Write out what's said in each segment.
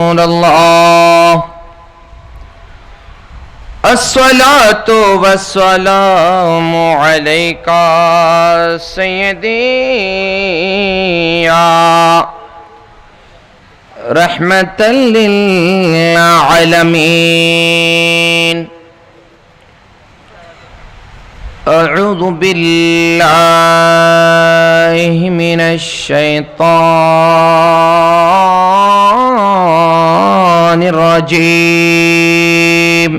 अल्लाह अस्सलातु वस्सलामु अलैका सय्यदी या रहमतल लिल आलमीन। अऊज़ु बिल्लाहि मिनश शैतानिर रजीम।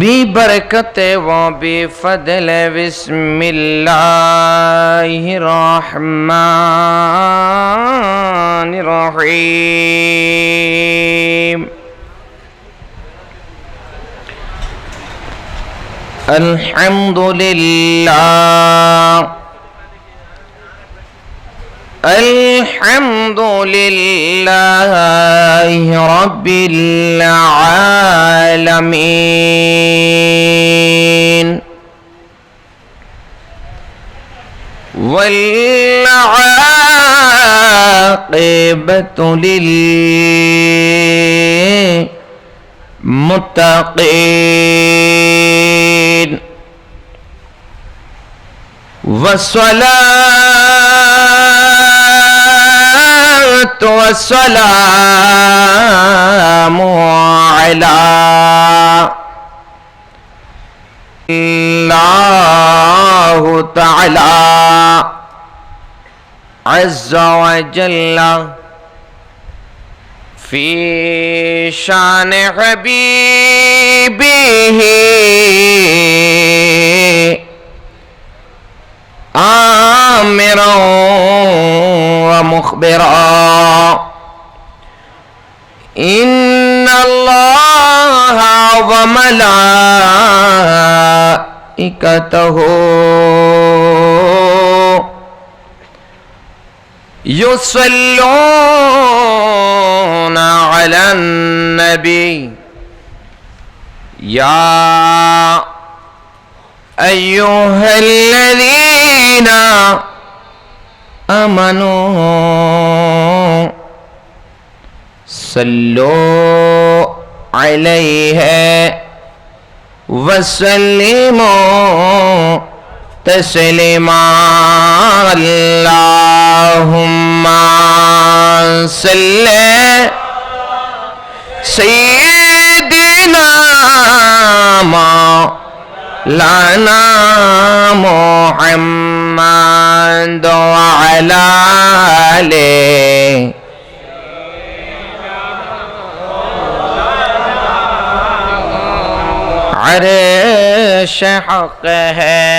बिबरकत व बिफदल बिस्मिल्लाहिर रहमानिर रहीम। अल्हम्दुलिल्लाहि रब्बिल आलमीन वल आक़िबतु लिल मुत्तक़ीन वस्सलातु वस्सलामु अला अल्लाहु तआला अज़्ज़ा व जल्ला फी शान हबीबिही आमिरा व मुखबिरा। इन्नल्लाह व मलाइकतहु युसल्लूना अलन नबी या अय्युहल्लज़ीना आमनू सल्लू अलैहि वसल्लिमू तस्लीमा। अल्लाहुम्मा सल्ली सय्यिदिना मौलाना मुहम्मद व अला आलिहि अर्श हक़ है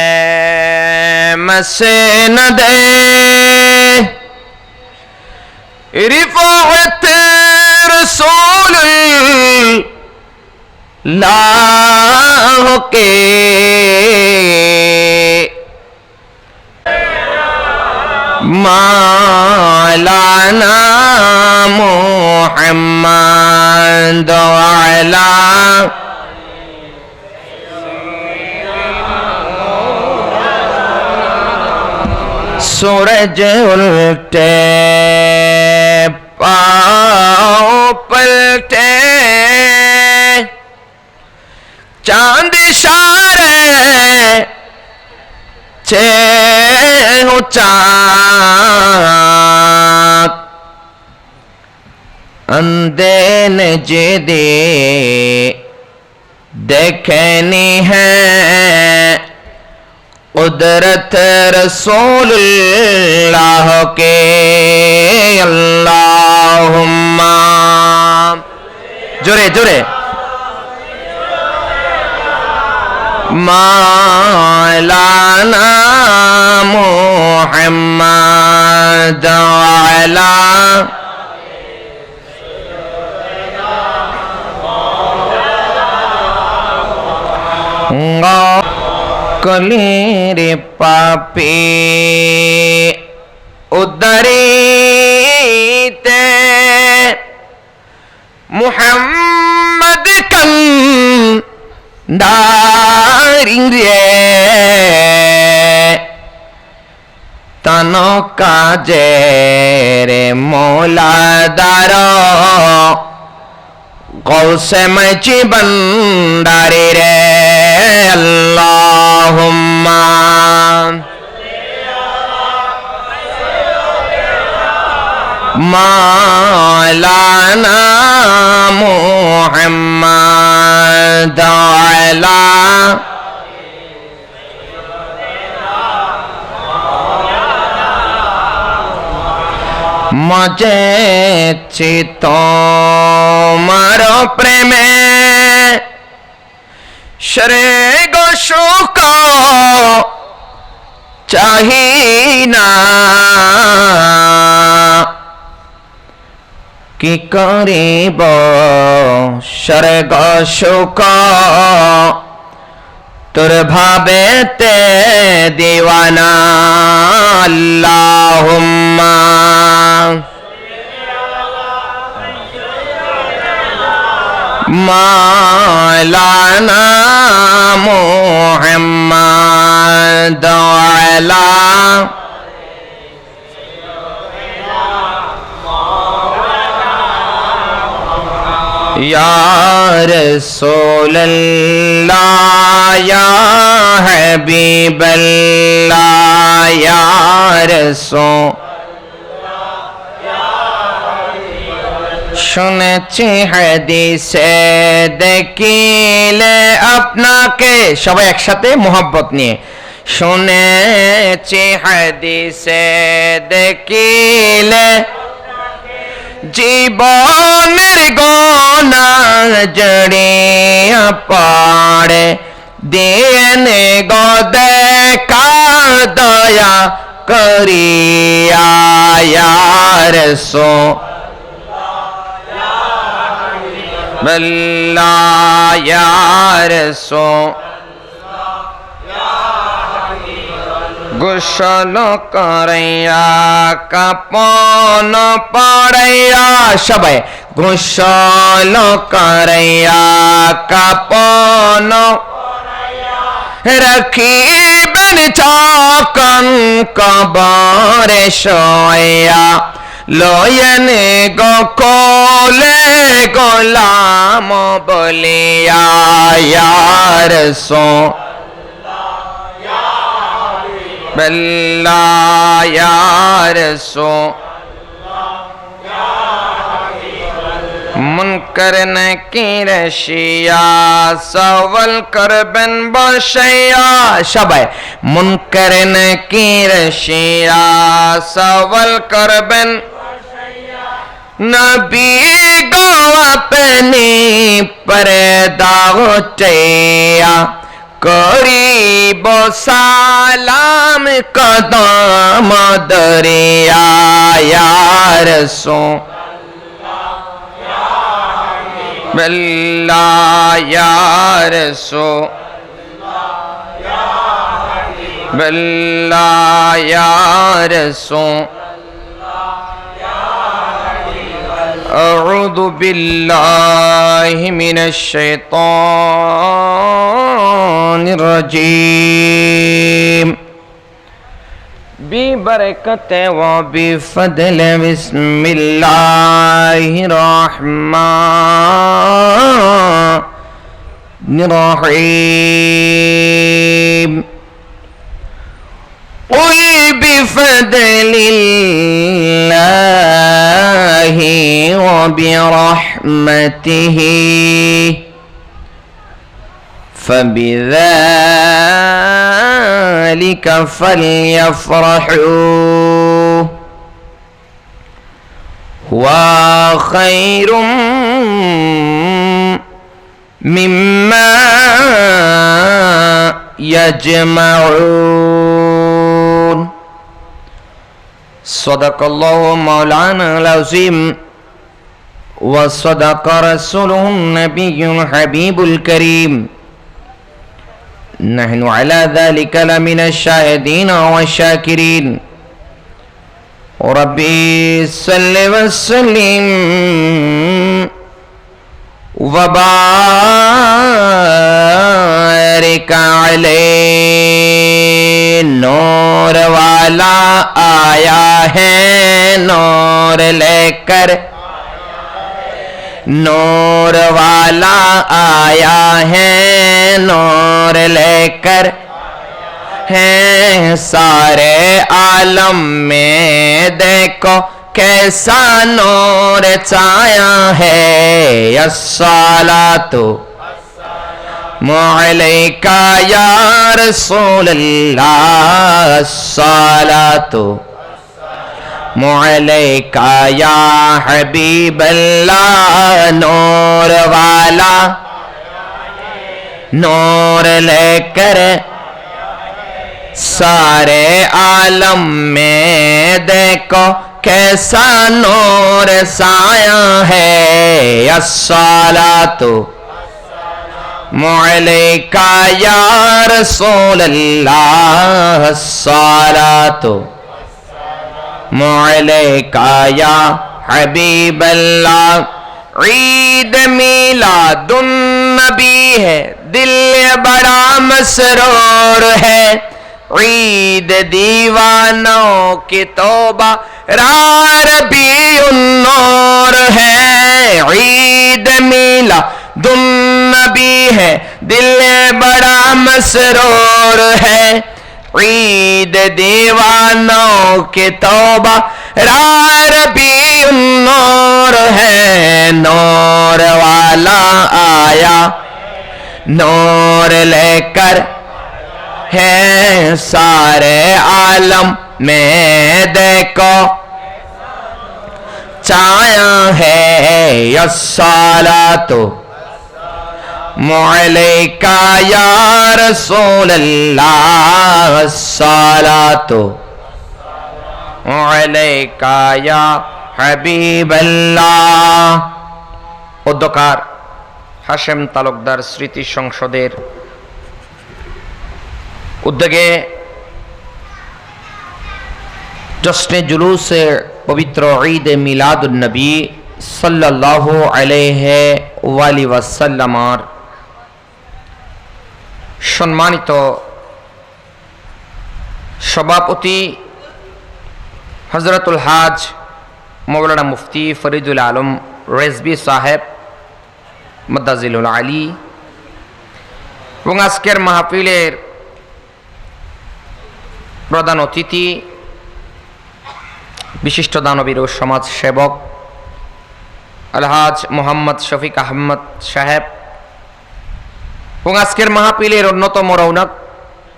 मसनद रिफ़अत रसूलुल्लाह के मौलाना मुहम्मद व अला सूरज उल्टे पाँव पलटे चांद इशारे छे चाँद अंधे ने जे दे देखनी है कुदरत रसूलुल्लाह के। अल्लाहुम्मा जोरे जोरे मौलाना मुहम्मद व अला कलीरे पापी उदरीते मुहम्मद कं दारिंगे तन काजे रे मौलादार गौसे मची बंडारी रे अल्लाहुम्मा मौलाना मुहम्मद अला मजे তোমার প্রেমে শরে গো সুখ চাহি না কি করিব শরে গো সুখ তোর ভাবেতে দিওয়ানা আল্লাহুম্মা मौलाना मुहम्मद अला या रसूल अल्लाह या हबीब अल्लाह या रसूल শুনেছি হাদিসে দেখিলে আপনাকে সবাই একসাথে মোহাব্বত নিয়ে শুনেছি হাদিসে দেখিলে জীবনের গোনাহ জড়িয়া পড়ে দেনে গো দেখা দয়া করিয়া ইয়া রাসূল बल्ला या रसूल गुसल करैया कापन पड़ैया सबाई गुसल करैया कापन रखिबेन चकन कबरे सोया লয়নে গো কোলে গোলাম বলিয়া ইয়া রাসূল বল্লাহ ইয়া রাসূল মুনকার নাকির শিয়া সওয়াল করবেন বসাইয়া সবাই মুনকার নাকির শিয়া সওয়াল করবেন नबी गो अपनी पर्दा उठैया करीब सलाम कदम दरिया या रसूल बल्ला या रसूल बल्ला या रसूल أعوذ بالله من الشيطان الرجيم ببركة وبفضل بسم الله الرحمن الرحيم قل بفضل الله وبرحمته فبذلك فليفرحوا هو خير مما يجمعون صدق الله مولانا العظيم وصدق رسوله النبي الحبيب الكريم نحن على ذلك لمن الشاهدين والشاكرين ربي صل وسلم وبارك عليه नूर वाला आया है नूर लेकर नूर वाला आया है नूर लेकर है सारे आलम में देखो कैसा नूर छाया है अस्सलातु अलैका या रसूल अल्लाह अस्सलातु अलैका या हबीब अल्लाह नूर वाला नूर लेकर सारे आलम में देखो कैसा नूर साया है अस्सलातु अलैका या रसूल अल्लाह अस्सलातु अलैका या हबीब अल्लाह ईद मिलादुन नबी है दिल बड़ा मसरूर है ईद दीवानों की तौबा रबीउन नूर है ईद मिलादुन नबी है दिल बड़ा मसरूर है ईद दीवानों के तौबा रबीउन नूर है नूर वाला आया नूर लेकर है सारे आलम में देखो छाया है अस्सलातु अलैका या रसूल अल्लाह अस्सलातु अलैका या हबीब अल्लाह उद्योकार হাশেম তালুকদার স্মৃতি সংসদের উদ্যোগে জশ্নে জুলুসে পবিত্র ঈদ মিলাদুন নবী সাল্লাল্লাহু আলাইহি ওয়াসাল্লামের সম্মানিত সভাপতি হযরতুল হাজ মৌলানা মুফতি ফরিদুল আলম রেজবি সাহেব মদ্দাজিলুল আলী এবং আজকের মাহফিলের প্রধান অতিথি বিশিষ্ট দানবীর ও সমাজ সেবক আলহাজ মোহাম্মদ শফিক আহমদ সাহেব এবং আজকের মাহফিলের অন্যতম রৌনক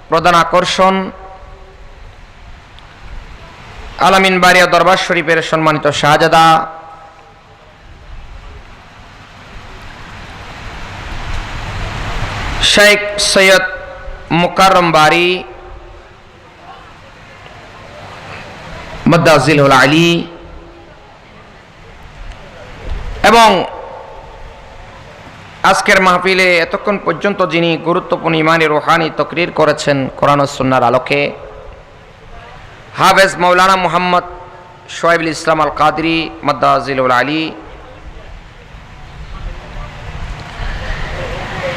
প্রধান আকর্ষণ আলামিন বাড়িয়া দরবার শরীফের সম্মানিত শাহজাদা শেখ সৈয়দ মুকাররম বাড়ি মদ্দাজিলুল আলী এবং আজকের মাহফিলে এতক্ষণ পর্যন্ত যিনি গুরুত্বপূর্ণ ইমানি রুহানি তকরির করেছেন কোরআন ও সুন্নাহর আলোকে হাফেজ মৌলানা মুহাম্মদ শোয়েবুল ইসলাম আল কাদরি মদ্দাজিলুল আলী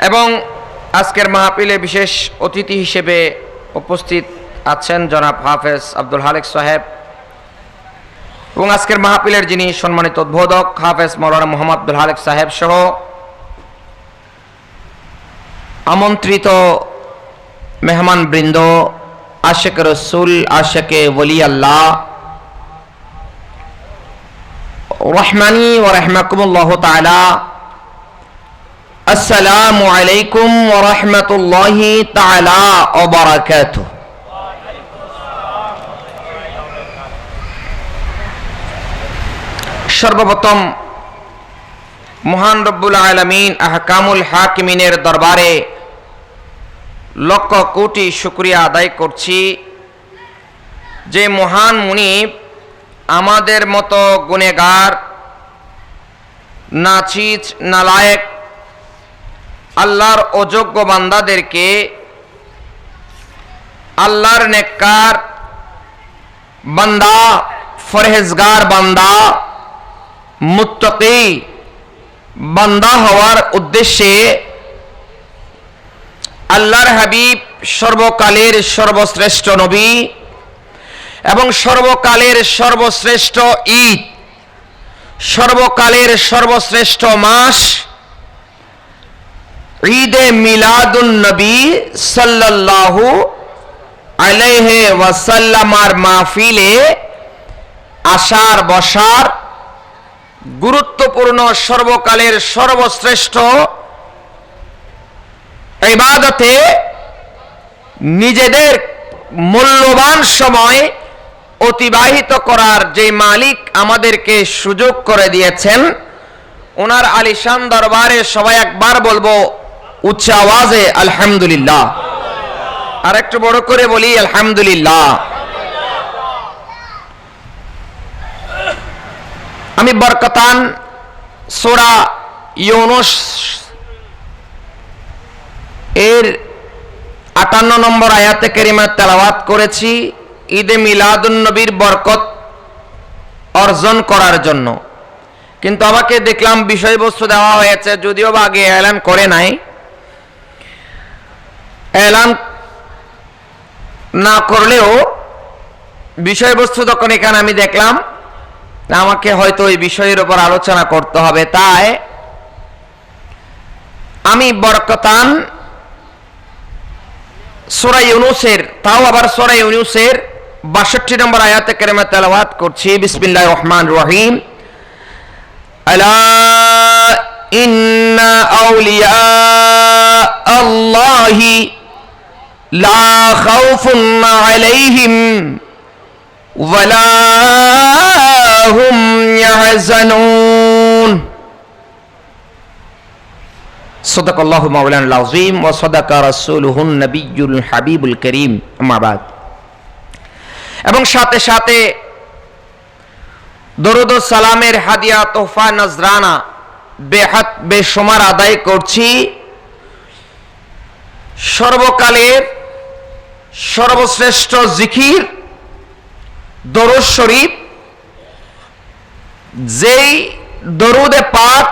এবং আজকের মাহফিলে বিশেষ অতিথি হিসেবে উপস্থিত আছেন জনাব হাফেজ আব্দুল হালেক সাহেব এবং আজকের মাহফিলের যিনি সম্মানিত উদ্বোধক হাফেজ মৌলানা মোহাম্মদ আব্দুল হালেক সাহেব সহ আমন্ত্রিত মেহমান বৃন্দ আশিক রসুল আশিকে ওলি আল্লাহ রহমানি ওয়া রাহমাকুমুল্লাহ তাআলা আসসালামু আলাইকুম ওয়া রাহমাতুল্লাহি তাআলা ওয়া বারাকাতুহু সর্বপ্রথম মহান রব্বুল আলামিন আহকামুল হাকিমিনের দরবারে লক্ষ কোটি শুকরিয়া আদায় করছি যে মহান মুনিব আমাদের মতো গুনেগার নাচিজ নালায়েক আল্লাহর অযোগ্য বান্দাদেরকে আল্লাহর নেককার বান্দা ফরহেজগার বান্দা মুত্তাকি বান্দা হওয়ার উদ্দেশ্যে আল্লাহর হাবিব সর্বকালের সর্বশ্রেষ্ঠ নবী এবং সর্বকালের সর্বশ্রেষ্ঠ ঈদ, সর্বকালের সর্বশ্রেষ্ঠ মাস ঈদে মিলাদুন নবী সাল্লাল্লাহু আলাইহি ওয়াসাল্লামার মাহফিলে আসার বসার গুরুত্বপূর্ণ সর্বকালের সর্বশ্রেষ্ঠ ইবাদতে নিজেদের মূল্যবান সময় অতিবাহিত করার যে মালিক আমাদেরকে সুযোগ করে দিয়েছেন, ওনার আলিশান দরবারে সবাই একবার বলবো উচ্চ আওয়াজে আলহামদুলিল্লাহ। আর একটু বড় করে বলি আলহামদুলিল্লাহ। আমি বরকতান সূরা ইউনুস এর ৫৮ নম্বর আয়াতে কারিমা তেলাওয়াত করেছি ঈদে মিলাদুন নবীর বরকত অর্জন করার জন্য। কিন্তু আমাকে দেখলাম বিষয়বস্তু দেওয়া হয়েছে, যদিও বা আগে এলান করে নাই, এলান না করলেও বিষয়বস্তু যখন এখানে আমি দেখলাম আমাকে হয়তো এই বিষয়ের উপর আলোচনা করতে হবে, তাই আমি বরকতান সূরা ইউনুসের, তাও আবার সূরা ইউনুসের ৬২ নম্বর আয়াতে কারিমা তেলাওয়াত করছি। বিসমিল্লাহির রহমানির রহিম। আলা ইন্না আউলিয়া আল্লাহি লা খাউফুন আলাইহিম ওয়ালা হুম ইয়াহজানুন। সাদাকাল্লাহু মাওলানাল আযীম ওয়া সাদাকা রাসূলুহুন নবিয়্যুল হাবিবুল কারীম। আম্মা বাদ। এবং সাথে সাথে দরুদ ও সালামের হাদিয়া তোহফা নজরানা বেহাত বেশুমার আদায় করছি সর্বকালের সর্বশ্রেষ্ঠ জিকির দরুদ শরীফ, যেই দরুদে পাক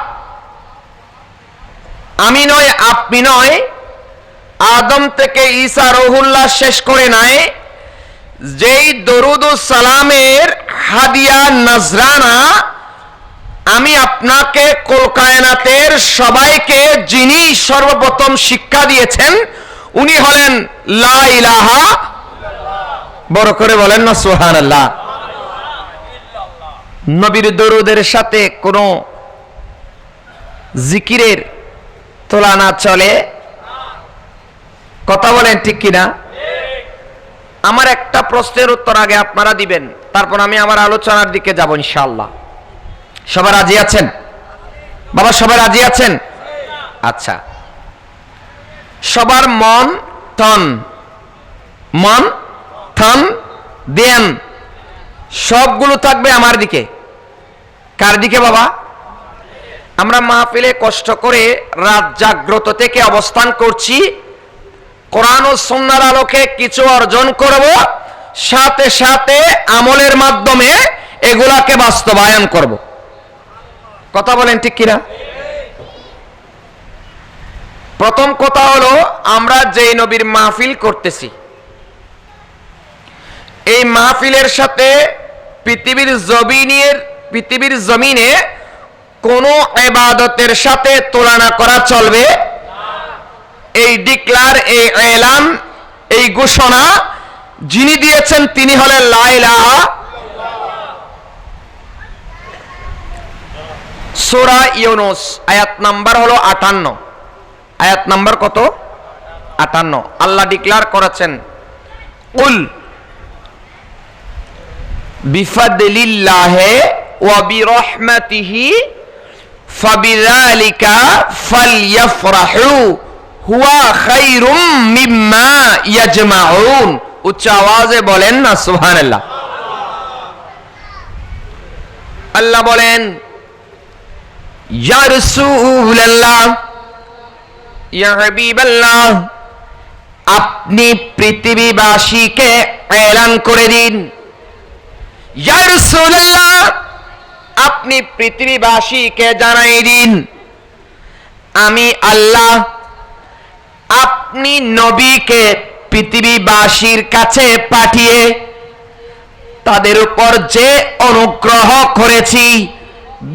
আমি নয় আপনি নয় আদম থেকে ঈসা রুহুল্লাহ শেষ করে নাই, যেই দরুদ ও সালামের হাদিয়া নজরানা আমি আপনাকে কুল কায়নাতের সবাইকে যিনি সর্বপ্রথম শিক্ষা দিয়েছেন উনি হলেন লা ইলাহা, বড় করে বলেন না সুবহানাল্লাহ। নবীর দরুদের সাথে কোনো জিকিরের তুলনা চলে? কথা বলেন ঠিক কিনা? আমার একটা প্রশ্নের উত্তর আগে আপনারা দিবেন, তারপর আমি আমার আলোচনার দিকে যাব ইনশাআল্লাহ। সবাই রাজি আছেন? বাবা সবাই রাজি আছেন? আচ্ছা, সবার মন থন দেন সবগুলো থাকবে আমার দিকে। কার দিকে বাবা? আমরা মাহফিলে কষ্ট করে রাত জাগ্রত থেকে অবস্থান করছি, কোরআন ও সুন্নাহর আলোকে কিছু অর্জন করব, সাথে সাথে আমলের মাধ্যমে এগুলাকে বাস্তবায়ন করব। কথা বলেন ঠিক কিনা? প্রথম কথা হলো, আমরা যেই নবীর মাহফিল করতেছি এই মাহফিলের সাথে পৃথিবীর জমিনে কোনো ইবাদতের সাথে তুলনা করা চলবে না। এই ডিক্লার, এই এলান, এই ঘোষণা যিনি দিয়েছেন তিনি হলেন লা ইলাহা। সূরা ইউনুস আয়াত নাম্বার হলো ৫৮। আয়াত নাম্বার কত? ৫৮। আল্লাহ ডিক্লার করেছেন কুল বিফাদলিল্লাহি ওয়া বিরহমাতিহি ফাবিযালিকা ফালইফরাহু হুয়া খায়রুম মিম্মা ইয়াজমাউন। উচ্চ আওয়াজে বলেন না সুবহানাল্লাহ। আল্লাহ বলেন ইয়া রাসূলুল্লাহ, ইয়া হাবিবাল্লাহ, আপনি পৃথিবীবাসীকে এলান করে দিন। ইয়া রাসূলুল্লাহ, আপনি পৃথিবীবাসীকে জানাই দিন আমি আল্লাহ আপনি নবীকে পৃথিবীবাসীর কাছে পাঠিয়ে তাদের উপর যে অনুগ্রহ করেছি,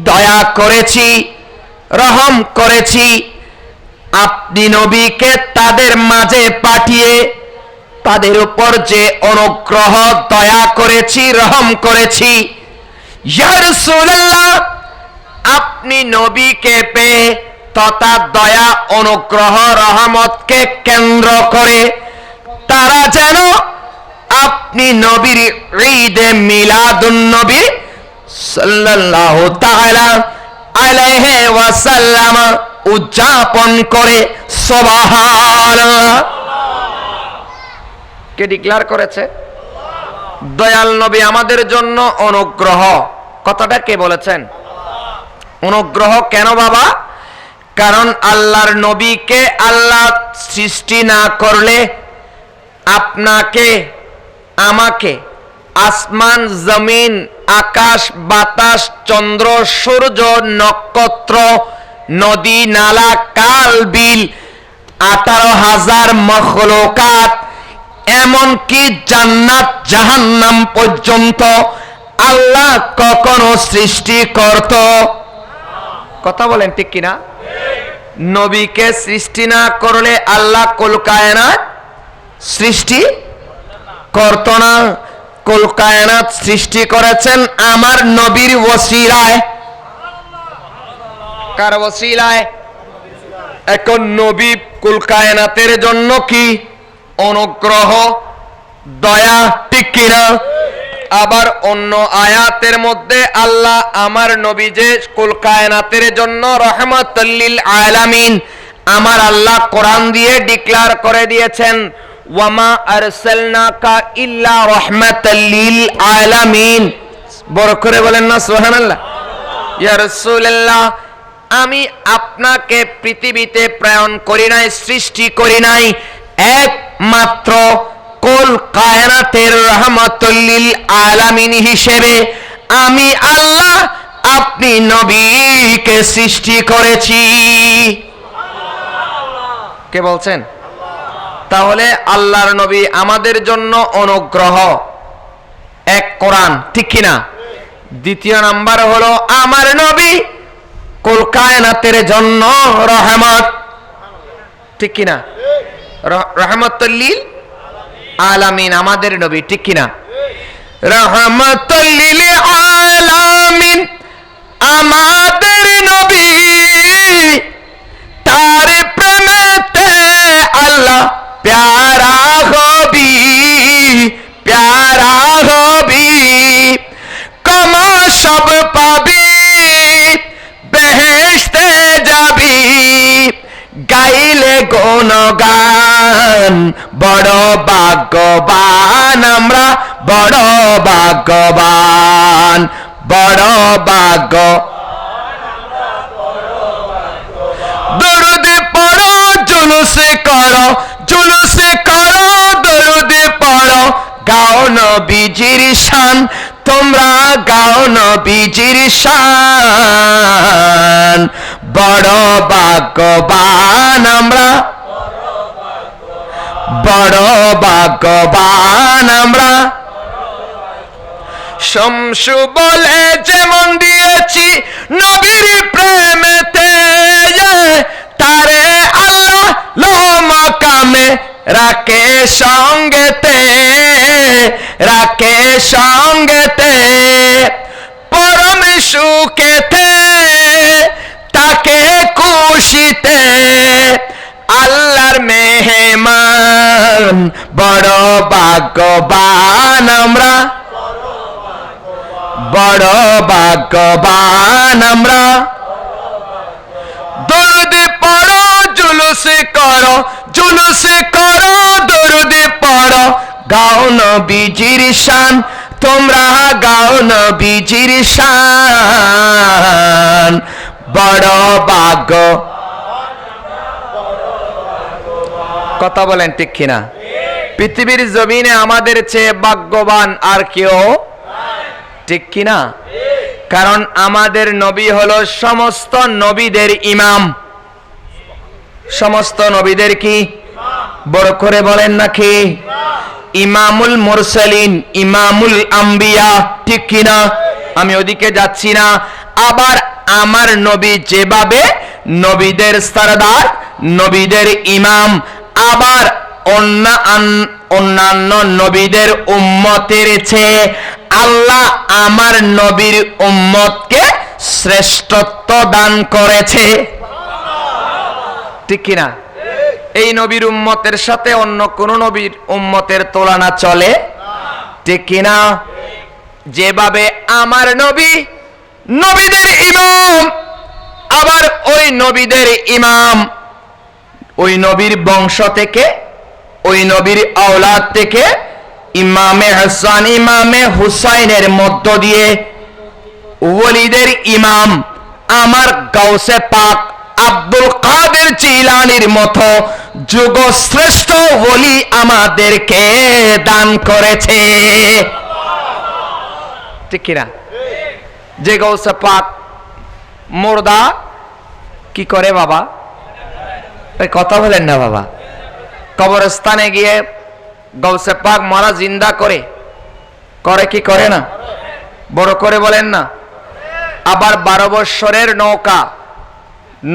দয়া করেছি, রহম করেছি, আপনি নবীকে তাদের মাঝে পাঠিয়ে তাদের উপর যে অনুগ্রহ, দয়া করেছি, রহম করেছি, ইয়া রাসূলুল্লাহ, আপনি নবীকে পেয়ে তথা দয়া, অনুগ্রহ, রহমতকে কেন্দ্র করে তারা যেন আপনি নবীর ঈদে মিলাদুন নবী সাল্লাল্লাহু তাআলা আলাইহি ওয়াসাল্লাম উদযাপন করে। সুবহানাল্লাহ। কে ডিক্লেয়ার করেছে? দয়াল নবী আমাদের জন্য অনুগ্রহ। কথাটা কে বলেছেন? অনুগ্রহ কেন বাবা? কারণ আল্লাহর নবীকে আল্লাহ সৃষ্টি না করলে আপনাকে, আমাকে, আসমান, জমিন, আকাশ, বাতাস, চন্দ্র, সূর্য, নক্ষত্র, নদী, নালা, কাল, বিল, 18,000 মখলুকাত, এমনকি জান্নাত জাহান্নাম পর্যন্ত আল্লাহ কখনো সৃষ্টি করত? কথা বলেন ঠিক কিনা? নবীকে সৃষ্টি না করলে আল্লাহ কুল কায়নাত সৃষ্টি করত না। কুল কায়নাত সৃষ্টি করেছেন আমার নবীর ওসিলায়। কার ওসিলায়? এখন নবী কুল কায়নাতের জন্য কি অনুগ্রহ, দয়া, ঠিক কিনা? আবার অন্য আয়াতের মধ্যে আল্লাহ আমার নবী যে কুল কায়নাতের জন্য রাহমাতুল লিল আলামিন, আমার আল্লাহ কোরআন দিয়ে ডিক্লেয়ার করে দিয়েছেন, ওয়ামা আরসালনাকা ইল্লা রাহমাতাল লিল আলামিন। বড় করে বলেন না সুবহানাল্লাহ। ইয়া রাসূলুল্লাহ, আমি আপনাকে পৃথিবীতে প্রেরণ করি নাই, সৃষ্টি করি নাই, একমাত্র কুল কায়নাতের রাহমাতুল লিল আলামিন হিসেবে আমি আল্লাহ আপনি নবীকে সৃষ্টি করেছি। কে বলছেন? তাহলে আল্লাহর নবী আমাদের জন্য অনুগ্রহ, এক কোরআন, ঠিক কিনা? দ্বিতীয় নাম্বার হলো আমার নবী কুল কায়নাতের জন্য রহমত, ঠিক কিনা? রাহমাতুল লিল আলামিন আমাদের নবী, ঠিক কিনা? রাহমাতুল লিল আলামিন আমাদের নবী, তার প্রেমেতে আল্লাহ প্যারা হবি, প্যারা হবি, কমা সব পাবি, বেহেশতে যাবি, গাইলে গুণগান, বড় ভাগ্যবান আমরা, বড় ভাগ্যবান, বড় ভাগ্য। দরুদ পড়ো, জুলুস করো, জুলুস করো, দরুদ পড়ো, গাও নবীজির শান, তোমরা গাও নবীজির শান, বড় ভাগ্যবান আমরা, বড় ভাগ্যবান আমরা। শমসু বলে যেমন দিয়েছি নবীর প্রেমেতে, তারে আল্লাহ লো মাকামে রাখে সঙ্গেতে, রাখে সঙ্গেতে, পরম সুখেতে, তাকে খুশিতে, আল্লাহর মেহমান, বড় ভাগ্যবান আমরা, বড় ভাগ্যবান আমরা। দরুদ পড়ো, জুলুস করো, জুলুস করো, দরুদ পড়ো, গাও নবীজির শান, তোমরা গাও নবীজির শান, বড় ভাগ্য। কথা বলেন ঠিক কিনা? পৃথিবীর জমিনে আমাদের চেয়ে ভাগ্যবান আর কেউ, ঠিক কিনা? কারণ আমাদের নবী হলো সমস্ত নবীদের ইমাম। সমস্ত নবীদের কি? বড় করে বলেন নাকি? ইমামুল মুরসালিন, ইমামুল আম্বিয়া, ঠিক কিনা? আমি ওদিকে যাচ্ছি না। আবার আমার নবী যেভাবে নবীদের সরদার, নবীদের ইমাম, আবার অন্যান্য নবীদের উম্মতের চেয়ে আল্লাহ আমার নবীর উম্মতকে শ্রেষ্ঠত্ব দান করেছে, ঠিক কিনা? এই নবীর উম্মতের সাথে অন্য কোন নবীর উম্মতের তুলনা চলে, ঠিক কিনা? যেভাবে আমার নবী নবীদের ইমাম, আবার ওই নবীদের ইমাম ওই নবীর বংশ থেকে, ওই নবীর আওলাদ থেকে ইমামে হাসান, ইমামে হুসাইনের মধ্য দিয়ে ওলিদের ইমাম আমার গাউসে পাক আব্দুল কাদের জিলানীর মতো যুগশ্রেষ্ঠ ওলি আমাদেরকে দান করেছে, ঠিক কিনা? যে গাউসে পাক মুর্দা কি করে বাবা? কথা বলেন না বাবা। কবরস্থানে গিয়ে গাউসে পাক মারা জিন্দা করে, করে কি করে না? বড় করে বলেন না। আবার 12 বৎসরের নৌকা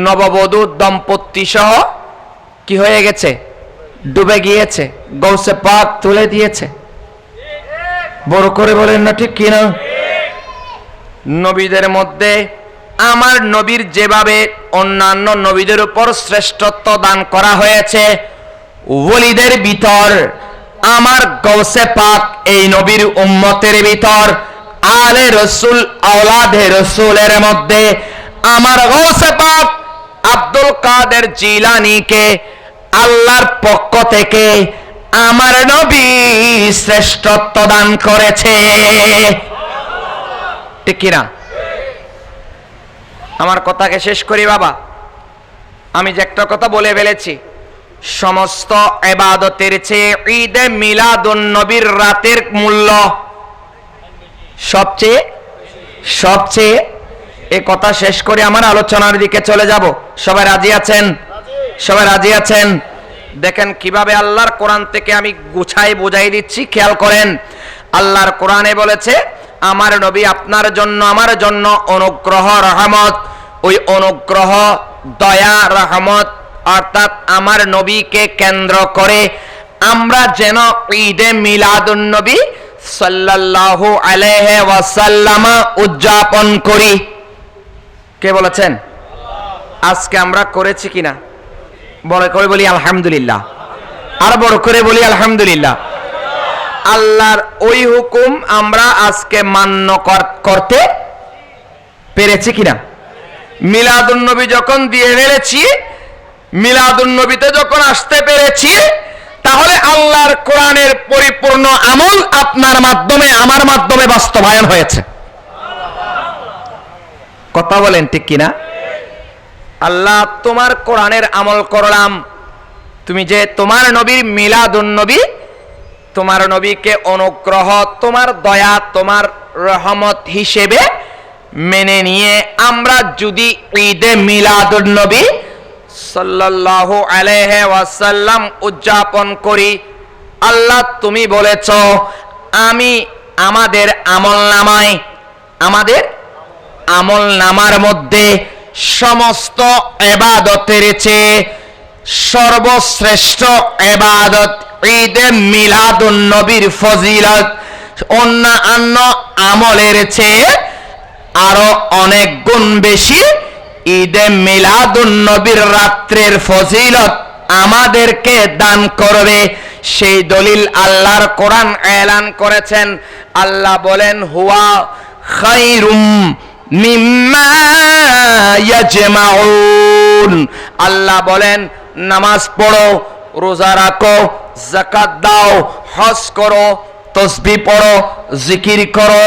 নববধূ দম্পতি সহ কি হয়ে গেছে? ডুবে গিয়েছে, গাউসে পাক তুলে দিয়েছে। বড় করে বলেন না, ঠিক কিনা? নবীদের মধ্যে আমার নবীর যেভাবে অন্যান্য নবীদের উপর শ্রেষ্ঠত্ব দান করা হয়েছে, ওলিদের ভিতর আমার গাউসে পাক এই নবীর উম্মতের ভিতর আলে রসুল, আওলাদে রসুলের মধ্যে আমার গাউসে পাক আব্দুল কাদের জিলানীকে আল্লাহর পক্ষ থেকে আমার নবী শ্রেষ্ঠত্ব দান করেছে, ঠিক কিনা? আমার কথাকে শেষ করি বাবা। আমি যে একটা কথা বলে ফেলেছি, সমস্ত ইবাদতের চেয়ে ঈদে মিলাদুন নবীর রাতের মূল্য সবচেয়ে। এই কথা শেষ করে আমার আলোচনার দিকে চলে যাব। সবাই রাজি আছেন? সবাই রাজি আছেন? দেখেন কিভাবে আল্লাহর কোরআন থেকে আমি গুছাই বুঝাই দিচ্ছি, খেয়াল করেন। আল্লাহর কোরআনে বলেছে আমার নবী আপনার জন্য, আমার জন্য অনুগ্রহ, রহমত। ওই অনুগ্রহ, দয়া, রহমত অর্থাৎ আমার নবীকে কেন্দ্র করে আমরা যেন ঈদে মিলাদুন নবী সাল্লাল্লাহু আলাইহি ওয়াসাল্লাম উদযাপন করি। কে বলেছেন? আজকে আমরা করেছি কিনা? বড় করে বলি আলহামদুলিল্লাহ। আর বড় করে বলি আলহামদুলিল্লাহ। আল্লাহর ওই হুকুম আমরা আজকে মান্য করতে পেরেছি কিনা? মিলাদুন নবী যখন দিয়ে ফেলেছি, মিলাদুন নবীতে যখন আসতে পেরেছি, তাহলে আল্লাহর কোরআনের পরিপূর্ণ আমল আপনার মাধ্যমে, আমার মাধ্যমে বাস্তবায়ন হয়েছে। কথা বলেন ঠিক কিনা? আল্লাহ তোমার কোরআনের আমল করলাম, তুমি যে তোমার নবীর মিলাদুন নবী, তোমার নবীকে অনুগ্রহ, তোমার দয়া, তোমার রহমত হিসেবে মেনে নিয়ে আমরা যদি ঈদে মিলাদুন নবী সাল্লাল্লাহু আলাইহি ওয়াসাল্লাম উদযাপন করি, আল্লাহ তুমি বলেছ আমি আমাদের আমলনামার মধ্যে সমস্ত ইবাদতের চেয়ে সর্বশ্রেষ্ঠ ইবাদত ঈদে মিলাদুন নবীর ফজিলত অন্যান্য আমলের চেয়ে আরো অনেক গুণ বেশি ঈদে মিলাদুন নবীর রাত্রের ফজিলত আমাদেরকে দান করবে। সেই দলিল আল্লাহর কোরআন এলান করেছেন। আল্লাহ বলেন হুয়া খায়রুম মিম্মা ইয়াজমাউন। আল্লাহ বলেন নামাজ পড়ো, রোজা রাখো, যাকাত দাও, হজ করো, তাসবিহ পড়ো, জিকির করো,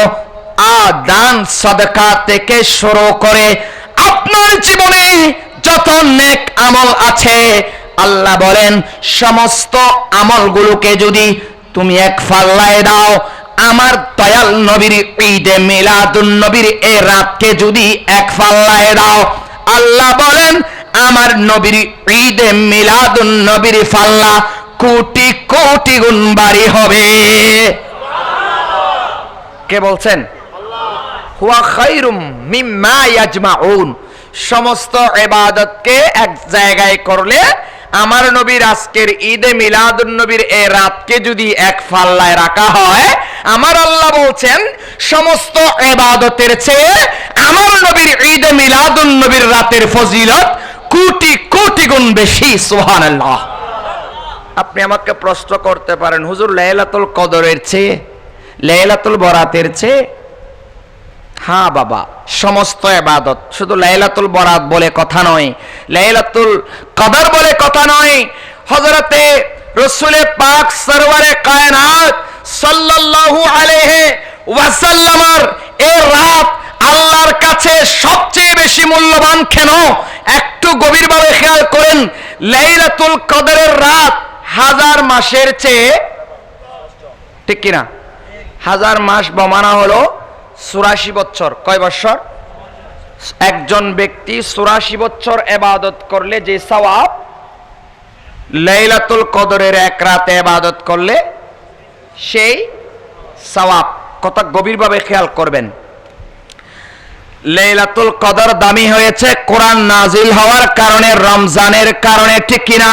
দান সাদকা থেকে শুরু করে আপনার জীবনে যত নেক আমল আছে, আল্লাহ বলেন সমস্ত আমলগুলোকে যদি তুমি এক পাল্লায় দাও, আমার দয়াল নবীর ঈদে মিলাদুন নবীর এই রাতকে যদি এক পাল্লায় দাও, আল্লাহ বলেন আমার নবীর ঈদে মিলাদুন নবীর ফাল্লা কোটি কোটি গুণ বাড়ি হবে। কে বলছেন? হুয়া খায়রুম মিম্মা ইয়াজমাউন। সমস্ত ইবাদতকে এক জায়গায় করলে আমার নবীর আজকের ঈদে মিলাদুন নবীর এই রাতকে যদি এক পাল্লায় রাখা হয়, আমার আল্লাহ বলছেন সমস্ত ইবাদতের চেয়ে আমার নবীর ঈদে মিলাদুন নবীর রাতের ফজিলত কোটি কোটি গুণ বেশি। সুবহানাল্লাহ। আপনি আমাকে প্রশ্ন করতে পারেন, হুজুর লাইলাতুল কদরের চেয়ে, লাইলাতুল বরাতের চেয়ে? হ্যাঁ বাবা, সমস্ত ইবাদত, শুধু লাইলাতুল বরাত বলে কথা নয়, লাইলাতুল কদর বলে কথা নয়। হযরতে রাসূল পাক সরওয়ারে কায়নাত সাল্লাল্লাহু আলাইহি ওয়াসাল্লামের এই রাত আল্লাহর কাছে সবচেয়ে বেশি মূল্যবান কেন? একটু গভীরভাবে খেয়াল করেন। লাইলাতুল কদরের রাত হাজার মাসের চেয়ে, ঠিক কিনা? হাজার মাস বমানা হলো 84 বছর। কয় বছর? একজন ব্যক্তি 84 বছর ইবাদত করলে যে সওয়াব, লাইলাতুল কদরের এক রাতে ইবাদত করলে সেই সওয়াব। কথা গভীরভাবে খেয়াল করবেন। লাইলাতুল কদর দামি হয়েছে কোরআন নাজিল হওয়ার কারণে, রমজানের কারণে, ঠিক কিনা?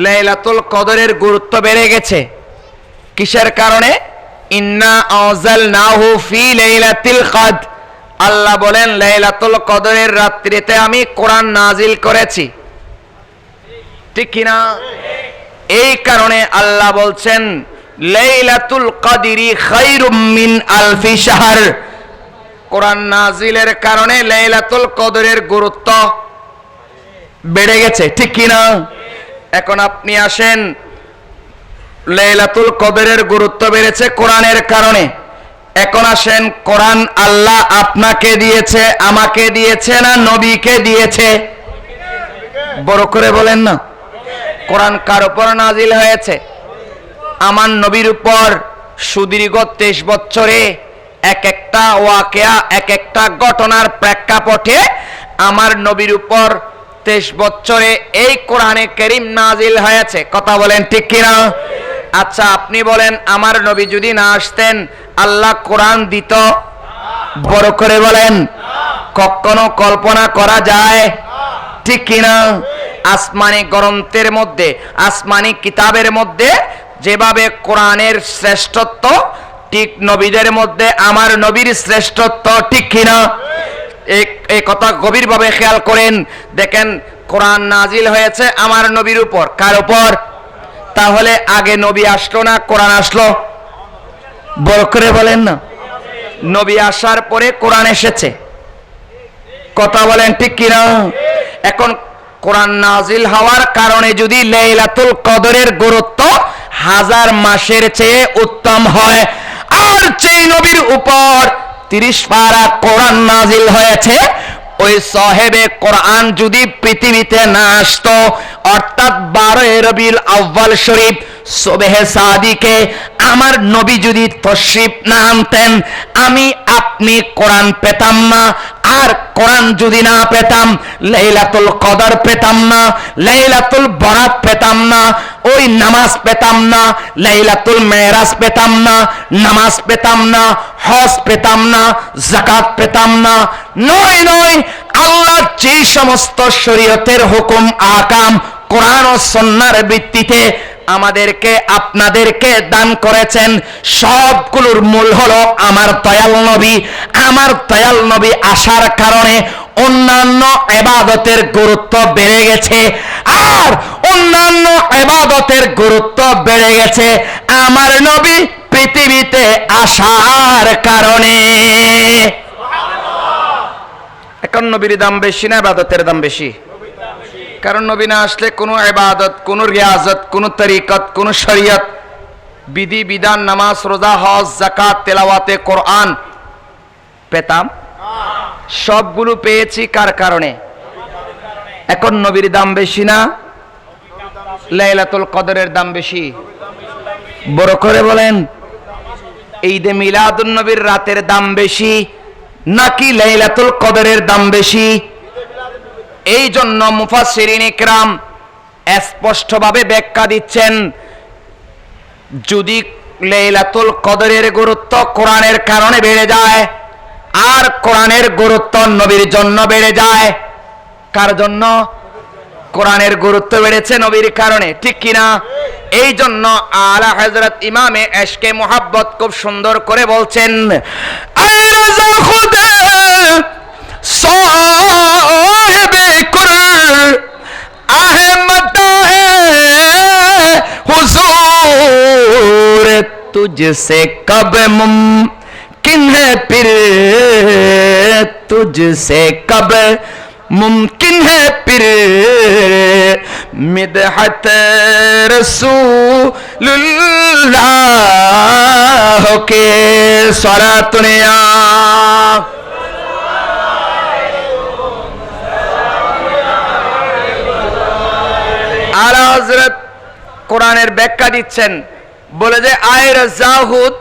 লাইলাতুল কদরের গুরুত্ব বেড়ে গেছে কিসের কারণে? ইন্না আনজালনাহু ফি লাইলাতিল কদর। আল্লাহ বলেন লাইলাতুল কদরের রাত্রিতে আমি কোরআন নাজিল করেছি, ঠিক কিনা? এই কারণে আল্লাহ বলছেন লাইলাতুল কদরি খায়রুম মিন আলফি শাহর। কোরআন নাজিলের কারণে লাইলাতুল কদরের গুরুত্ব বেড়ে গেছে, ঠিক কিনা? এখন আপনি আসেন, লাইলাতুল কদরের গুরুত্ব বেড়েছে কোরআনের কারণে। এখন আসেন, কোরআন আল্লাহ আপনাকে দিয়েছে, আমাকে দিয়েছে না নবীকে দিয়েছে? বড় করে বলেন না। কোরআন কার উপর নাজিল হয়েছে? আমার নবীর উপর। সুদীর্ঘ 23 বছরে এক একটা ওয়াকিয়া, এক একটা ঘটনার প্রেক্ষাপটে আমার নবীর উপর 23 বছরে এই কোরআনে কারীম নাজিল হয়েছে। কথা বলেন ঠিক কিনা? আচ্ছা আপনি বলেন, আমার নবী যদি না আসতেন আল্লাহ কোরআন দিত? বড় করে বলেন। কখনো কল্পনা করা যায়? ঠিক কিনা? আসমানি গ্রন্থের মধ্যে, আসমানি কিতাবের মধ্যে যেভাবে কোরআনের শ্রেষ্ঠত্ব, ঠিক নবীদের মধ্যে আমার নবীর শ্রেষ্ঠত্ব, ঠিক কিনা? এই কথা গভীরভাবে খেয়াল করেন। দেখেন কোরআন নাজিল হয়েছে আমার নবীর উপর। কার উপর? তাহলে আগে নবী আসলো না কোরআন আসলো? বড় করে বলেন না। নবী আসার পরে কোরআন এসেছে। কথা বলেন ঠিক কিনা? এখন কোরআন নাজিল হওয়ার কারণে যদি লাইলাতুল কদরের গুরুত্ব হাজার মাসের চেয়ে উত্তম হয়, আর যেই নবীর উপর 30 পারা কোরআন নাজিল হয়েছে, ওই সাহেবে কোরআন যদি পৃথিবীতে না আসতো, অর্থাৎ 12 রবিউল আউয়াল শরীফ সুবহে সাদিকে আমার নবী যদি তশরিফ না আনতেন, আমি আপনি কোরআন পেতাম না। আর কোরআন যদি না পেতাম, লাইলাতুল কদর পেতাম না, লাইলাতুল বরাত পেতাম না, ওই নামাজ পেতাম না, লাইলাতুল মেরাজ পেতাম না, নামাজ পেতাম না, হজ পেতাম না, যাকাত পেতাম না। নয় নয়, আল্লাহ যে সমস্ত শরীয়তের হুকুম আহকাম কোরআন ও সুন্নাহর ভিত্তিতে আমাদেরকে আপনাদেরকে দান করেছেন, সবগুলোর মূল হলো আমার দয়াল নবী। আমার দয়াল নবী আসার কারণে অন্যান্য ইবাদতের গুরুত্ব বেড়ে গেছে, আর অন্যান্য ইবাদতের গুরুত্ব বেড়ে গেছে আমার নবী পৃথিবীতে আসার কারণে। এখন নবীর দাম বেশি না ইবাদতের দাম বেশি? কারণ নবী না আসলে কোনো ইবাদত, কোনো রিয়াজত, কোনো তরিকত, কোনো শরীয়ত, বিধি বিধান, নামাজ, রোজা, হজ, যাকাত, তেলাওয়াতে কোরআন পেতাম? সবগুলো পেয়েছি কার কারণে? এখন নবীর দাম বেশি না লাইলাতুল কদরের দাম বেশি? বড় করে বলেন। ঈদে মিলাদুন নবীর রাতের দাম বেশি নাকি লাইলাতুল কদরের দাম বেশি? এই জন্য মুফাসসিরিন ইকরাম স্পষ্টভাবে ব্যাখ্যা দিচ্ছেন, যদি লাইলাতুল কদরের গুরুত্ব কোরআনের কারণে বেড়ে যায়, আর কোরআনের গুরুত্ব নবীর জন্য বেড়ে যায়। কার জন্য? কোরআনের গুরুত্ব বেড়েছে নবীর কারণে, ঠিক কিনা? এই জন্য আলা হযরত ইমামে এশকে মোহাব্বত খুব সুন্দর করে বলছেন, আয় রাজা খুদা সাহেবে কুরআন আহমদ हुजूर तुझसे कब मुमकिन है फिर, तुझसे कब मुमकिन है फिर मिदहत रसूलुल्लाह के सलातुनिया। आला हजरत কোরআনের ব্যাখ্যা দিচ্ছেন, বলে যে আয় রাজাহুদ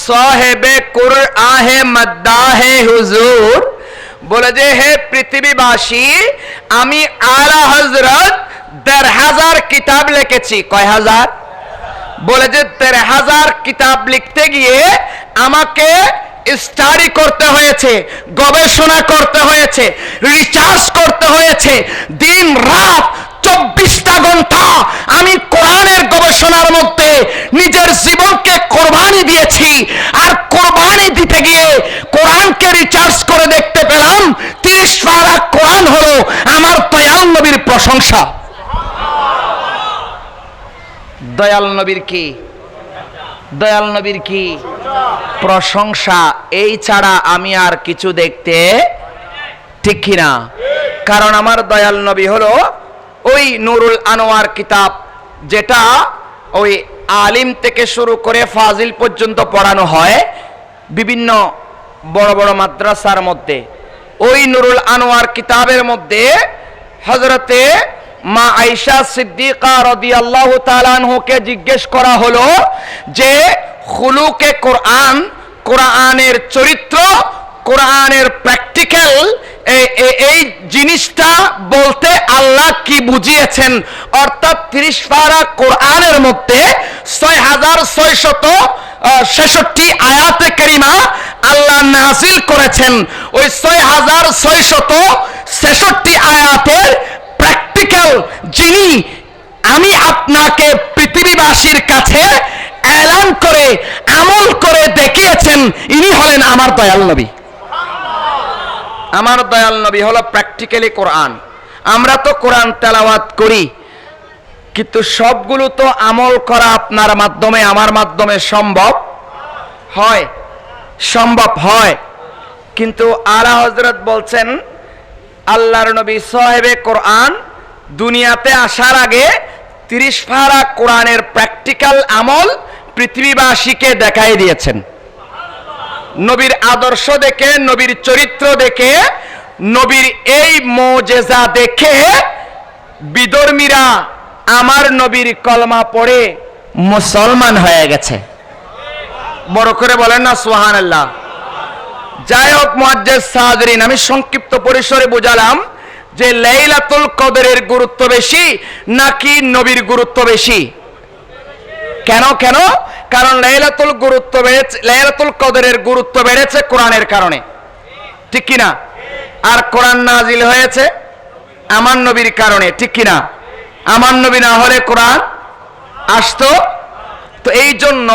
সাহেবে কুরআহে মাদ্দাহে হুজুর, বলে যে হে পৃথিবীবাসী, আমি আলা হযরত ১৫০০ কিতাব লিখেছি। কয় হাজার? বলে যে ১৩০০০ কিতাব লিখতে গিয়ে আমাকে স্টাডি করতে হয়েছে, গবেষণা করতে হয়েছে, রিসার্চ করতে হয়েছে, দিন রাত ২৪টা ঘন্টা আমি কোরআনের গবেষণার মধ্যে নিজের জীবনকে কোরবানি দিয়েছি। আর কোরবানি দিতে গিয়ে কোরআনকে রিসার্চ করে দেখতে পেলাম ৩০ পারা কোরআন হলো আমার দয়াল নবীর প্রশংসা। দয়াল নবীর কি? দয়াল নবীর কি প্রশংসা। এই ছাড়া আমি আর কিছু দেখতে, ঠিক কিনা? কারণ আমার দয়াল নবী হলো ওই নুরুল আনোয়ার কিতাব, যেটা ওই আলিম থেকে শুরু করে ফাজিল পর্যন্ত পড়ানো হয় বিভিন্ন বড় বড় মাদ্রাসার মধ্যে। ওই নুরুল আনোয়ার কিতাবের মধ্যে হযরতে মা আয়েশা সিদ্দিকা রাদিয়াল্লাহু তাআলা আনহুকে জিজ্ঞেস করা হলো যে খুলুকে কোরআন, কোরআনের চরিত্র, কোরআনের প্র্যাকটিক্যাল, এই জিনিসটা বলতে আল্লাহ কি বুঝিয়েছেন। অর্থাৎ ৩০ পারা কোরআনের মধ্যে ৬৬৬৬ আয়াতে কারিমা আল্লাহ নাযিল করেছেন। ওই ৬৬৬৬ আয়াতের প্র্যাকটিক্যাল যিনি আমি আপনাকে পৃথিবীবাসীর কাছে এলান করে আমল করে দেখিয়েছেন, ইনি হলেন আমার দয়াল নবী। আমার দয়াল নবী হলো প্র্যাকটিক্যালি কোরআন। আমরা তো কোরআন তেলাওয়াত করি, কিন্তু সবগুলো তো আমল করা আপনার মাধ্যমে আমার মাধ্যমে সম্ভব হয়, সম্ভব হয়। কিন্তু আলা হযরত বলছেন আল্লাহর নবী সাহেবে কোরআন দুনিয়াতে আসার আগে ৩০ পারা কোরআনের প্র্যাকটিক্যাল আমল পৃথিবীবাসীকে দেখাই দিয়েছেন। নবীর আদর্শ দেখে, নবীর চরিত্র দেখে, নবীর এই মুজিজা দেখে বিধর্মীরা আমার নবীর কলমা পড়ে মুসলমান হয়ে গেছে। বড় করে বলেন না সুবহানাল্লাহ। যাই হোক মুআজ্জাজ সাদরিন, আমি সংক্ষিপ্ত পরিসরে বুঝালাম যে লাইলাতুল কদরের গুরুত্ব বেশি নাকি নবীর গুরুত্ব বেশি। কেন কেন? কারণ লাইলাতুল গুরুত্ব বেড়েছে, লাইলাতুল কদরের গুরুত্ব বেড়েছে কোরআনের কারণে, ঠিক কিনা? আর কোরআন নাজিল হয়েছে আমার নবীর কারণে, ঠিক কিনা? আমার নবী না হলে কোরআন আসতো? তো এই জন্য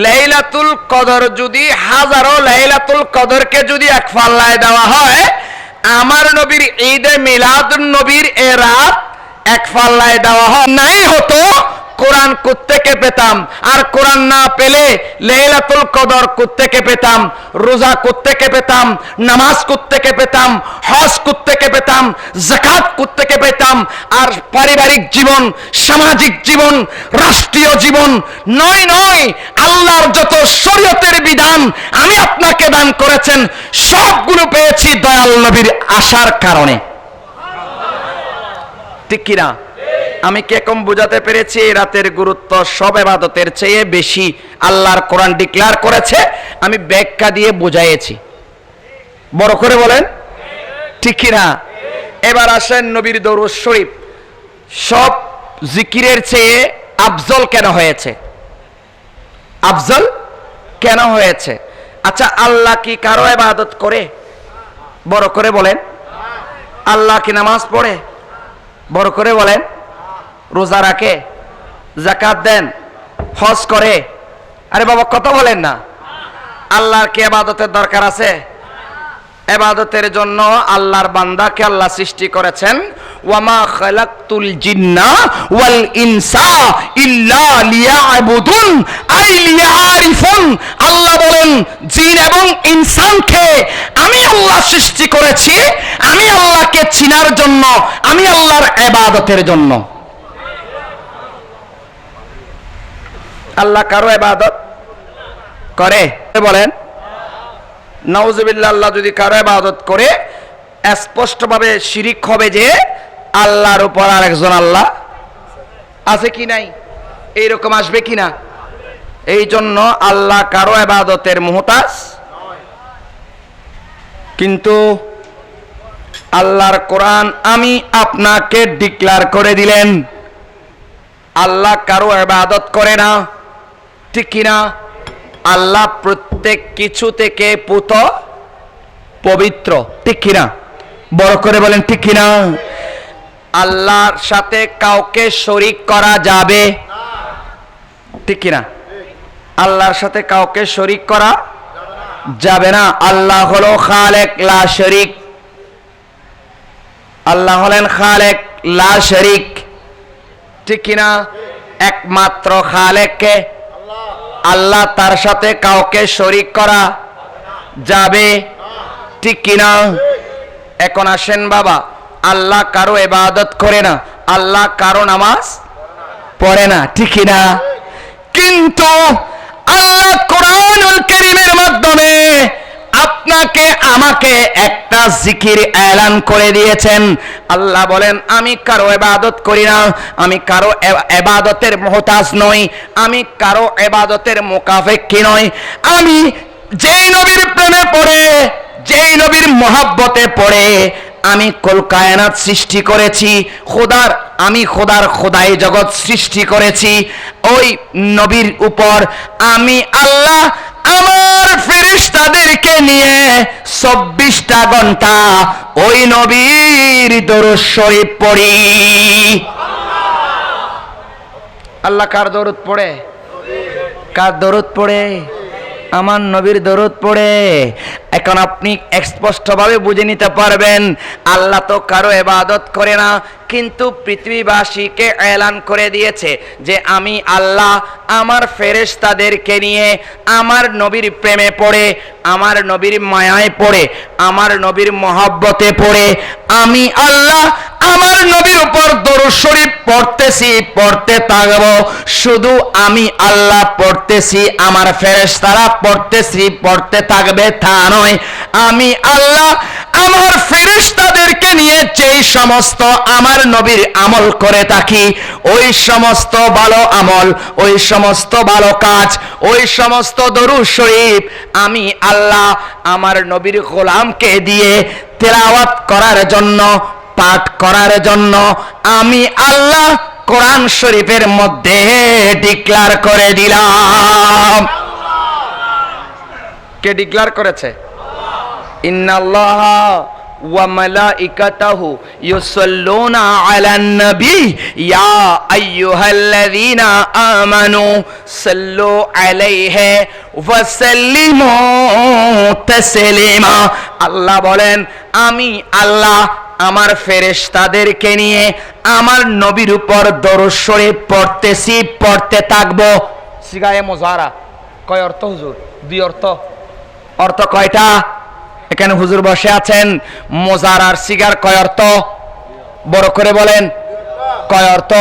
লাইলাতুল কদর যদি হাজারো লাইলাতুল কদরকে যদি এক পাল্লায় দেওয়া হয়, আমার নবীর ঈদে মিলাদুন নবীর এ রাত এক পাল্লায় দেওয়া হয় নাই হতো, কোরআন কোত্থেকে পেতাম? আর কোরআন না পেলে লাইলাতুল কদর কোত্থেকে পেতাম? রোজা কোত্থেকে পেতাম? নামাজ কোত্থেকে পেতাম? হজ কোত্থেকে পেতাম? যাকাত কোত্থেকে পেতাম? আর পারিবারিক জীবন, সামাজিক জীবন, রাষ্ট্রীয় জীবন, নয় নয়, আল্লাহর যত শরীয়তের বিধান আমি আপনাকে দান করেছেন সবগুলো পেয়েছি দয়াল নবীর আসার কারণে, ঠিক কিনা? আমি কি কম বুঝাতে পেরেছি? এই রাতের গুরুত্ব সব ইবাদতের চেয়ে বেশি আল্লাহর কোরআন ডিক্লেয়ার করেছে, আমি ব্যাখ্যা দিয়ে বুঝাইছি। বড় করে বলেন, ঠিক কিনা? এবার আসেন নবীর দরুদ শরীফ সব জিকিরের চেয়ে আফজল কেন হয়েছে? আফজল কেন হয়েছে? আচ্ছা, আল্লাহ কি কারো ইবাদত করে? বড় করে বলেন। আল্লাহ কি নামাজ পড়ে? বড় করে বলেন। রোজা রাখে, যাকাত দেন, হজ করে? আরে বাবা, কথা বলেন না। আল্লাহর কি ইবাদতের দরকার আছে? ইবাদতের জন্য আল্লাহর বান্দাকে আল্লাহ সৃষ্টি করেছেন। ওয়ামা খালাকতুল জিন্না ওয়াল ইনসা ইল্লা লিয়াবুদুন আই লিয়ারিফুন। আল্লাহ বলেন, জিন এবং ইনসানকে আমি আল্লাহ সৃষ্টি করেছি, আমি আল্লাহকে চিনার জন্য, আমি আল্লাহর ইবাদতের জন্য। আল্লাহ কারো ইবাদত করে? বলেন নাউজুবিল্লাহ। আল্লাহ যদি কারো ইবাদত করে, স্পষ্টভাবে শিরিক হবে যে আল্লাহর উপর আরেকজন আল্লাহ আছে কি নাই? এইরকম আসবে কি না? এই জন্য আল্লাহ কারো ইবাদতের মুহতাজ। কিন্তু আল্লাহর কোরআন আমি আপনাকে ডিক্লার করে দিলেন, আল্লাহ কারো ইবাদত করে না, ঠিক কিনা? আল্লাহ প্রত্যেক কিছু থেকে পবিত্র, ঠিক কিনা? বড় করে বলেন, ঠিক কিনা? আল্লাহর সাথে কাউকে শরীক করা যাবে, ঠিক কিনা? আল্লাহর সাথে কাউকে শরীক করা যাবে না। আল্লাহ হলো খালেক লা শরীক। আল্লাহ হলেন খালেক লা শরীক, ঠিক কিনা? একমাত্র খালেককে আল্লাহ, তার সাথে কাউকে শরীক করা যাবে, ঠিক কিনা? এখন আসেন বাবা, আল্লাহ কারো ইবাদত করে না, আল্লাহ কারো নামাজ পড়ে না, ঠিক কিনা? কিন্তু আল্লাহ কোরআনুল কারীমের মাধ্যমে আপনাকে আমাকে একটা জিকির এলান করে দিয়েছেন। আল্লাহ বলেন, আমি কারো ইবাদত করি না, আমি কারো ইবাদতের মুহতাজ নই, আমি কারো ইবাদতের মুকাফিকি নই। আমি যেই নবীর প্রেমে পড়ে, যেই নবীর মহব্বতে পড়ে আমি কুল কায়নাত সৃষ্টি করেছি, আমি খোদার খোদাই জগৎ সৃষ্টি করেছি, ওই নবীর উপর আমি আল্লাহ আমার ফেরেশতাদেরকে নিয়ে 24টা ঘন্টা ওই নবীর দরুদ শরীফ পড়ি। আল্লাহ কার দরুদ পড়ে? কার দরুদ পড়ে? আমার নবীর দরুদ পড়ে। এখন আপনি স্পষ্টভাবে বুঝে নিতে পারবেন, আল্লাহ তো কারো ইবাদত করে না, কিন্তু পৃথিবীবাসীকে এলান করে দিয়েছে যে আমি আল্লাহ আমার ফেরেশতাদেরকে নিয়ে আমার নবীর প্রেমে পড়ে, আমার নবীর মায়ায় পড়ে, আমার নবীর মহব্বতে পড়ে আমি আল্লাহ আমার নবীর উপর দরুদ শরীফ পড়তেছি, পড়তে থাকব। শুধু আমি আল্লাহ পড়তেছি, আমার ফেরেশতারা পড়তেছি, পড়তে থাকবে তা নয়। আমি আল্লাহ আমার ফেরেশতাদেরকে নিয়ে যেই সমস্ত আমার নবীর আমল করে থাকি, ওই সমস্ত ভালো আমল, ওই সমস্ত ভালো কাজ, ওই সমস্ত দরুদ শরীফ আমি আল্লাহ আমার নবীর গোলামকে দিয়ে তেলাওয়াত করার জন্য, পাঠ করার জন্য আমি আল্লাহ কোরআন শরীফের মধ্যে ডিক্লার করে দিলাম। কে ডিক্লার করেছে? ইন্নাল্লাহা ওয়া মালাইকাতাহু ইউসাল্লুনা আলান নবী ইয়া আইয়ুহাল্লাযীনা আমানু সাল্লু আলাইহি ওয়া সাল্লিমু তাসলিমা। আল্লাহ বলেন, আমি আল্লাহ আমার ফেরেশতাদেরকে নিয়ে আমার নবীর উপর দরুদ শরীফ পড়তেছি, পড়তে থাকবো। সিগায়ে মুজারা কয় অর্থ হুজুর? দুই অর্থ। অর্থ কয়টা? এখানে হুজুর বসে আছেন, মুজারার সিগার কয় অর্থ? বড় করে বলেন। কয় অর্থ?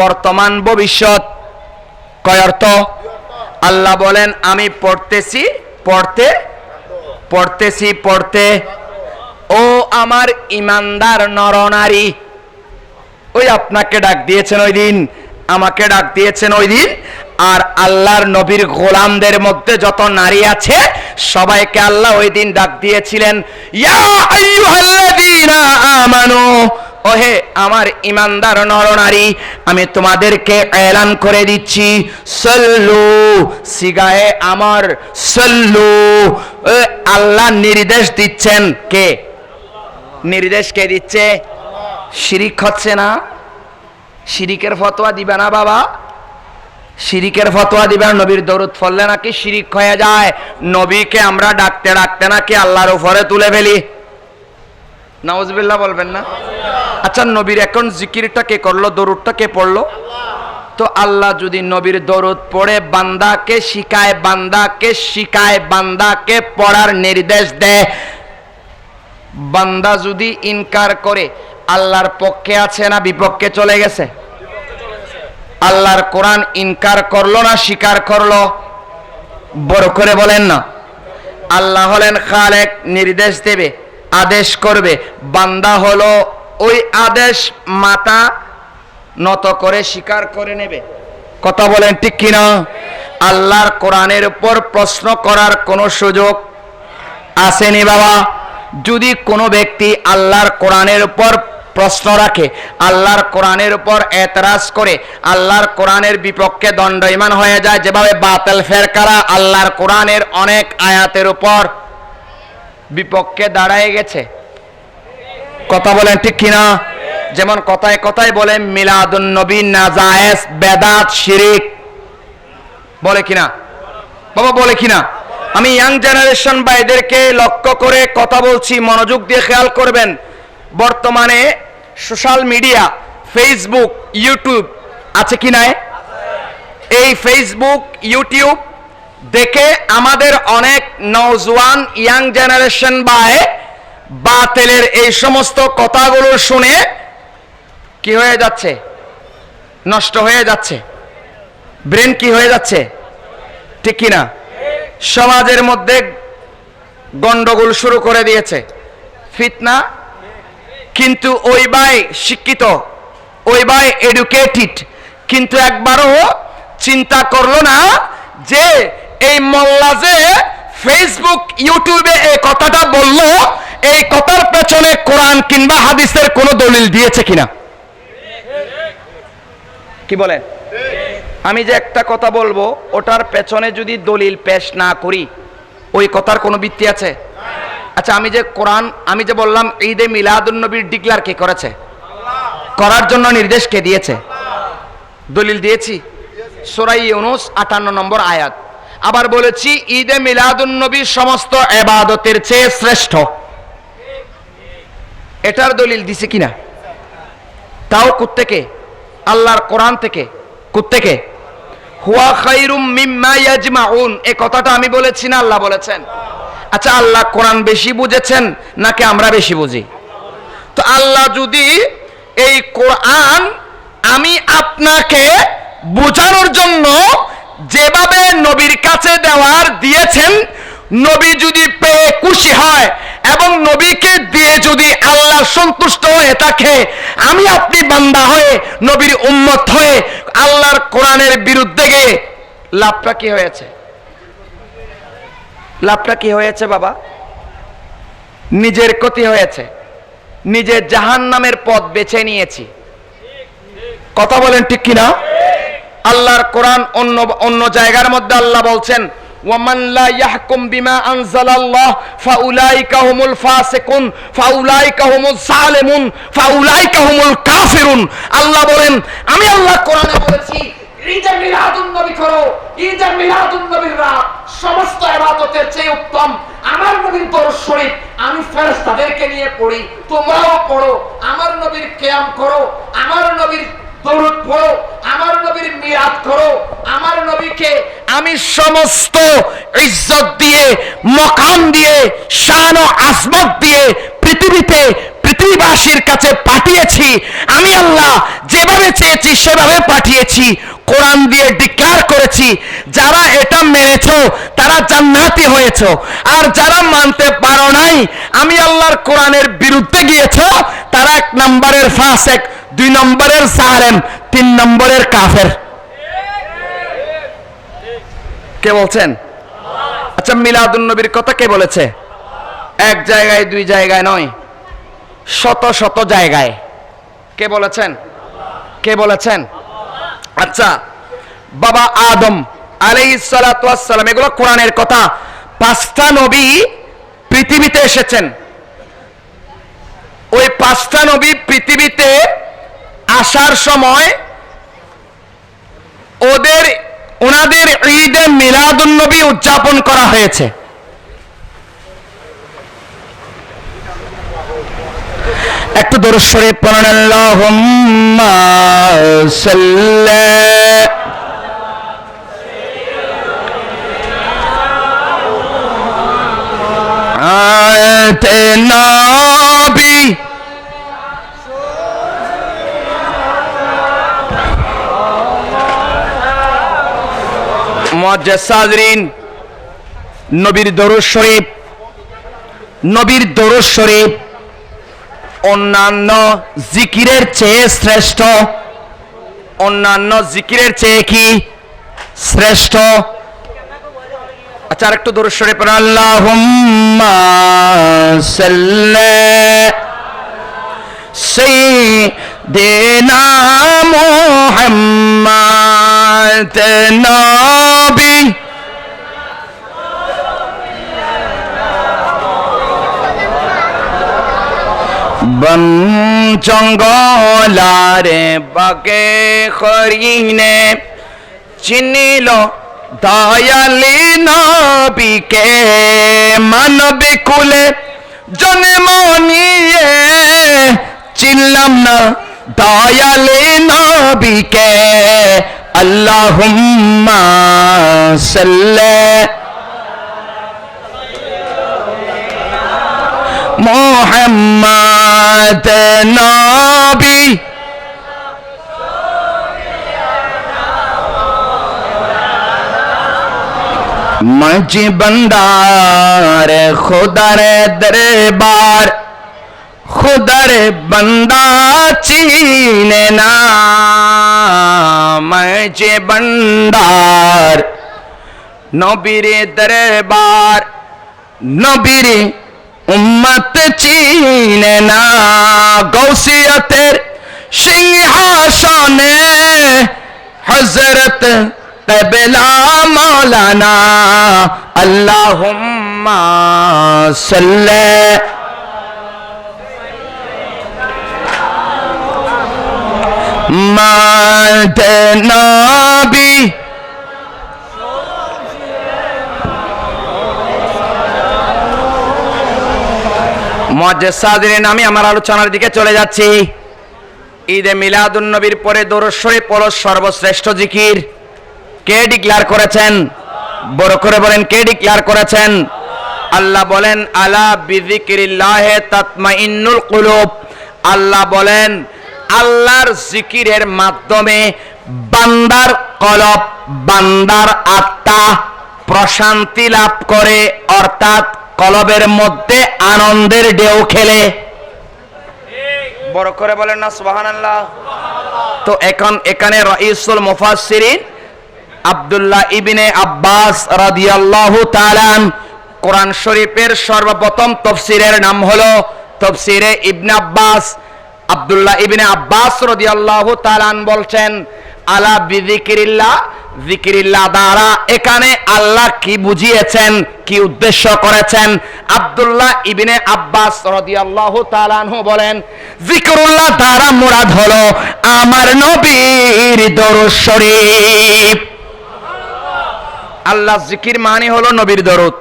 বর্তমান ভবিষ্যৎ। কয় অর্থ? আল্লাহ বলেন আমি পড়তেছি, পড়তে। ও আমার ইমানদার নরনারী, ওই আপনাকে ডাক দিয়েছেন ওই দিন, আমাকে ডাক দিয়েছেন ওই দিন, আর আল্লাহর নবীর গোলামদের মধ্যে যত নারী আছে সবাইকে আল্লাহ ওই দিন ডাক দিয়েছিলেন, ইয়া আইয়ুহাল্লাযীনা আমানু, ওহে আমার ইমানদার নরনারী, আমি তোমাদেরকে এলান করে দিচ্ছি, সল্লু, সিগায়ে আমার সল্লু। আল্লাহ নির্দেশ দিচ্ছেন, কে নির্দেশ কে দিচ্ছে? শিরিক হচ্ছে না? শিরিকের ফতোয়া দিবে না বাবা, শিরিকের ফতোয়া দিবে না। নবীর দরুদ পড়লে নাকি শিরিক হয়ে যায়, নবীকে আমরা ডাকতে ডাকতে নাকি আল্লাহর উপরে তুলে ফেলি। নাউজুবিল্লাহ বলবেন না? আচ্ছা, নবীর এখন জিকিরটা কে করলো, দরুদটা কে পড়লো? তো আল্লাহ যদি নবীর দরুদ পড়ে বান্দাকে শিখায়, বান্দাকে পড়ার নির্দেশ দেয়, বান্দা যদি ইনকার করে, আল্লাহর পক্ষে আছে না বিপক্ষে চলে গেছে? আল্লাহর কোরআন ইনকার করলো না স্বীকার করলো? বড় করে বলেন না। আল্লাহ হলেন খালেক, নির্দেশ দেবে, আদেশ করবে, বান্দা হলো ওই আদেশ মাথা নত করে স্বীকার করে নেবে। কথা বলেন ঠিক কিনা? আল্লাহর কোরআনের উপর প্রশ্ন করার কোনো সুযোগ আসেনি বাবা। যদি কোনো ব্যক্তি আল্লাহর কোরআনের উপর প্রশ্ন রাখে, আল্লাহর কোরআনের উপর এতরাজ করে, আল্লাহর কোরআনের বিপক্ষে দণ্ডায়মান হয়ে যায়, যেভাবে বাতিল ফেরকারা আল্লাহর কোরআনের অনেক আয়াতের উপর বিপক্ষে দাঁড়ায় গেছে। কথা বলেন ঠিক কিনা? যেমন কথায় কথায় বলে মিলাদুন নবী নাজায়েজ, বেদাত, শিরিক, বলে কিনা বাবা, বলে কিনা? আমি ইয়াং জেনারেশন ভাইদেরকে লক্ষ্য করে কথা বলছি, মনোযোগ দিয়ে খেয়াল করবেন। বর্তমানে সোশ্যাল মিডিয়া, ফেসবুক, ইউটিউব আছে কি নাই? এই ফেসবুক, ইউটিউব দেখে আমাদের অনেক নওজোয়ান ইয়াং জেনারেশন ভাই বাতিলের এই সমস্ত কথাগুলো শুনে কি হয়ে যাচ্ছে? নষ্ট হয়ে যাচ্ছে, ব্রেন কি হয়ে যাচ্ছে, ঠিক কিনা? সমাজের মধ্যে গন্ডগোল শুরু করে দিয়েছে, ফিতনা। কিন্তু ওই ভাই শিক্ষিত, ওই ভাই এডুকেটেড, কিন্তু একবারও চিন্তা করলো না যে এই মোল্লা যে ফেসবুক, ইউটিউবে এই কথাটা বললো, এই কথার পেছনে কোরআন কিংবা হাদিসের কোনো দলিল দিয়েছে কিনা। কি বলেন? আমি যে একটা কথা বলবো, ওটার পেছনে যদি দলিল পেশ না করি, ওই কথার কোনো ভিত্তি আছে? আচ্ছা, আমি যে কোরআন, আমি যে বললাম ঈদে মিলাদুন নবীর ডিক্লার কে করেছে? করার জন্য নির্দেশ কে দিয়েছে? দলিল দিয়েছি, সূরা ইউনূস 58 নম্বর আয়াত। আবার বলেছি ঈদে মিলাদুন নবী সমস্ত ইবাদতের চেয়ে শ্রেষ্ঠ, এটার দলিল দিছে কিনা? তাও কোত্থেকে? আল্লাহর কোরআন থেকে। কোত্থেকে? হুয়া খায়রুম মিম্মা ইয়াজমাউন, এই কথাটা আমি বলেছি না আল্লাহ বলেছেন? আচ্ছা, আল্লাহ কোরআন বেশি বুঝেছেন নাকি আমরা বেশি বুঝি? তো আল্লাহ যদি এই কোরআন আমি আপনাকে বোঝানোর জন্য যেভাবে নবীর কাছে দেওয়ার দিয়েছেন, নবী যদি পেয়ে খুশি হয় এবং নবীকে দিয়ে যদি আল্লাহ সন্তুষ্ট হয়ে থাকে, আমি আপনি বান্দা হয়ে নবীর উম্মত হয়ে আল্লাহর কোরআনের বিরুদ্ধে গিয়ে লাভটা কি হয়েছে? লাভটা কি হয়েছে বাবা? নিজের ক্ষতি হয়েছে, নিজের জাহান্নামের পথ বেছে নিয়েছি। কথা বলেন ঠিক কিনা? আল্লাহর কোরআন অন্য জায়গার মধ্যে আল্লাহ বলছেন, ওয়ামান লা ইয়াহকুম বিমা আনজালাল্লাহ ফাউলাইকা হুমুল ফাসিকুন ফাউলাইকা হুমুজ জালিমুন ফাউলাইকা হুমুল কাফিরুন। আল্লাহ বলেন, আমি আল্লাহ কোরআনে বলেছি ঈদে মিলাদুন নবী করো, ঈদে মিলাদুন নবীর রাত সমস্ত ইবাদতের চেয়ে উত্তম। আমার নবীর দরুদ শরীফ আমি ফেরেশতাদেরকে নিয়ে পড়ি, তোমরাও পড়ো। আমার নবীর কিয়াম করো, আমার নবীর দরুদ পড়ো, আমার নবীর মিলাদ করো। আমার নবীকে আমি সমস্ত ইজ্জত দিয়ে, মকাম দিয়ে, শান ও আজমত দিয়ে পৃথিবীতে পৃথিবীবাসীর কাছে পাঠিয়েছি। আমি আল্লাহ যেভাবে চেয়েছি সেভাবে পাঠিয়েছি, কোরআন দিয়ে ডিক্লেয়ার করেছি। যারা এটা মেনেছো তারা জান্নাতি হয়েছো, আর যারা মানতে পারো নাই, আমি আল্লাহর কোরআনের বিরুদ্ধে গিয়েছো, তারা 1 নম্বরের ফাসিক, 2 নম্বরের জালেম, 3 নম্বরের কাফের। কে বলছেন? আচ্ছা, মিলাদুন নবীর কথা কে বলেছে? এক জায়গায় 2 জায়গায় নয়, শত শত জায়গায়। কে বলেছেন? কে বলেছেন? আচ্ছা, বাবা আদম আলাইহিস সালাতু ওয়াস সালাম, এগুলো কোরআনের কথা। 5টা নবী পৃথিবীতে এসেছেন। ওই 5টা নবী পৃথিবীতে আসার সময় ওনাদের ঈদে মিলাদুন নবী উদযাপন করা হয়েছে। একটু দরুদ শরীফ পড়েন, আল্লাহুম্মা সাল্লি আতে নবী মুআজ্জাজ সাদরিন। নবীর দরুদ শরীফ, নবীর দরুদ শরীফ অন্যান্য জিকিরের চেয়ে শ্রেষ্ঠ। অন্যান্য জিকিরের চেয়ে কি শ্রেষ্ঠ? আচ্ছা, আরেকটু দরুদ শরীফ পড়েন, আল্লাহুম্মা সাল্লি সাইয়্যিদিনা মুহাম্মাদ নবী বন জঙ্গলারে বাগে হরিণে চিনিল দয়ালি নবীকে, মানবে কুলে জন্ম নিয়ে চিনলাম না দয়ালি নবীকে। আল্লাহুম্মা সাল্লি মুহাম্মাদ নবী মাঝি বন্দার খুদার দরবার, খুদার বন্দা চিনে না। মাঝি বন্দার নবীর দরবার, নবীর উম্মত চিনে না। গৌসিয়তের সিংহাসনে হযরত কিবলা মাওলানা। আল্লাহুম্মা সাল্লি মুহাম্মাদ নবী মুআজ্জাজ সাদরিন, আমি আমার আলোচনার দিকে চলে যাচ্ছি। ঈদে মিলাদুন নবীর পরে দরুদ শরীফ হলো সর্বশ্রেষ্ঠ জিকির। কে ডিক্লেয়ার করেছেন? বড় করে বলেন, কে ডিক্লেয়ার করেছেন? আল্লাহ বলেন, আলা বিযিকরিল্লাহি তাতমাইন্নুল কুলুব। আল্লাহ বলেন, আল্লাহর জিকিরের মাধ্যমে বান্দার কলব, বান্দার আত্মা প্রশান্তি লাভ করে, অর্থাৎ কলবের মধ্যে আনন্দের ঢেউ খেলে। বড় করে বলেন না সুবহানাল্লাহ। তো এখানে রাইসুল মুফাসসিরিন আব্দুল্লাহ ইবনে আব্বাস রাদিয়াল্লাহু তাআলা কোরআন শরীফের সর্বপ্রথম তাফসীরের নাম হলো তাফসীরে ইবনে আব্বাস। আব্দুল্লাহ ইবনে আব্বাস রাদিয়াল্লাহু তাআলা বলছেন, আলা বিযিকরিল্লাহ, জিকিরিল্লাহ দ্বারা এখানে আল্লাহ কি বুঝিয়েছেন, কি উদ্দেশ্য করেছেন? আব্দুল্লাহ ইবনে আব্বাস রাদিয়াল্লাহু তাআলা আনহু বলেন, জিকরুল্লাহ দ্বারা মুরাদ হলো আমার নবীর দরুদ শরীফ। আল্লাহ জিকির মানে হলো নবীর দরুদ।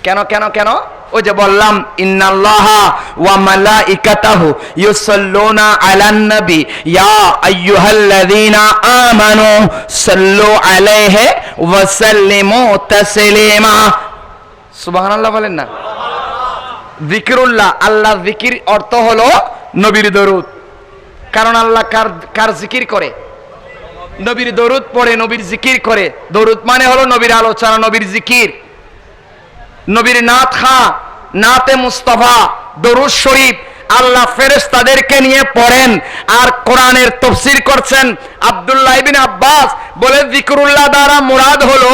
কেন কেন কেন? ওই যে বললাম, ইন্নাল্লাহা ওয়া মালাইকাতাহু ইউসাল্লুনা আলান নবী ইয়া আইয়ুহাল্লাযীনা আমানু সাল্লু আলাইহি ওয়া সাল্লিমু তাসলিমা। সুবহানাল্লাহ বলেন না। জিকিরুল্লাহ, আল্লাহ জিকির অর্থ হলো নবীর দরুদ। কারণ আল্লাহ কার জিকির করে? নবীর দরুদ পড়ে, নবীর জিকির করে। দরুদ মানে হলো নবীর আলোচনা, নবীর জিকির, নবীর নাত খা, নাতে মুস্তাফা, দরুদ শরীফ। আল্লাহ ফেরেশতাদেরকে নিয়ে পড়েন আর কোরআনের তাফসীর করছেন। আব্দুল্লাহ ইবনে আব্বাস বলে যিকরুল্লাহ দ্বারা মুরাদ হলো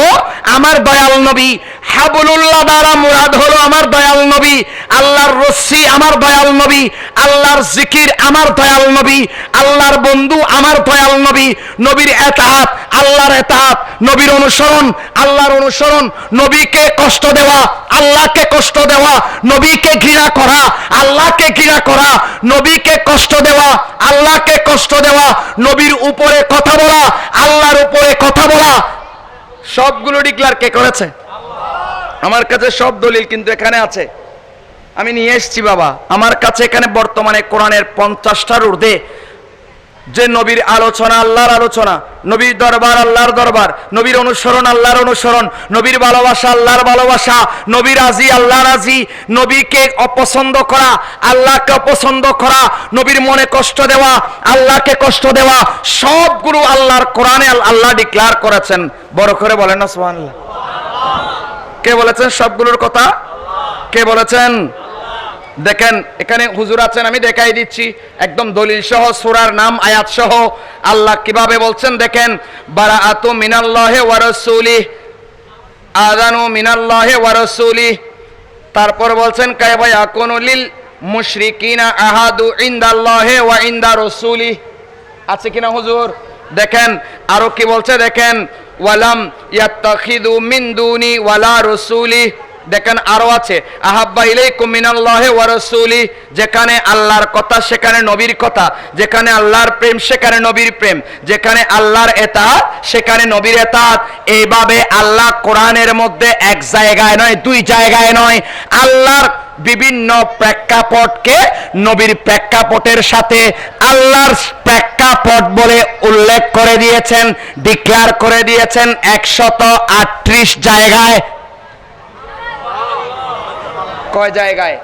আমার দয়াল নবী, হাবলুল্লাহ দ্বারা মুরাদ হলো আমার দয়াল নবী, আল্লাহর রশ্মি আমার দয়াল নবী, আল্লাহর জিকির আমার দয়াল নবী, আল্লাহর বন্ধু আমার দয়াল নবী, নবীর এতাআত আল্লাহর এতাআত, নবীর অনুসরণ আল্লাহর অনুসরণ, নবীকে কষ্ট দেওয়া আল্লাহকে কষ্ট দেওয়া, নবীকে ঘৃণা করা আল্লাহকে ঘৃণা করা, নবীকে কষ্ট দেওয়া আল্লাহকে কষ্ট দেওয়া, নবীর উপরে কথা বলা আল্লাহর উপরে কথা বলা, সবগুলো ডিক্লার কে করেছে? আমার কাছে সব দলিল কিন্তু এখানে আছে, আমি নিয়ে এসেছি বাবা। আমার কাছে এখানে বর্তমানে কোরআনের 50টার ঊর্ধ্বে যে নবীর আলোচনা আল্লাহর আলোচনা, নবীর দরবার আল্লাহর দরবার, নবীর অনুসরণ আল্লাহর অনুসরণ, নবীর ভালোবাসা আল্লাহর ভালোবাসা, নবী রাজি আল্লাহ রাজি, নবীকে অপছন্দ করা আল্লাহকে অপছন্দ করা, নবীর মনে কষ্ট দেওয়া আল্লাহকে কষ্ট দেওয়া, সবগুলো আল্লাহর কোরআনে আল্লাহ ডিক্লার করেছেন। বড় করে বলেন না সুবহানাল্লাহ। কে বলেছেন সবগুলোর কথা? কে বলেছেন? দেখেন এখানে হুজুর আছেন, আমি দেখাই দিচ্ছি একদম দলিল সহ, সূরার নাম আয়াত সহ আল্লাহ কিভাবে বলছেন দেখেন। বারাআতু মিনাল্লাহি ওয়া রাসূলিহি, আযানু মিনাল্লাহি ওয়া রাসূলিহি, তারপর বলছেন কাইফা ইয়াকুনু লিল মুশরিকিনা আহাদু ইনদাল্লাহি ওয়া ইনদা রাসূলিহি, আছে কিনা হুজুর? দেখেন আরো কি বলছে দেখেন, ওয়ালাম ইয়াত্তাখিদু মিন দুনি ওয়ালা রাসূলি, দেখেন আরো আছে আহাব্বা ইলাইকুম মিনাল্লাহি ওয়া রাসূলি, যেখানে আল্লাহর কথা সেখানে নবীর কথা, যেখানে আল্লাহর প্রেম সেখানে নবীর প্রেম, যেখানে আল্লাহর এতাআত সেখানে নবীর এতাআত। এইভাবে আল্লাহ কোরআনের মধ্যে এক জায়গায় নয়, দুই জায়গায় নয়, আল্লাহর বিভিন্ন প্রেক্ষাপটকে নবীর প্রেক্ষাপটের সাথে আল্লাহর প্রেক্ষাপট বলে উল্লেখ করে দিয়েছেন, ডিক্লেয়ার করে দিয়েছেন 138 জায়গায়। কয় জায়গায়?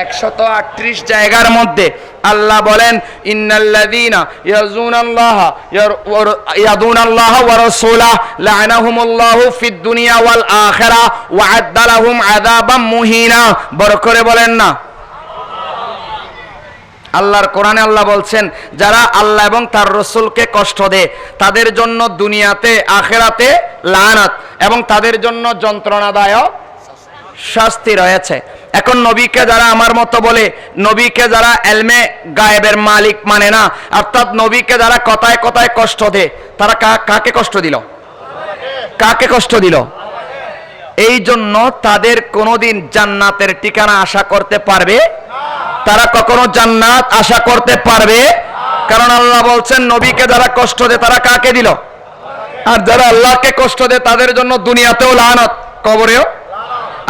138 জায়গার মধ্যে আল্লাহ বলেন ইন্নাল্লাযীনা ইয়াযুনাল্লাহা ওয়া রাসূলাহু লা'নাহুমুল্লাহু ফিদ দুনিয়া ওয়াল আখিরাহ ওয়া আ'আদ্দা লাহুম আযাবাম মুহিনা। বড় করে বলেন না। আল্লাহর কোরআনে আল্লাহ বলছেন যারা আল্লাহ এবং তার রাসূলকে কষ্ট দেয় তাদের জন্য দুনিয়াতে আখিরাতে লানত এবং তাদের জন্য যন্ত্রণাদায়ক শাস্তি রয়েছে। এখন নবীকে যারা আমার মতো বলে, নবীকে যারা এলমে গায়েবের মালিক মানে না, অর্থাৎ নবীকে যারা কথায় কথায় কষ্ট দেয়, তারা কাকে কষ্ট দিল? কাকে কষ্ট দিল? এই জন্য তাদের কোনোদিন জান্নাতের ঠিকানা আশা করতে পারবে? তারা কখনো জান্নাত আশা করতে পারবে? কারণ আল্লাহ বলছেন নবীকে যারা কষ্ট দেয় তারা কাকে দিল? আর যারা আল্লাহকে কষ্ট দেয় তাদের জন্য দুনিয়াতেও লানত, কবরেও।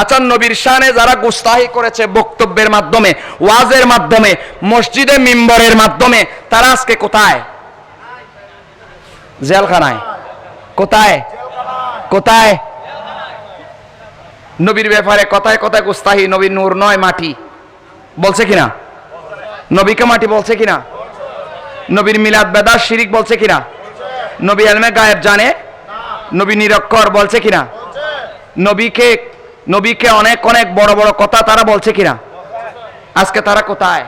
আচ্ছা, নবীর শানে যারা গুস্তাহি করেছে বক্তব্যের মাধ্যমে, ওয়াজের মাধ্যমে, মসজিদে মিম্বরের মাধ্যমে, তারা আজকে কোথায়? জেলখানায়। কোথায়? কোথায়? নবীর ব্যাপারে কথায় কথায় গুস্তাহি, নবীর নূর নয় মাটি বলছে কিনা? নবীকে মাটি বলছে কিনা? নবীর মিলাদ বেদাত শিরিক বলছে কিনা? নবী ইলমে গায়েব জানে, নবী নিরক্ষর বলছে কিনা? নবীকে অনেক অনেক বড় বড় কথা তারা বলছে কিনা? আজকে তারা কোথায়?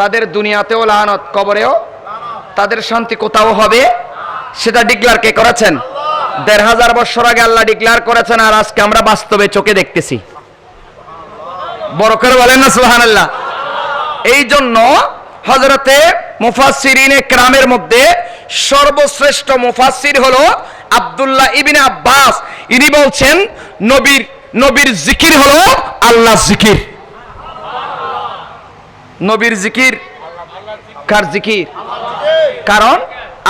তাদের দুনিয়াতেও লানত, কবরেও তাদের শান্তি কোথাও হবে? সেটা ডিক্লেয়ার কে করেছেন? 1500 বছর আগে আল্লাহ ডিক্লেয়ার করেছেন, আর আজকে আমরা বাস্তবে চোখে দেখতেছি। বড় করে বলেন না সুবহানাল্লাহ। এই জন্য হযরতে মুফাসসিরিনে কেরামের মধ্যে সর্বশ্রেষ্ঠ মুফাসসির হলো আব্দুল্লাহ ইবনে আব্বাস। ইনি বলছেন নবীর জিকির হলো আল্লাহর জিকির। নবীর জিকির কার জিকির? কারণ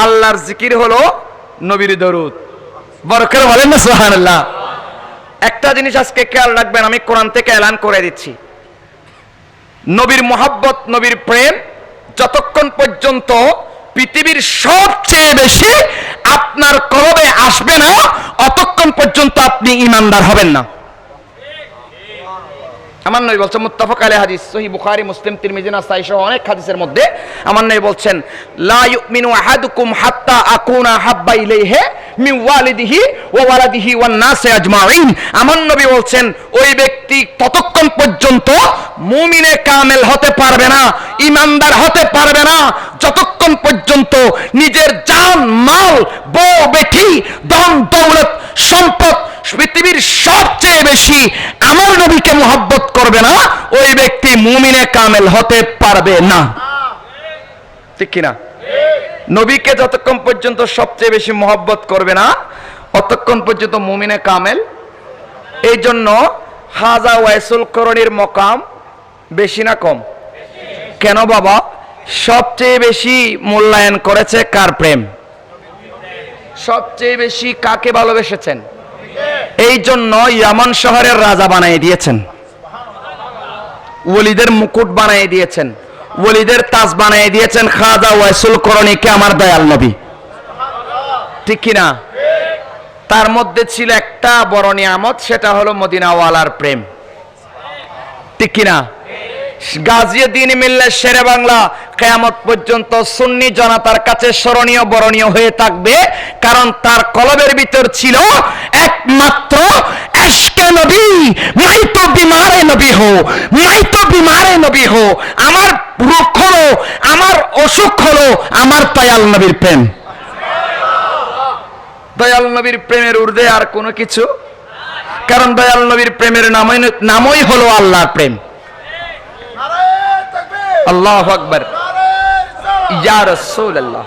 আল্লাহর জিকির হলো নবীর দরুদ। বড় করে বলেন না সুবহানাল্লাহ। একটা জিনিস আজকে খেয়াল রাখবেন, আমি কোরআন থেকে এলান করে দিচ্ছি, নবীর মহব্বত, নবীর প্রেম যতক্ষণ পর্যন্ত পৃথিবীর সবচেয়ে বেশি আপনার কলবে আসবে না, অতক্ষণ পর্যন্ত আপনি ঈমানদার হবেন না। আমার নবী বলছেন, মুত্তাফাক আলাইহি হাদিস, সহিহ বুখারী, মুসলিম, তিরমিজি, নাসাঈ সহ অনেক হাদিসের মধ্যে আমার নবী বলছেন, লা ইউমিনু আহাদুকুম হাত্তা আকুনা হাব্বা ইলাইহি মিন ওয়ালিদিহি ওয়া ওয়ালাদিহি ওয়ান নাসি আজমাইন। আমার নবী বলছেন, ওই ব্যক্তি ততক্ষণ পর্যন্ত মুমিনে কামেল হতে পারবে না, ঈমানদার হতে পারবে না, যতক্ষণ পর্যন্ত নিজের জান, মাল, বউ, বেটি, ধন দৌলত, সম্পদ, পৃথিবীর সবচেয়ে বেশি আমার নবীকে মুহাব্বত করবে না, ওই ব্যক্তি মুমিনে কামেল হতে পারবে না। ঠিক কিনা? নবীকে যতক্ষণ পর্যন্ত সবচেয়ে বেশি মুহাব্বত করবে না, ততক্ষণ পর্যন্ত মুমিনে কামেল। এই জন্য খাজা ওয়াইসুল করণীর মকাম বেশি না কম? কেন বাবা? সবচেয়ে বেশি মূল্যায়ন করেছে কার প্রেম? সবচেয়ে বেশি কাকে ভালোবেসেছেন? এই জন্য ইয়ামান শহরের রাজা বানিয়ে দিয়েছেন, ওলিদের মুকুট বানিয়ে দিয়েছেন, ওলিদের তাজ বানিয়ে দিয়েছেন খাজা ওয়াইসুল করণীকে আমার দয়াল নবী। ঠিক কিনা? তার মধ্যে ছিল একটা বড় নিয়ামত, সেটা হলো মদিনাওয়ালার প্রেম। ঠিক কিনা? গাজীউদ্দিন মিল্লাত শেরে বাংলা কিয়ামত পর্যন্ত সুন্নি জনতার কাছে স্মরণীয় বরণীয় হয়ে থাকবে, কারণ তার কলবের ভিতর ছিল একমাত্র ইশকে নবী। মাই তো বিমারে নবী হো, মাই তো বিমারে নবী হো। আমার রোগ হলো, আমার অসুখ হলো আমার দয়াল নবীর প্রেম। দয়াল নবীর প্রেমের ঊর্ধ্বে আর কোনো কিছু, কারণ দয়াল নবীর প্রেমের নামই হলো আল্লাহর প্রেম। আল্লাহু আকবার, ইয়া রাসূলুল্লাহ।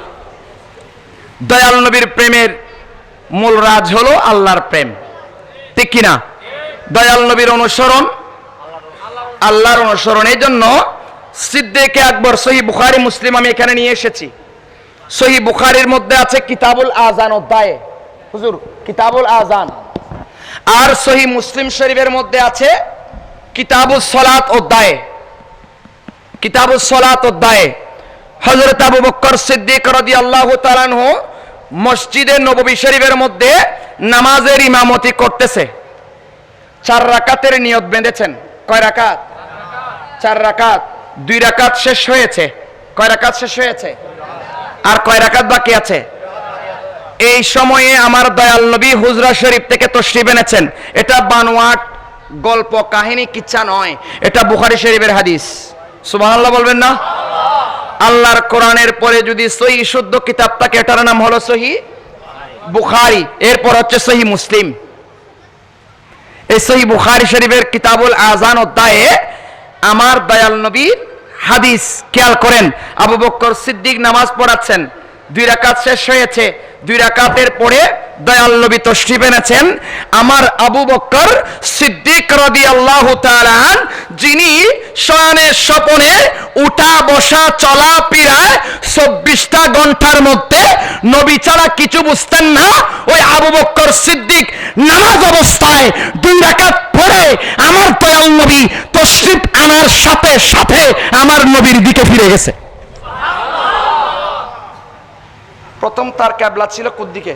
দয়াল নবীর প্রেমের মূল রাজ হলো আল্লাহর প্রেম। ঠিক কিনা? দয়াল নবীর অনুসরণ, আল্লাহর অনুসরণ। এই জন্য সিদ্দিক আকবর, সহিহ বুখারী, মুসলিম আমি এখানে নিয়ে এসেছি। সহিহ বুখারীর মধ্যে আছে কিতাবুল আযান অধ্যায়ে, হুজুর কিতাবুল আযান। আর সহিহ মুসলিম শরীফের মধ্যে আছে কিতাবুস সালাত অধ্যায়ে। কিতাবুস সালাত অধ্যায়ে হযরত আবু বকর সিদ্দিক রাদিয়াল্লাহু তাআলা আনহু মসজিদে নববী শরীফের মধ্যে নামাজের ইমামতি করতেছে। 4 রাকাতের নিয়ত বেঁধেছেন। কয় রাকাত? 4 রাকাত। 2 রাকাত শেষ হয়েছে। কয় রাকাত শেষ হয়েছে? আর কয় রাকাত বাকি আছে? এই সময়ে আমার দয়াল নবী হুজরা শরীফ থেকে তশরিফ এনেছেন। এটা বানোয়াট গল্প কাহিনী কিচ্ছা নয়, এটা বুখারী শরীফের হাদিস। সুবহানাল্লাহ বলবেন না? আল্লাহর কোরআনের পরে যদি সহিহ শুদ্ধ কিতাব থাকে, এটার নাম হলো সহিহ বুখারী, এরপর হচ্ছে সহিহ মুসলিম। এই সহিহ বুখারী শরীফের কিতাবুল আযান অধ্যায়ে আমার দয়াল নবীর হাদিস খেয়াল করেন। আবু বকর সিদ্দিক নামাজ পড়াচ্ছেন, 2 রাকাত শেষ হয়েছে। 2 রাকাতের পরে দয়াল নবী তশরিফ এনেছেন। আমার আবু বকর সিদ্দিক রাদিয়াল্লাহু তাআলা, যিনি শয়নে স্বপনে উঠা বসা চলা ফিরায় 24টা ঘন্টার মধ্যে নবী ছাড়া কিছু বুঝতেন না, ওই আবু বকর সিদ্দিক নামাজ অবস্থায় 2 রাকাত পড়ে আমার দয়াল নবী তশরিফ আনার সাথে সাথে আমার নবীর দিকে ফিরে গেছে। প্রথম তার কিবলা ছিল কোন দিকে?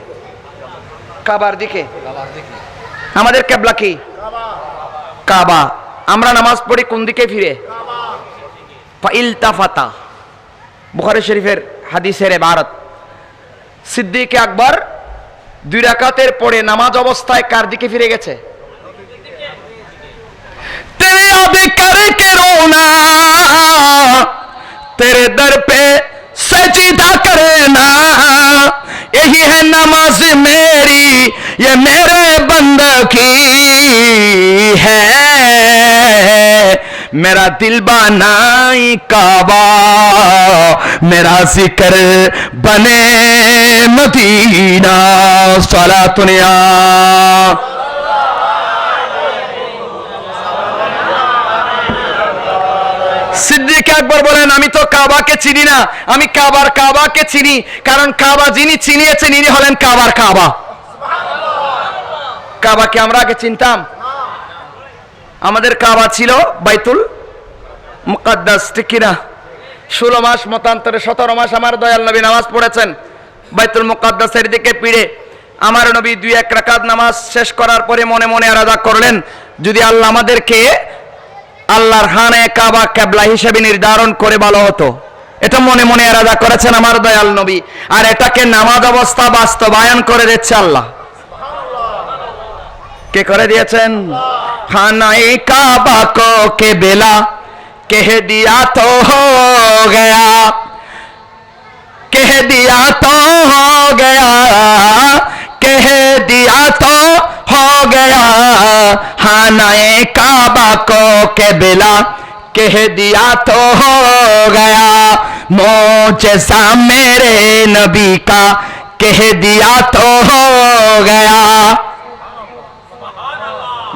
কাবার দিকে। আমাদের কিবলা কি? কাবা। আমরা নামাজ পড়ি কোন দিকে ফিরে? ফাইলতাফাতা, বুখারী শরীফের হাদিসের ইবারত। সিদ্দিক আকবর 2 রাকাতের পরে নামাজ অবস্থায় কার দিকে ফিরে গেছে? তেরে আবে করকে রোনা, তেরে দর পে सजदा करना, यही है नमाज मेरी, ये मेरे बंदा की है। मेरा दिल बनाई काबा, मेरा जिक्र बने मदीना। सलातुनिया সিদ্দিক আকবর বলেন, আমি তো কাবাকে চিনি না, আমি কাবাকে চিনি, কারণ কাবা যিনি চিনিয়েছেন ইনি হলেন কাবার কাবা। কাবাকে আমরা আগে চিনতাম? আমাদের কাবা ছিল বাইতুল মুকাদ্দাস। ঠিক কিনা? 16 মাস মতান্তরে 17 মাস আমার দয়াল নবী নামাজ পড়েছেন বাইতুল মুকাদ্দাসের দিকে ফিরে। আমার নবী 2-1 রাকাত নামাজ শেষ করার পরে মনে মনে আরাধনা করলেন, যদি আল্লাহ আমাদেরকে আল্লাহর খানে কাবা কিবলা হিসেবে নির্ধারণ করে ভালো হতো। এটা মনে মনে এরাদা করেছেন আমার দয়াল নবী, আর এটাকে নামাজ অবস্থা বাস্তবায়ন করে দিচ্ছে আল্লাহ। কে করে দিয়েছেন? খানায়ে কাবা কো কিবলা কহ দিয়া তো হো গয়া, कह दिया तो हो गया, कह दिया तो हो गया, खानाए काबा को किबला कह दिया तो हो गया, मोजज़ा मेरे नबी का कह दिया तो हो गया।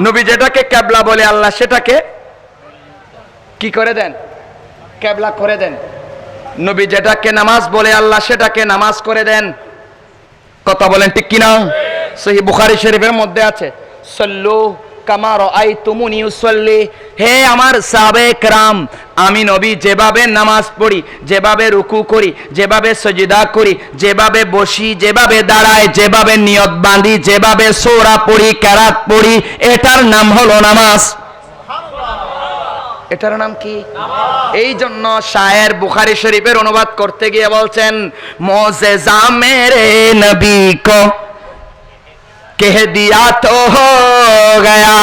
নবী যেটাকে কিবলা বলে আল্লাহ সেটাকে কি করে দেন? কিবলা করে দেন। নবী যেটাকে নামাজ বলে আল্লাহ সেটাকে নামাজ করে দেন। কথা বলেন ঠিক কিনা? সহিহ বুখারী শরীফের মধ্যে আছে, সাল্লু কামা রাআইতুমুনি উসাল্লি। হে আমার সাহাবায়ে কেরাম, আমি নবী যেভাবে নামাজ পড়ি, যেভাবে রুকু করি, যেভাবে সজদা করি, যেভাবে বসি, যেভাবে দাঁড়াই, যেভাবে নিয়ত বাঁধি, যেভাবে সূরা পড়ি, কেরাত পড়ি, এটার নাম হলো নামাজ। এটার নাম কি? এই জন্য শায়ের বুখারী শরীফের অনুবাদ করতে গিয়ে বলছেন, মোজেজা মেরে নবী কো কহ দিয়া তো হো গয়া,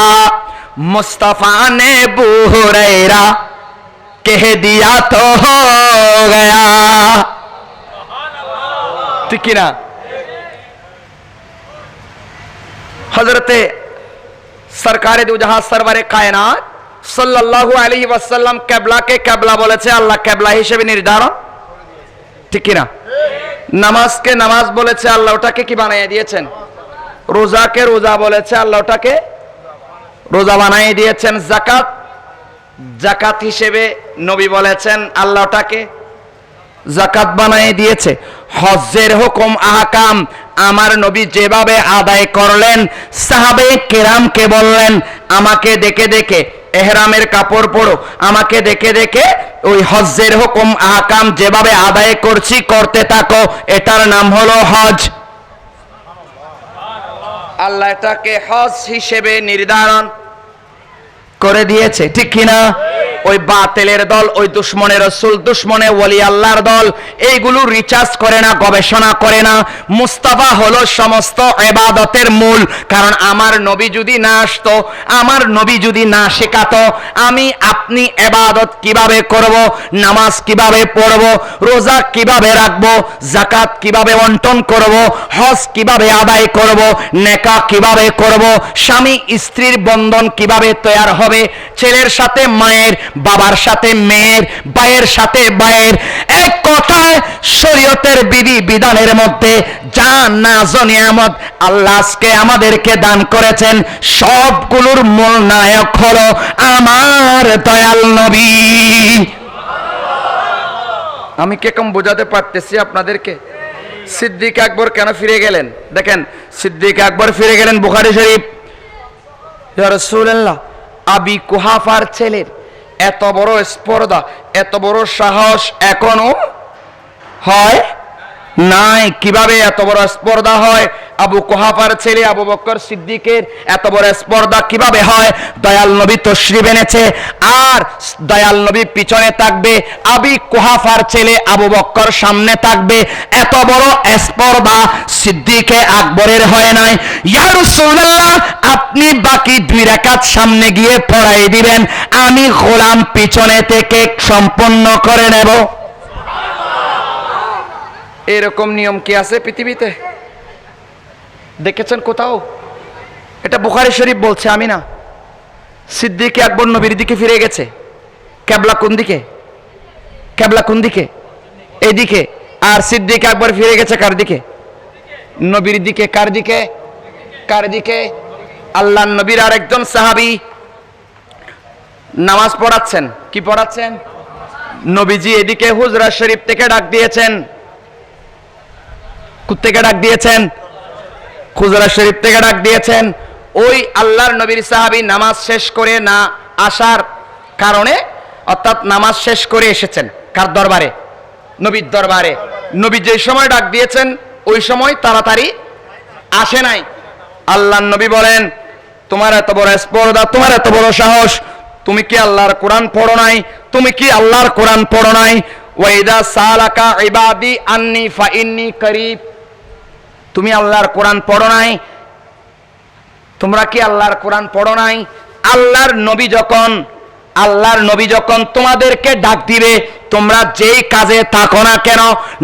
মুস্তাফা নে আবু হুরায়রা কহ দিয়া তো হো গয়া। ঠিক কিনা? হযরতে সরকারে দু জাহান সরওয়ারে কায়নাত সাল্লাল্লাহু আলাইহি ওয়াসাল্লাম কিবলাকে কিবলা বলেছে আল্লাহ কিবলা হিসেবে নির্ধারণ। ঠিক কিনা? নামাজকে নামাজ বলেছে আল্লাহ, ওটাকে কি বানিয়ে দিয়েছেন? রোজাকে রোজা বলেছে আল্লাহ, ওটাকে রোজা বানিয়ে দিয়েছেন। যাকাত যাকাত হিসেবে নবী বলেছেন আল্লাহ, ওটাকে যাকাত বানিয়ে দিয়েছে। হজ্জের হুকুম আহকাম আমার নবী যেভাবে আদায় করলেন, সাহাবায়ে কেরামকে বললেন আমাকে দেখে দেখে এহরামের কাপড় পরো, আমাকে দেখে দেখে ওই হজ্জের হুকুম আহকাম যেভাবে আদায় করছি করতে থাকো, এটার নাম হলো হজ। আল্লাহ এটাকে হজ হিসেবে নির্ধারণ করে দিয়েছে। ঠিক কিনা? ওই বাতিলের দল, ওই দুশমনে রাসূল, দুশমনে ওলি আল্লাহর দল, এইগুলো রিসার্চ করে না, গবেষণা করে না। মুস্তাফা হলো সমস্ত ইবাদতের মূল। কারণ আমার নবী যদি না আসতো, আমার নবী যদি না শেখাতো, আমি আপনি ইবাদত কিভাবে করব, নামাজ কিভাবে পড়ব, রোজা কিভাবে রাখব, যাকাত কিভাবে বন্টন করব, হজ কিভাবে আদায় করব, নেকাহ কিভাবে করব, স্বামী স্ত্রীর বন্ধন কিভাবে তৈরি হবে, ছেলের সাথে মায়ের, বাবার সাথে মেয়ের, ভাইয়ের সাথে ভাইয়ের, এক কথায় শরীয়তের বিধি বিধানের মধ্যে যা নাজ নিয়ামত আল্লাহ আজকে আমাদেরকে দান করেছেন, সবগুলোর মূল নায়ক হলো আমার দয়াল নবী। আমি কে কম বোঝাতে পারতেছি আপনাদেরকে? সিদ্দিক আকবর কেন ফিরে গেলেন? দেখেন, সিদ্দিক আকবর ফিরে গেলেন বুখারী শরীফ। ইয়া রাসূলুল্লাহ, আবি কুহাফার ছেলের এত বড় স্পর্ধা, এত বড় সাহস এখনো হয় নাই। কিভাবে এত বড় স্পর্ধা হয়? আবু কুহাফার ছেলে আবু বকর সিদ্দিকের এত বড় স্পর্ধা কিভাবে হয়? দয়াল নবী তশরিফ এনেছে, আর দয়াল নবী পিছনে থাকবে, আবি কুহাফার ছেলে আবু বকর সামনে থাকবে। এত বড় স্পর্ধা সিদ্দিকে আকবরের হয় নাই। ইয়া রাসূলুল্লাহ, আপনি বাকি 2 রাকাত সামনে গিয়ে পড়াই দিবেন, আমি গোলাম পিছনে থেকে সম্পন্ন করে নেব। এরকম নিয়ম কি আছে পৃথিবীতে? দেখেছেন কোথাও? এটা বুখারী শরীফ বলছে, আমি না। সিদ্দিক আকবর নবীর দিকে ফিরে গেছে। কিবলা কোন দিকে? কিবলা কোন দিকে? এইদিকে। আর সিদ্দিক আকবর ফিরে গেছে কার দিকে? নবীর দিকে। কার দিকে? কার দিকে? আল্লাহর নবীর আরেকজন সাহাবী নামাজ পড়াচ্ছেন। কি পড়াচ্ছেন? নবীজি এদিকে হুজরা শরীফ থেকে ডাক দিয়েছেন। থেকে ডাক দিয়েছেন? হুজরা শরীফ থেকে ডাক দিয়েছেন। ওই আল্লাহর নবীর সাহাবী নামাজ শেষ করে না আসার কারণে, অর্থাৎ নামাজ শেষ করে এসেছেন কার দরবারে? নবীর দরবারে। নবী যে সময় ডাক দিয়েছেন ওই সময় তাড়াতাড়ি আসে নাই। আল্লাহর নবী বলেন, তোমার এত বড় স্পর্ধা, তোমার এত বড় সাহস, তুমি কি আল্লাহর কোরআন পড়ো নাই? তুমি কি আল্লাহর কোরআন পড়ো নাই? ওয়াইদা সালাকা ইবাদি আন্নি ফাইন্নি করিব। তুমি আল্লাহর কোরআন পড়ো নাই? তোমরা কি আল্লাহর কোরআন পড়ো নাই? আল্লাহর নবী যখন তোমাদেরকে ডাক দিবে, তোমরা যেই কাজে থাকো না কেন,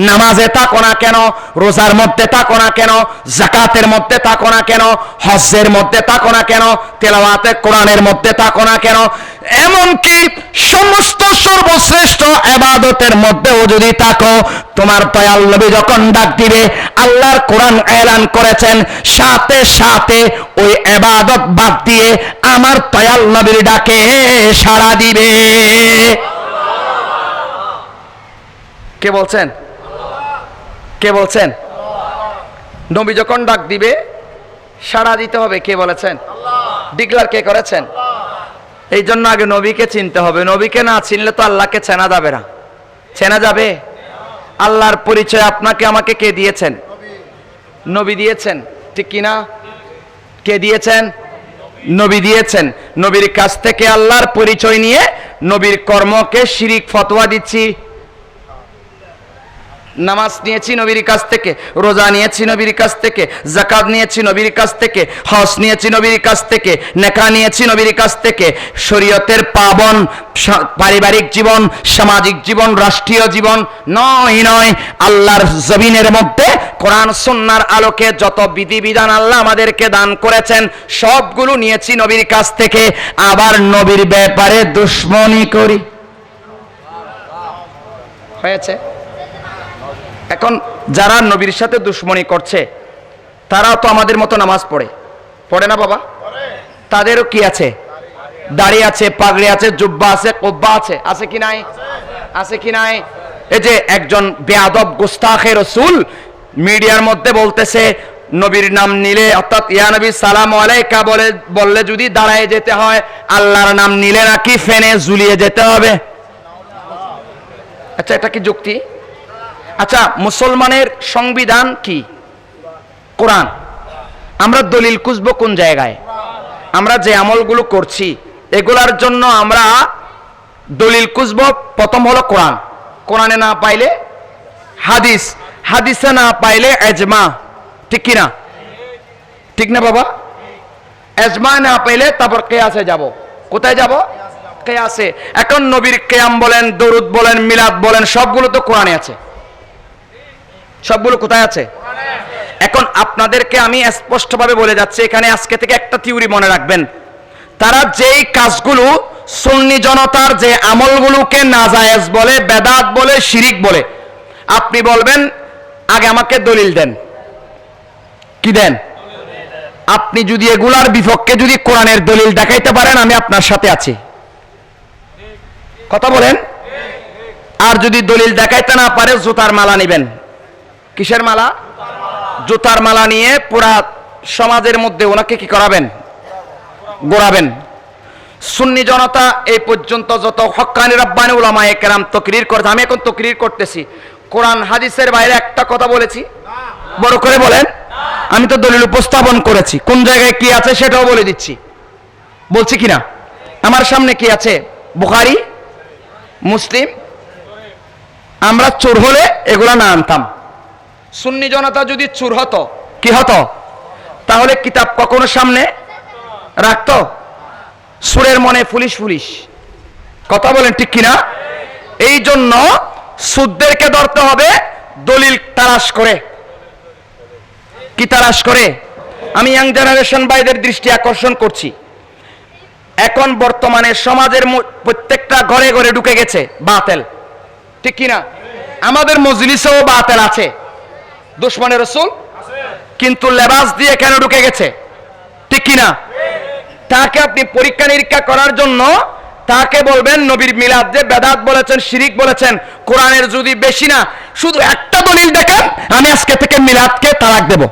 নামাজে থাকো না কেন, রোজার মধ্যে থাকো না কেন, যাকাতের মধ্যে থাকো না কেন, হজ্জের মধ্যে থাকো না কেন, তেলাওয়াতে কোরআনের মধ্যে থাকো না কেন, এমনকি সমস্ত সর্বশ্রেষ্ঠ ইবাদতের মধ্যেও যদি থাকো, তোমার দয়াল নবী যখন ডাক দিবে, আল্লাহর কোরআন এলান করেছেন, সাথে সাথে ওই ইবাদত বাদ দিয়ে আমার দয়াল নবীর ডাকে সাড়া দিবে। কে বলছেন? কে বলছেন? নবী যখন ডাক দিবে সাড়া দিতে হবে। কে বলেছেন? ডিক্লার কে করেছেন? এই জন্য আগে নবীকে চিনতে হবে। নবীকে না চিনলে তো আল্লাহকে চেনা যাবে না। চেনা যাবে? আল্লাহর পরিচয় আপনাকে আমাকে কে দিয়েছেন? নবী দিয়েছেন, ঠিক কিনা? কে দিয়েছেন? নবী দিয়েছেন। নবীর কাছ থেকে আল্লাহর পরিচয় নিয়ে নবীর কর্মকে শিরিক ফতোয়া দিচ্ছি। নামাজ নিয়েছি নবীর কাছ থেকে, রোজা নিয়েছি নবীর কাছ থেকে, যাকাত নিয়েছি নবীর কাছ থেকে, হজ নিয়েছি নবীর কাছ থেকে, নেকা নিয়েছি নবীর কাছ থেকে। শরীয়তের পাবন পারিবারিক জীবন, সামাজিক জীবন, রাষ্ট্রীয় জীবন নয়, আল্লাহর জমিনের মধ্যে কোরআন সুন্নাহর আলোকে যত বিধিবিধান আল্লাহ আমাদেরকে দান করেছেন সবগুলো নিয়েছি নবীর কাছ থেকে। আবার নবীর ব্যাপারে দুশ্মনী করি। হয়েছে? এখন যারা নবীর সাথে দুশ্মনী করছে তারাও তো আমাদের মতো নামাজ পড়ে না বাবা? তাদেরও কি আছে? দাড়ি আছে, পাগড়ি আছে, জুব্বা আছে, কোব্বা আছে। আছে কি নাই? আছে কি নাই? এই যে একজন বেয়াদব গুস্তাখে রাসূল মিডিয়ার মধ্যে বলতেছে নবীর নাম নিলে, অর্থাৎ ইয়া নবী সালাম আলাইকা বললে যদি দাঁড়ায় যেতে হয়, আল্লাহর নাম নিলে নাকি ফেনে ঝুলিয়ে যেতে হবে। আচ্ছা, এটা কি যুক্তি? আচ্ছা, মুসলমানের সংবিধান কি? কোরআন। আমরা দলিল খুঁজবো কোন জায়গায়? আমরা যে আমলগুলো করছি এগুলার জন্য আমরা দলিল খুঁজবো, প্রথম হলো কোরআন। কোরআনে না পাইলে হাদিস, হাদিসে না পাইলে এজমা। ঠিক কিনা? ঠিক না বাবা? এজমা না পাইলে তারপর কিয়াসে যাব। কোথায় যাব? কিয়াসে। এখন নবীর কিয়াম বলেন, দরুদ বলেন, মিলাদ বলেন, সবগুলো তো কোরআনে আছে। সবগুলো কোথায় আছে? এখন আপনাদেরকে আমি স্পষ্টভাবে বলে যাচ্ছি, এখানে আজকে থেকে একটা থিওরি মনে রাখবেন। তারা যেই কাজগুলো সুন্নি জনতার যে আমলগুলোকে নাজায়েজ বলে, বেদাত বলে, শিরিক বলে, আপনি বলবেন আগে আমাকে দলিল দেন। কি দেন? আপনি যদি এগুলার বিপক্ষে যদি কোরআনের দলিল দেখাইতে পারেন আমি আপনার সাথে আছি। কথা বলেন। আর যদি দলিল দেখাইতে না পারে জুতার মালা নেবেন। কিসের মালা? জুতার মালা নিয়ে পুরা সমাজের মধ্যে ওনাকে কি করাবেন? গোড়াবেন। সুন্নি জনতা এই পর্যন্ত যত হক্কানি রাব্বানি উলামায়ে কেরাম তাকরীর করেছে, আমি এখন তাকরীর করতেছি, কোরআন হাদিসের বাইরে একটা কথা বলেছি? বড় করে বলেন। আমি তো দলিল উপস্থাপন করেছি, কোন জায়গায় কি আছে সেটাও বলে দিচ্ছি। বলছি কিনা? আমার সামনে কি আছে? বুখারী, মুসলিম। আমরা চোর হলে এগুলা না আনতাম। সুন্নি জনতা যদি চোর হতো, কি হতো? তাহলে কিতাব কখনো সামনে রাখতো? সুরের মনে পুলিশ পুলিশ। কথা বলেন ঠিক কিনা? এই জন্য সুদদেরকে ধরতে হবে দলিল তালাশ করে। কি তালাশ করে? আমি ইয়াং জেনারেশন ভাইদের দৃষ্টি আকর্ষণ করছি, এখন বর্তমানে সমাজের প্রত্যেকটা ঘরে ঘরে ঢুকে গেছে বাতেল। ঠিক কিনা? আমাদের মজলিসেও বাতেল আছে, দুশমনের রাসূল, কিন্তু লেবাস দিয়ে কেন ঢুকে গেছে? ঠিক কিনা? তাকে আপনি পরীক্ষা নিরীক্ষা করার জন্য তাকে বলবেন নবীর মিলাদ যে বেদাত বলেছেন, শিরিক বলেছেন, কোরআনের যদি বেশি না শুধু একটা দলিল দেখেন, আমি আজকে থেকে মিলাদকে তালাক দেব।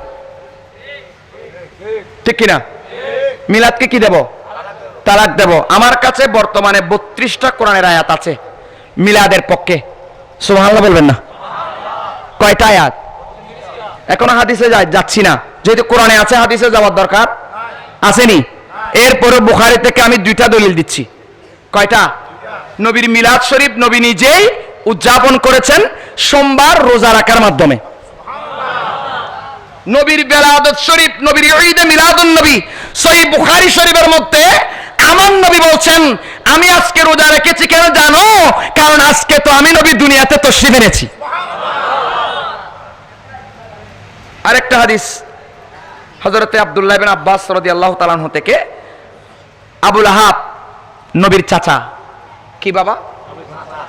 ঠিক কিনা? মিলাদকে কি দেব? তালাক দেব। আমার কাছে বর্তমানে 32টা কোরআনের আয়াত আছে মিলাদের পক্ষে। সুবহানাল্লাহ বলবেন না? কয়টা আয়াত? এখনো হাদিসে যাচ্ছি না, যেহেতু কোরআনে আছে হাদিসে যাওয়ার দরকার আসেনি। এরপরে বুখারী থেকে আমি 2টা দলিল দিচ্ছি। কয়টা? নবীর মিলাদ শরীফ নবী নিজেই উদযাপন করেছেন সোমবার রোজা রাখার মাধ্যমে। নবীর বেলাদত শরীফ, নবীর ঈদে মিলাদুন নবী সহিহ বুখারী শরীফের মধ্যে আমার নবী বলছেন, আমি আজকে রোজা রেখেছি কেন জানো? কারণ আজকে তো আমি নবী দুনিয়াতে তশরিফ এনেছি। আরেকটা হাদিস হযরতে আব্দুল্লাহ ইবনে আব্বাস রাদিয়াল্লাহু তাআলা আনহু থেকে, আবুল আহাব নবীর চাচা, কি বাবা?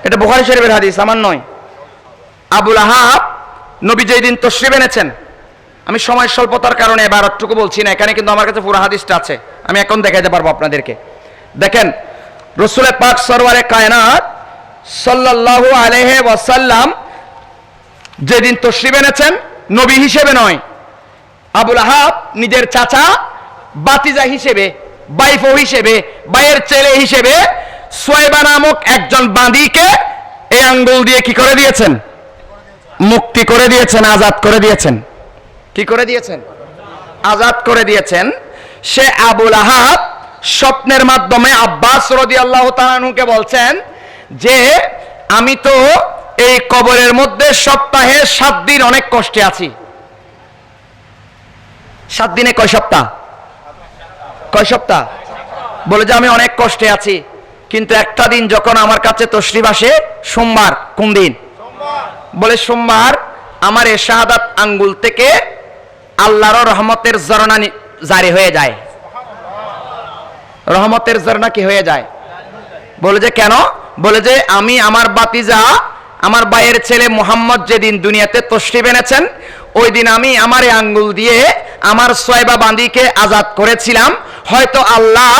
এটা বুখারী শরীফের হাদিস, আমার নয়। আবুল আহাব নবী যেই দিন তশরিফ এনেছেন, আমি সময় স্বল্পতার কারণে এবারটুকু বলছি না, এখানে কিন্তু আমার কাছে পুরো হাদিসটা আছে, আমি এখন দেখাইতে পারবো আপনাদেরকে। দেখেন, রাসূল পাক সরওয়ারে কায়নাত সাল্লাল্লাহু আলাইহি ওয়াসাল্লাম যেদিন তশরিফ এনেছেন, নবী হিসেবে নয়, আবুল আহাব নিজের চাচা, বাতিজা হিসেবে, বাইফো হিসেবে, বাইয়ের ছেলে হিসেবে সুয়াইবা নামক একজন বাঁদীকে এই আঙ্গুল দিয়ে কি করে দিয়েছেন? মুক্তি করে দিয়েছেন, আজাদ করে দিয়েছেন। কি করে দিয়েছেন? আজাদ করে দিয়েছেন। সে আবুল আহাব স্বপ্নের মাধ্যমে আব্বাস রাদিয়াল্লাহু তাআলা আনহুকে বলছেন যে আমি তো এই কবরের মধ্যে সপ্তাহে 7 দিন অনেক কষ্টে আছি। 7 দিনে কয় সপ্তাহ? কয় সপ্তাহ? বলে যে আমি অনেক কষ্টে আছি, কিন্তু একটা দিন যখন আমার কাছে তশরিফ আসে, সোমবার। কোন দিন? বলে সোমবার আমার এ শাহাদাত আঙ্গুল থেকে আল্লাহর রহমতের ঝরনা জারি হয়ে যায়। রহমতের ঝরনা কি হয়ে যায়? বলে যে কেন? বলে যে আমি আমার বাতিজা, আমার ভাইয়ের ছেলে মুহাম্মদ যেদিন দুনিয়াতে তশরিফ এনেছেন, ওই দিন আমি আমার এই আঙ্গুল দিয়ে আমার সুয়াইবা বান্দীকে আজাদ করেছিলাম। হয়তো আল্লাহ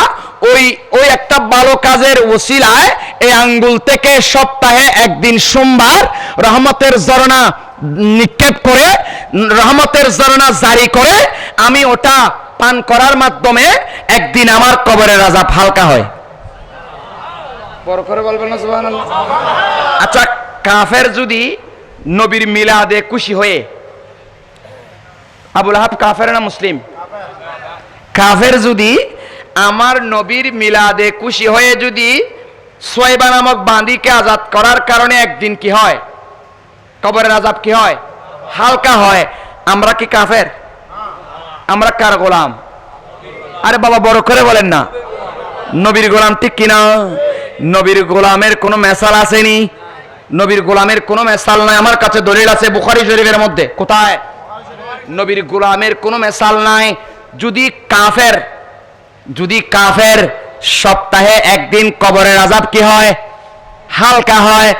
ওই একটা ভালো কাজের ওসিলায় এই আঙ্গুল থেকে সপ্তাহে একদিন সোমবার রহমতের ঝরনা নিক্ষেপ করে, রহমতের ঝরনা জারি করে, আমি ওটা পান করার মাধ্যমে একদিন আমার কবরের আযাব হালকা হয়। বড় করে বলবেন না সুবহানাল্লাহ? আচ্ছা, কাফের যদি নবীর মিলাদে খুশি হয়ে, আবুল আহাব কাফের না মুসলিম? কাফের যদি আমার নবীর মিলাদে খুশি হয়ে যদি সুয়াইবা নামক বাঁদীকে আজাদ করার কারণে একদিন কি হয়? কবরের আযাব কি হয়? হালকা হয়। আমরা কি কাফের? আমরা কার গোলাম? আরে বাবা বড় করে বলেন না। নবীর গোলাম, ঠিক কিনা? নবীর গোলামের কোনো মেসাল আসেনি, নবীর গোলামের কোনো মেসাল নাই। আমার কাছে দলিল আছে বুখারী শরীফের মধ্যে। কোথায়? নবীর গোলামের কোনো মেসাল নাই। যদি কাফের সপ্তাহে একদিন কবরের আযাব কি হয়? হালকা হয়।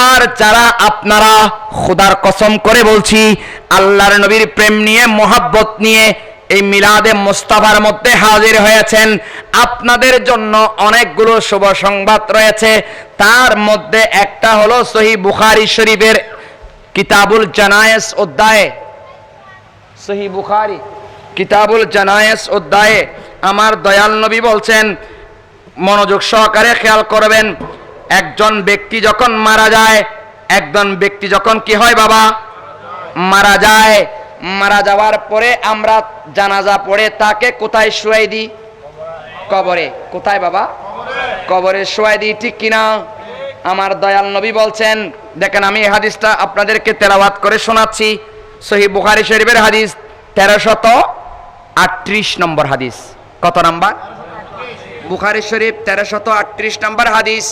আর যারা আপনারা খোদার কসম করে বলছি, আল্লাহর নবীর প্রেম নিয়ে, মোহাব্বত নিয়ে এই মিলাদে মুস্তাফার মধ্যে হাজির হয়েছেন, আপনাদের জন্য অনেকগুলো শুভ সংবাদ রয়েছে। তার মধ্যে একটা হলো সহিহ বুখারী শরীফের কিতাবুল জানায়েজ অধ্যায়ে, সহিহ বুখারী কিতাবুল জানায়েজ অধ্যায়ে আমার দয়াল নবী বলছেন, মনোযোগ সহকারে খেয়াল করবেন, একজন ব্যক্তি যখন মারা যায়, একজন ব্যক্তি যখন কি হয় বাবা? মারা যায়। মারা যাওয়ার পরে আমরা জানাজা পড়ে তাকে কোথায় শুয়াই দিই? কবরে। কোথায় বাবা? কবরে শুয়াই দিই, ঠিক কিনা? আমার দয়াল নবী বলছেন, দেখেন আমি এই হাদিসটা আপনাদেরকে তেলাওয়াত করে শোনাচ্ছি। সহিহ বুখারী শরীফের হাদিস 1338 নম্বর হাদিস। কত নাম্বার? বুখারী শরীফ 1338 নম্বর হাদিস।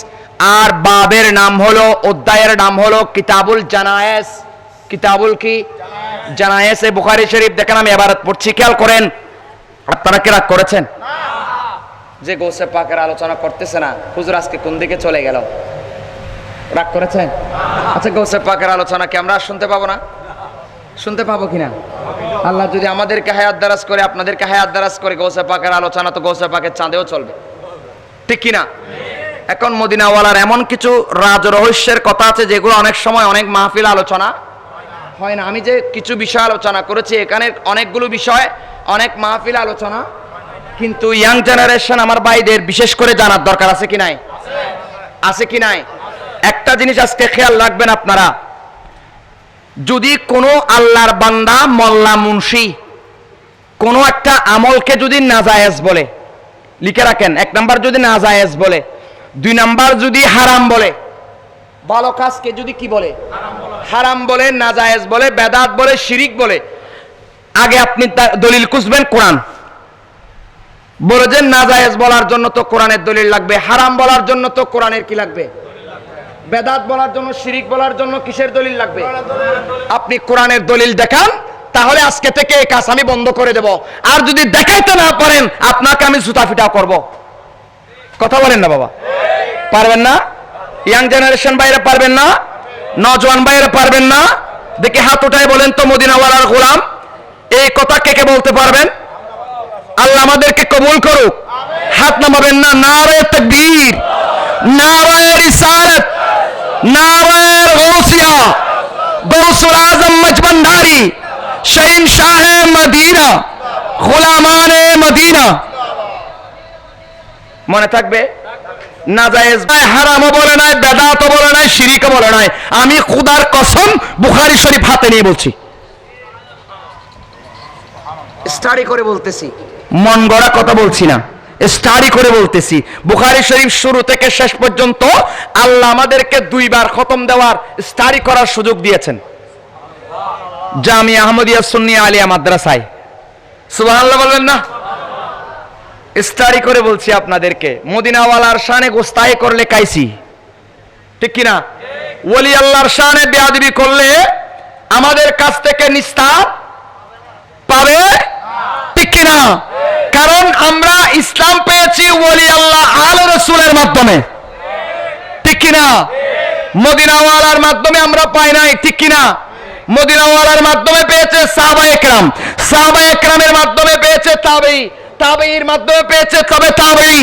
আর বাবের নাম হলো, অধ্যায়ের নাম হলো কিতাবুল জানায়েজ। কিতাবুল কি? জানায়েজ। বুখারী শরীফ। দেখেন আমি এবারত পড়ছি, খেয়াল করেন। আপনারা কি রাগ করেছেন যে গৌসে পাকের আলোচনা করতেছে না? হুজুর আজকে কোন দিকে চলে গেল? রাগ করেছেন? আচ্ছা, গৌসে পাকের আলোচনা কি আমরা শুনতে পাবো না? শুনতে পাবো কিনা? আল্লাহ যদি আমাদেরকে হায়াত দারাজ করে, আপনাদেরকে হায়াত দারাজ করে, গৌসে পাকের আলোচনা তো গৌসে পাকের চাঁদেও চলবে, ঠিক কিনা? এখন মদিনাওয়ালার এমন কিছু রাজ রহস্যের কথা আছে যেগুলো অনেক সময় অনেক মাহফিল আলোচনা হয় না। আমি যে কিছু বিষয় আলোচনা করেছি, এখানে অনেকগুলো বিষয় অনেক মাহফিল আলোচনা, কিন্তু ইয়াং জেনারেশন আমার ভাইদের বিশেষ করে জানার দরকার আছে কি নাই? আছে কি নাই? একটা জিনিস আজকে খেয়াল রাখবেন আপনারা, যদি কোনো আল্লাহর বান্দা, মোল্লা, মুন্সি কোনো একটা আমলকে যদি নাজায়েজ বলে, লিখে রাখেন, 1 নাম্বার যদি নাজায়েজ বলে, দুই নাম্বার যদি হারাম বলে, ভালো কাজকে যদি কি বলে, হারাম বলে, নাজায়েজ বলে, বেদাত বলে, শিরিক বলে, আগে আপনি দলিল খুঁজবেন কোরআন। বলে যে নাজায়েজ বলার জন্য তো কোরআনের দলিল লাগবে, হারাম বলার জন্য তো কোরআনের কি লাগবে, বেদাত বলার জন্য, শিরিক বলার জন্য কিসের দলিল লাগবে? আপনি কোরআনের দলিল দেখান, তাহলে আজকে থেকে এই কাজ আমি বন্ধ করে দেব। আর যদি দেখাইতে না পারেন, আপনাকে আমি জুতা ফিটা করব। কথা বলেন না বাবা? পারবেন না? ইয়াং জেনারেশন বাইরে পারবেন না? নজওয়ান বাইরে পারবেন না? দেখে হাত উঠায় বলেন তো, মদিনাওয়ালার গোলাম এই কথা কে কে বলতে পারবেন? আল্লাহ আমাদেরকে কবুল করুক। হাত নামাবেন না। নারে তাকবীর, নারে রিসালাত, নারে গৌসিয়া, গৌসুল আজম মজবন্দারি, শহনशाह মদিনা, গোলামানে মদিনা। মনে থাকবে? নাজায়েজ হারামও বলে নাই, বেদাতও বলে নাই, শিরিকও বলে নাই। আমি খুদার কসম বুখারী শরীফ হাতে নিয়ে বলছি, স্টাডি করে বলতেছি, মন গড়া কথা বলছি না, স্টাডি করে বলতেছি। বুখারী শরীফ শুরু থেকে শেষ পর্যন্ত আল্লাহ আমাদেরকে দুইবার খতম দেওয়ার, স্টাডি করার সুযোগ দিয়েছেন জামিয়া আহমদিয়া সুন্নিয়া আলিয়া মাদ্রাসায়। সুবহানাল্লাহ বলবেন না? স্টাডি করে বলছি আপনাদেরকে। মদিনাওয়ালার শানে গোস্তাই করলে কাইছি, ঠিক কিনা? ওলি আল্লাহর শানে বেয়াদবি করলে আমাদের কাছ থেকে নিস্তার পাবে, ঠিক কিনা? কারণ আমরা ইসলাম পেয়েছি ওলি আল্লাহ আল রাসূলের মাধ্যমে, ঠিক কিনা? মদিনাওয়ালার মাধ্যমে আমরা পাই নাই, ঠিক কিনা? মদিনাওয়ালার মাধ্যমে পেয়েছে সাহাবায়ে কেরাম, সাহাবায়ে কেরামের মাধ্যমে পেয়েছে তাবেঈ, তাবেঈর মাধ্যমে পেয়েছে তবে তাবেঈ,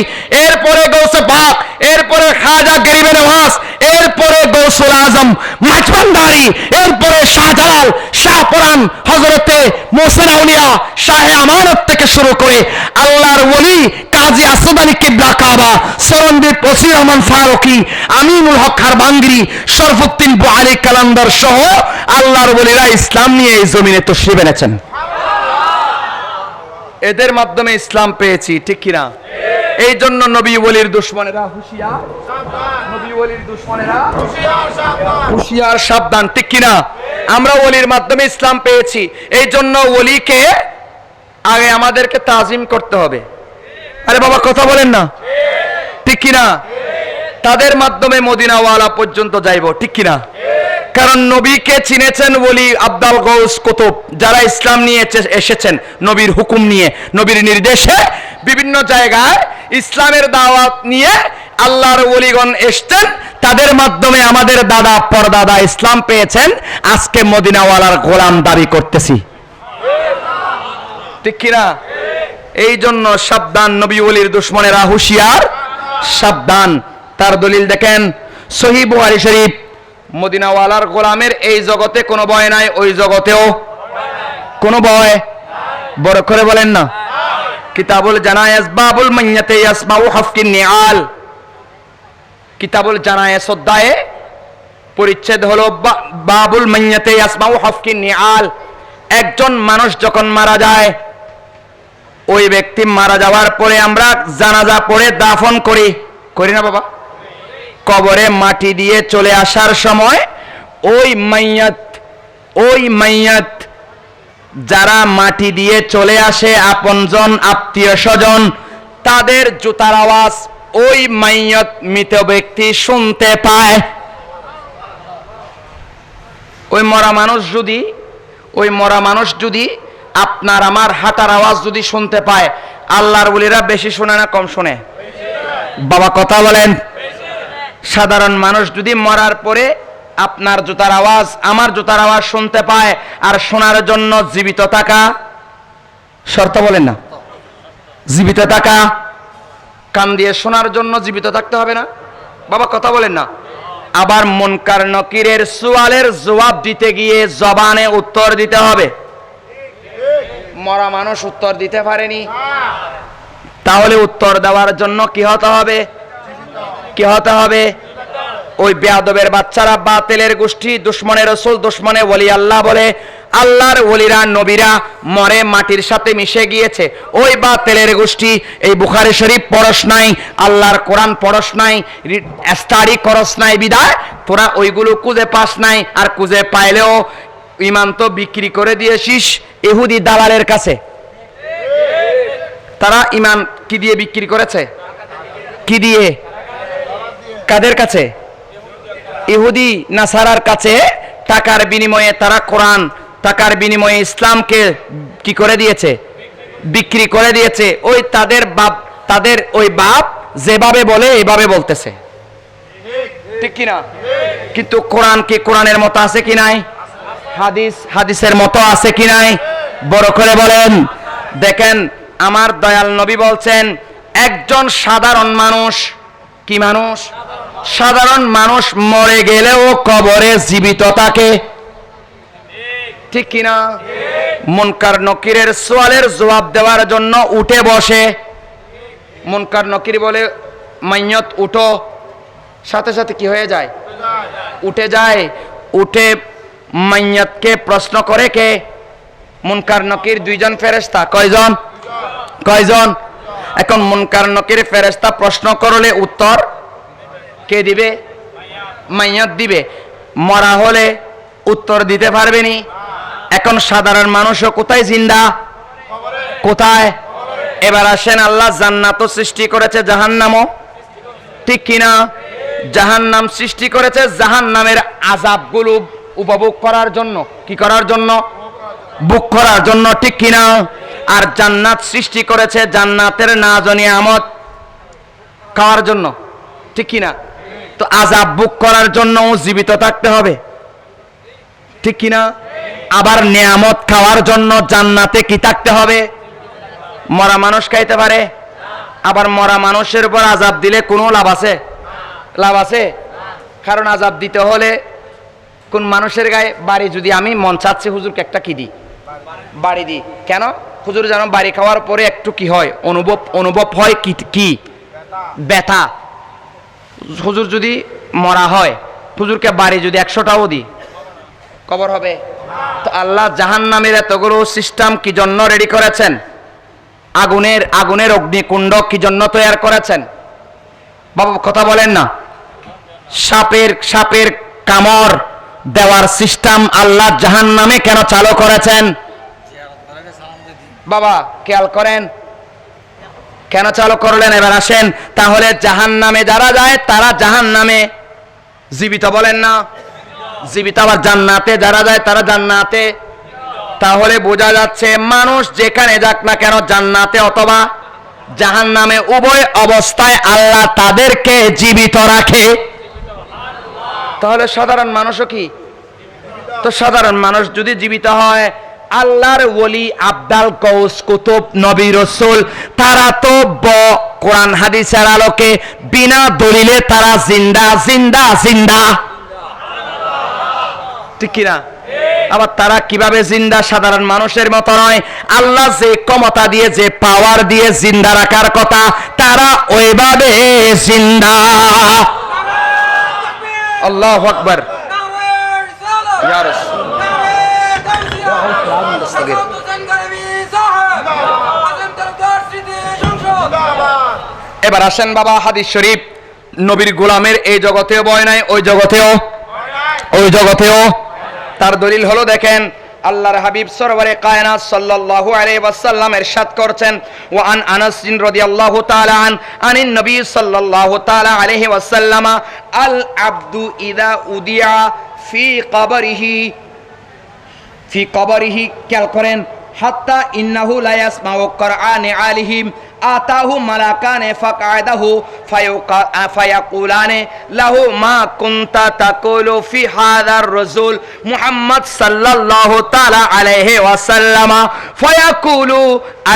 এরপরে গৌসে পাক, এরপরে খাজা গরিবে নওয়াজ, এরপরে গৌসুল আজম মাঝবান্দারি, এরপরে শাহজালাল, শাহপরান, হযরতে মুহসিন আউলিয়া, শাহে আমানত থেকে শুরু করে আল্লাহর ওলি কাজী আসাদ আলী কিবলা কাবা, সরন্দীপ ওসি রহমান ফারুকী, আমিনুল হক খারবাঙ্গিরি, শরফুদ্দিন বুআলি কালান্দার সহ আল্লাহর ওলিরা ইসলাম নিয়ে এই জমিনে তশরিফ এনেছেন। এদের মাধ্যমে ইসলাম পেয়েছি, ঠিক কিনা? এই জন্য নবী ওলির দুশমনেরা হুঁশিয়ার, নবী ওলির দুশমনেরা হুঁশিয়ার, সাবধান, ঠিক কিনা? আমরা ওলির মাধ্যমে ইসলাম পেয়েছি, এই জন্য ওলিকে আগে আমাদেরকে তাজিম করতে হবে। আরে বাবা কথা বলেন না, ঠিক কিনা? তাদের মাধ্যমে মদিনাওয়ালা পর্যন্ত যাইব, ঠিক কিনা? কারণ নবীকে চিনেছেন ওলি আব্দাল গৌস কুতুব, যারা ইসলাম নিয়ে এসেছেন নবীর হুকুম নিয়ে, নবীর নির্দেশে বিভিন্ন জায়গায় ইসলামের দাওয়াত নিয়ে আল্লাহর ওলিগণ এসেছেন। তাদের মাধ্যমে আমাদের দাদা পরদাদা ইসলাম পেয়েছেন। আজকে মদিনাওয়ালার গোলাম দাবি করতেছি, ঠিক কিনা? এই জন্য সাবধান, নবী ওলির দুশমনেরা হুঁশিয়ার, সাবধান। তার দলিল দেখেন, সহিহ বুখারী শরীফ। মদিনাওয়ালার গোলামের এই জগতে কোনো ভয় নাই, ওই জগতেও কোনো ভয়, বড় করে বলেন না। কিতাবুল জানায়েজ বাবুল মাইয়াতে ইয়াসমাউ হাফকিন নিআল, কিতাবুল জানায়েজ অধ্যায়ে পরিচ্ছেদ হলো বাবুল মাইয়াতে ইয়াসমাউ হাফকিন নিআল। একজন মানুষ যখন মারা যায়, ওই ব্যক্তি মারা যাওয়ার পরে আমরা জানাজা পড়ে দাফন করি, করি না বাবা? কবরে মাটি দিয়ে চলে আসার সময় ওই মাইয়াত যারা মাটি দিয়ে চলে আসে, আপনজন আত্মীয় স্বজন, তাদের জুতার আওয়াজ ওই মাইয়াত মৃত ব্যক্তি শুনতে পায়। ওই মরা মানুষ যদি আপনার আমার হাঁটার আওয়াজ যদি শুনতে পায়, আল্লাহর ওলিরা বেশি শোনে না কম শোনে? বাবা কথা বলেন। সাধারণ মানুষ যদি মরার পরে আপনার জুতার আওয়াজ, আমার জুতার আওয়াজ শুনতে পায়, আর শোনার জন্য জীবিত থাকা শর্ত, বলেন না? জীবিত থাকা, কান দিয়ে শোনার জন্য জীবিত থাকতে হবে না? বাবা কথা বলেন না? আবার মুনকার নকিরের সুয়ালের জবাব দিতে গিয়ে জবানে উত্তর দিতে হবে। মরা মানুষ উত্তর দিতে পারেনি, তাহলে উত্তর দেওয়ার জন্য কি হতে হবে? কি হতে হবে? ওই বেয়াদবের বাচ্চারা বাতিলের গোষ্ঠী দুশ্মনের রাসূল দুশ্মনে ওলি আল্লাহ বলে, আল্লাহর ওলিরা নবীরা মরে মাটির সাথে মিশে গিয়েছে। ওই বাতিলের গোষ্ঠী এই বুখারী শরীফ পড়স নাই, আল্লাহর কোরআন পড়স নাই, স্টাডি করস নাই, বিদায় তোরা ওইগুলো খুঁজে পাস নাই। আর খুঁজে পাইলেও ইমান তো বিক্রি করে দিয়েছিস ইহুদি দালালের কাছে। তারা ইমান কি দিয়ে বিক্রি করেছে? কি দিয়ে? কাদের কাছে? ইহুদি নাসারার কাছে। টাকার বিনিময়ে তারা কোরআন, টাকার বিনিময়ে ইসলামকে কি করে দিয়েছে? বিক্রি করে দিয়েছে। ওই তাদের ওই বাপ যেভাবে বলে এইভাবে বলতেছে, ঠিক কিনা? কিন্তু কোরআন কি কোরআনের মতো আছে কি নাই? হাদিসের মতো আছে কি নাই? বড় করে বলেন। দেখেন আমার দয়াল নবী বলছেন, একজন সাধারণ মানুষ, কি মানুষ? সাধারণ মানুষ মরে গেলেও কবরে জীবিত থাকে, ঠিক কিনা? মুনকার নকিরের সওয়ালের জবাব দেওয়ার জন্য উঠে বসে। মুনকার নকির বলে মাইয়ত উঠো, সাথে সাথে কি হয়ে যায়? উঠে যায়। উঠে মাইয়তকে প্রশ্ন করে কে? মুনকার নকির দুইজন ফেরেশতা। কয়জন? কয়জন? এখন মুনকার নকির ফেরেশতা প্রশ্ন করলে উত্তর কে দিবে? মাইয়ত দিবে। মরা হলে উত্তর দিতে পারবে নি। এখন সাধারণ মানুষও কোথায় জিন্দা? কোথায়? এবার আসেন, আল্লাহ জান্নাতও সৃষ্টি করেছে, জাহান্নামও, ঠিক কিনা? জাহান্নাম সৃষ্টি করেছে জাহান্নামের আযাবগুলো উপভোগ করার জন্য। কি করার জন্য? ভোগ করার জন্য, ঠিক কিনা? আর জান্নাত সৃষ্টি করেছে জান্নাতের নাজ ও নিয়ামত খাওয়ার জন্য, ঠিক কিনা? তো আযাব ভোগ করার জন্য জীবিত থাকতে হবে, ঠিক কিনা? আবার নিয়ামত খাওয়ার জন্য জান্নাতে কি থাকতে হবে? মরা মানুষ খাইতে পারে? আবার মরা মানুষের উপর আযাব দিলে কোনো লাভ আছে? লাভ আছে? কারণ আযাব দিতে হলে কোন মানুষের গায়ে বাড়ি, যদি আমি মন চাচ্ছে হুজুরকে একটা কি দিই, বাড়ি দিই, কেন? হুজুর যেন বাড়ি খাওয়ার পরে একটু কি হয়, অনুভব হয় কি ব্যথা। হুজুর যদি মরা হয়, হুজুরকে বাড়ি যদি 100টাও দিই, কবর হবে? তো আল্লাহ জাহান্নামের এতগুলো সিস্টেম কি জন্য রেডি করেছেন? আগুনের অগ্নিকুণ্ড কি জন্য তৈরি করেছেন? বাবা কথা বলেন না। সাপের কামড় দেওয়ার সিস্টেম আল্লাহ জাহান্নামে কেন চালু করেছেন? বাবা খেয়াল করেন, কেন চালু করলেন? এবার আসেন, তাহলে জাহান্নামে যারা যায় তারা জাহান্নামে জীবিত, বলেন না? জীবিত। আবার জান্নাতে যারা যায় তারা জান্নাতে। তাহলে বোঝা যাচ্ছে মানুষ যেখানে যাক না কেন, জান্নাতে অথবা জাহান্নামে, উভয় অবস্থায় আল্লাহ তাদেরকে জীবিত রাখে। তাহলে সাধারণ মানুষও কি? তো সাধারণ মানুষ যদি জীবিত হয়, আল্লাহর ওলি আবদাল গৌস কুতুব নবী রাসূল তারা তো কোরআন হাদিসের আলোকে বিনা দলিলে তারা জিন্দা জিন্দা জিন্দা, ঠিক কিনা? আবার তারা কিভাবে জিন্দা? সাধারণ মানুষের মতো নয়। আল্লাহ যে ক্ষমতা দিয়ে, যে পাওয়ার দিয়ে জিন্দা রাখার কথা, তারা ওইভাবে জিন্দা। আল্লাহু আকবার। ইয়া রাসূল। এবার আসেন বাবা, হাদিস শরীফ নবীর গোলামের এই জগতেও ভয় নাই, ওই জগতেও তার দলিল হলো, দেখেন আল্লাহর হাবিব সরওয়ারে কায়নাত সাল্লাল্লাহু আলাইহি ওয়াসাল্লাম ইরশাদ করছেন, ওয়া আন আনাস রাদিয়াল্লাহু তাআলা আনিন নবী সাল্লাল্লাহু তাআলা আলাইহি ওয়াসাল্লাম, আল আবদু ইযা উদিয়া ফি কবরিহি, খেয়াল করেন, হাত্তা ইন্নাহু লা ইয়াসমাউ কুরআন আলিহিম আতাহু মালাকানে ফাকাদাহু ফায়াকুলানে লাহু মা কুনতা তাকুলু ফি হাদার রাসূল মুহাম্মদ সাল্লাল্লাহু তাআলা আলাইহি ওয়াসাল্লাম ফায়াকুলু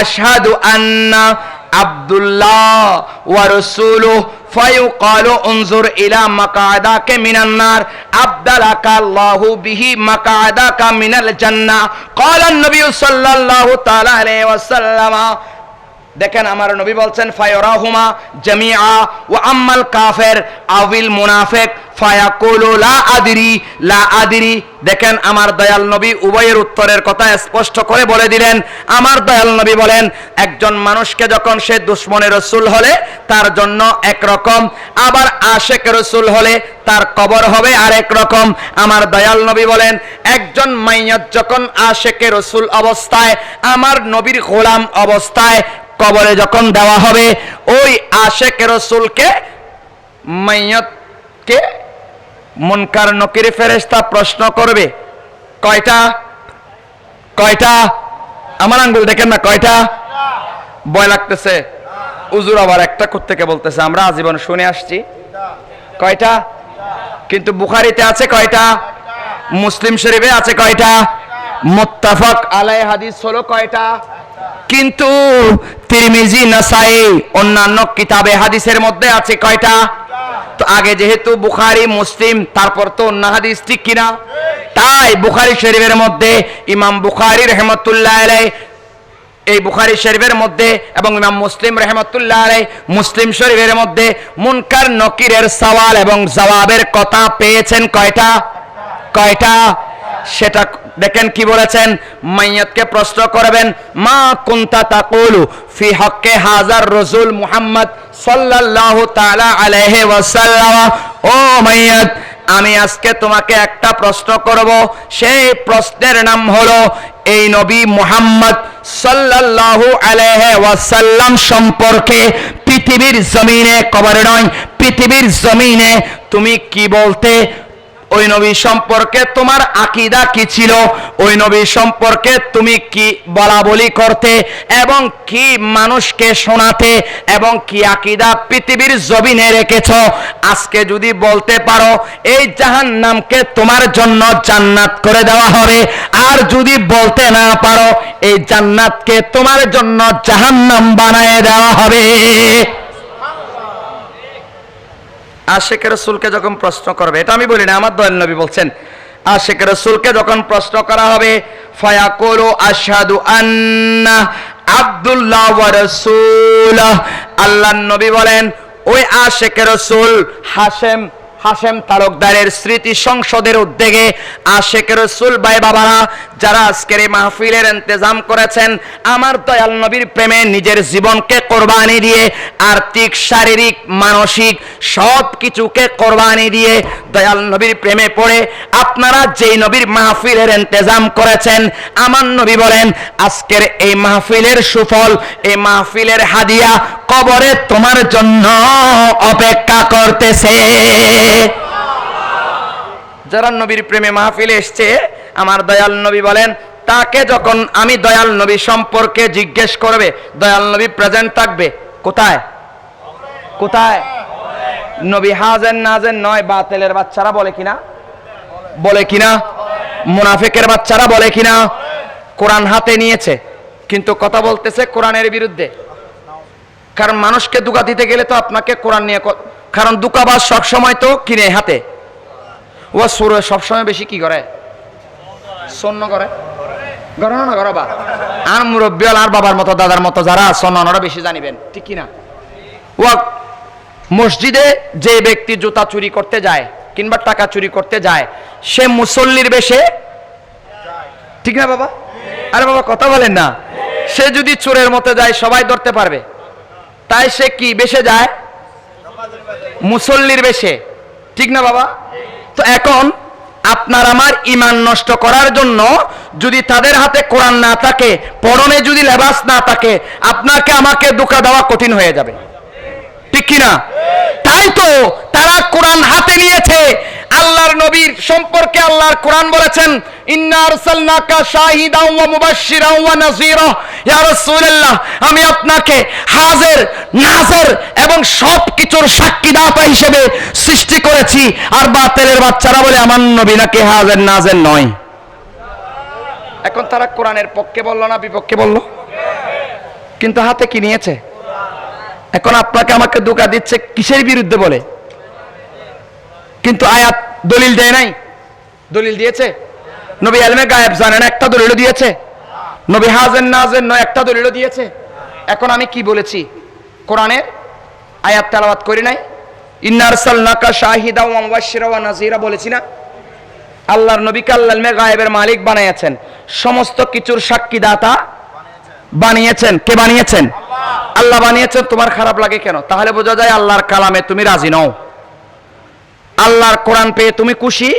আশহাদু আন্না আব্দুল্লাহ ওয়া রাসূলুহু ফায়ুকালু উনজুর ইলা মাকআদাকা মিনান নার আবদালাকা আল্লাহু বিহি মাকআদাকা মিনাল জান্নাহ। ক্বালা নবী সাল্লাল্লাহু তাআলা আলাইহি ওয়াসাল্লাম, দেখেন আমার নবী বলছেন ফায়রাহুমা জামিআ ওয়া আম্মাল কাফির আবিল মুনাফিক ফায়াকুলু লা আদরি লা আদরি। দেখেন আমার দয়াল নবী উভয়ের উত্তরের কথা স্পষ্ট করে বলে দিলেন। আমার দয়াল নবী বলেন একজন মানুষকে যখন সে দুশমনের রাসূল হলে তার জন্য একরকম, আবার আশিক রাসূল হলে তার কবর হবে আরেক রকম। আমার দয়াল নবী বলেন একজন মাইয়াত যখন আশিকে রাসূল অবস্থায়, আমার নবীর গোলাম অবস্থায় কবরে যখন দেওয়া হবে, ওই আশিকে রাসূলকে মাইয়াতকে মুনকার নকির ফেরেশতা প্রশ্ন করবে। কয়টা? কয়টা? আমার আঙ্গুল দেখেন না কয়টা? ভয় লাগতেছে। হুজুর আবার একটা থেকে বলতেছে, আমরা আজীবন শুনে আসছি। কয়টা? কিন্তু বুখারীতে আছে কয়টা? মুসলিম শরীফে আছে কয়টা? মুত্তাফাক আলাই হাদিস হলো কয়টা? কিন্তু তিরমিজি, নাসাই, অন্যান্য কিতাবে হাদিসের মধ্যে আছে কয়টা? তো আগে যেহেতু বুখারী মুসলিম, তারপর তো অন্য হাদিস, ঠিক কিনা? তাই বুখারী শরীফের মধ্যে ইমাম বুখারী রাহমাতুল্লাহ আলাইহি এই বুখারী শরীফের মধ্যে এবং ইমাম মুসলিম রাহমাতুল্লাহ আলাইহি মুসলিম শরীফের মধ্যে মুনকার নকিরের সওয়াল এবং জবাবের কথা পেয়েছেন কয়টা? কয়টা? সেটা দেখেন কি বলেছেন। মাইয়াতকে প্রশ্ন করবেন মা কুনতা তাকুলু ফি হক্কে হাজার রাসূল মুহাম্মদ সাল্লাল্লাহু তাআলা আলাইহি ওয়াসাল্লাম। ও মাইয়াত, আমি আজকে তোমাকে একটা প্রশ্ন করব। সেই প্রশ্নের নাম হলো এই নবী মুহাম্মদ সাল্লাল্লাহু আলাইহি ওয়াসাল্লাম সম্পর্কে পৃথিবীর জমিনে, কবরে নয়, পৃথিবীর জমিনে তুমি কি বলতে? ওই নবী সম্পর্কে তোমার আকীদা কি ছিল? ওই নবী সম্পর্কে তুমি কি বলা বলি করতে এবং কি মানুষকে শোনাতে এবং কি আকীদা পৃথিবীর জমিনে রেখেছ? আজকে যদি বলতে পারো এই জাহান্নামকে তোমার জন্য জান্নাত করে দেওয়া হবে, আর যদি বলতে না পারো এই জান্নাতকে তোমার জন্য জাহান্নাম বানায় দেওয়া হবে। আশিকে রাসূলকে যখন প্রশ্ন করবে, এটা আমি বলি না, আমার দয়াল নবী বলছেন, আশিকে রাসূলকে যখন প্রশ্ন করা হবে ফায়াকুলু আশহাদু আন্না আব্দুল্লাহ ওয়া রাসূলুহ। আল্লাহর নবী বলেন ওই আশিকে রাসূল হাশেম তালুকদারের স্মৃতি সংসদের উদ্যোগে আশিকে রাসূল ভাই বাবারা যারা আজকের এই মাহফিলের ইন্তজাম করেছেন, আমার দয়াল নবীর প্রেমে নিজের জীবনকে কোরবানি দিয়ে, আর্থিক, শারীরিক, মানসিক সব কিছুকে কোরবানি দিয়ে দয়াল নবীর প্রেমে পড়ে আপনারা যেই নবীর মাহফিলের ইন্তজাম করেছেন, আমার নবী বলেন আজকের এই মাহফিলের সুফল, এই মাহফিলের হাদিয়া কবরে তোমার জন্য অপেক্ষা করতেছে। যারা নবীর প্রেমে মাহফিলে এসছে, আমার দয়াল নবী বলেন তাকে যখন আমি দয়াল নবী সম্পর্কে জিজ্ঞেস করবে, দয়াল নবী প্রেজেন্ট থাকবে কোথায়? কোথায়? নবী হাজের নাজের নয়, বাতিলের বাচ্চারা বলে কিনা? বলে কিনা? মুনাফিকের বাচ্চারা বলে কিনা? কোরআন হাতে নিয়েছে কিন্তু কথা বলতেছে কোরআনের বিরুদ্ধে। কারণ মানুষকে ধোঁকা দিতে গেলে তো আপনাকে কোরআন নিয়ে, কারণ ধোঁকাবাজ সবসময় তো কিনে হাতে, ও সুরে সবসময় বেশি কি করে? সন্ন করে। গণনা না করবা আর মুরব্বী আর বাবার মতো দাদার মতো যারা সন্ন্যরা বেশি জানিবেন, ঠিক কিনা? ও মসজিদে যে ব্যক্তি জুতা চুরি করতে যায় কিংবা টাকা চুরি করতে যায়, সে মুসল্লির বেশে, ঠিক না বাবা? আরে বাবা কথা বলেন না। সে যদি চোরের মতো যায় সবাই ধরতে পারবে, তাই সে কি বেশে যায়? মুসল্লির বেশে, ঠিক না বাবা? তো এখন আপনার আমার ঈমান নষ্ট করার জন্য যদি তাদের হাতে কোরআন না থাকে, পরনে যদি লেবাস না থাকে, আপনাকে আমাকে ধোঁকা দেওয়া কঠিন হয়ে যাবে, ঠিক কিনা? তাই তো তারা কোরআন হাতে নিয়েছে। আল্লাহর নবীর সম্পর্কে আল্লাহর কোরআন বলেছেন ইন্না আরসালনাকা শাহিদাও ওয়া মুবাশশিরাও ওয়া নাযীরা। ইয়া রাসূলুল্লাহ, আমি আপনাকে হাজির, নাজির এবং সবকিছুর সাক্ষীদাতা হিসেবে সৃষ্টি করেছি। আর বাতিলের বাচ্চারা বলে আমার নবী নাকি হাজির নাজির নয়। এখন তারা কোরআনের পক্ষে বলল না বিপক্ষে বলল? কিন্তু হাতে কি নিয়েছে? এখন আপনাকে আমাকে ধোঁকা দিচ্ছে কিসের বিরুদ্ধে বলে? কিন্তু আয়াত দলিল দেয় নাই। দলিল দিয়েছে? নবী ইলমে গায়েব জানেন, একটা দলিল দিয়েছে। নবী হাজির নাজির নয়, একটা দলিল দিয়েছে। এখন আমি কি বলেছি? কোরআনের আয়াত তেলাওয়াত করি নাই? ইন্না আরসালনাকা শাহিদাও ওয়া মুবাশশিরা ওয়া নাযীরা বলেছি না? আল্লাহর নবীকে আল্লাহ ইলমে গায়েবের মালিক বানিয়েছেন, সমস্ত কিছুর সাক্ষীদাতা বানিয়েছেন। কে বানিয়েছেন? আল্লাহ বানিয়েছেন। তোমার খারাপ লাগে কেন? তাহলে বোঝা যায় আল্লাহর কালামে তুমি রাজি নও, আল্লাহর কোরআন পেয়ে তুমি খুশি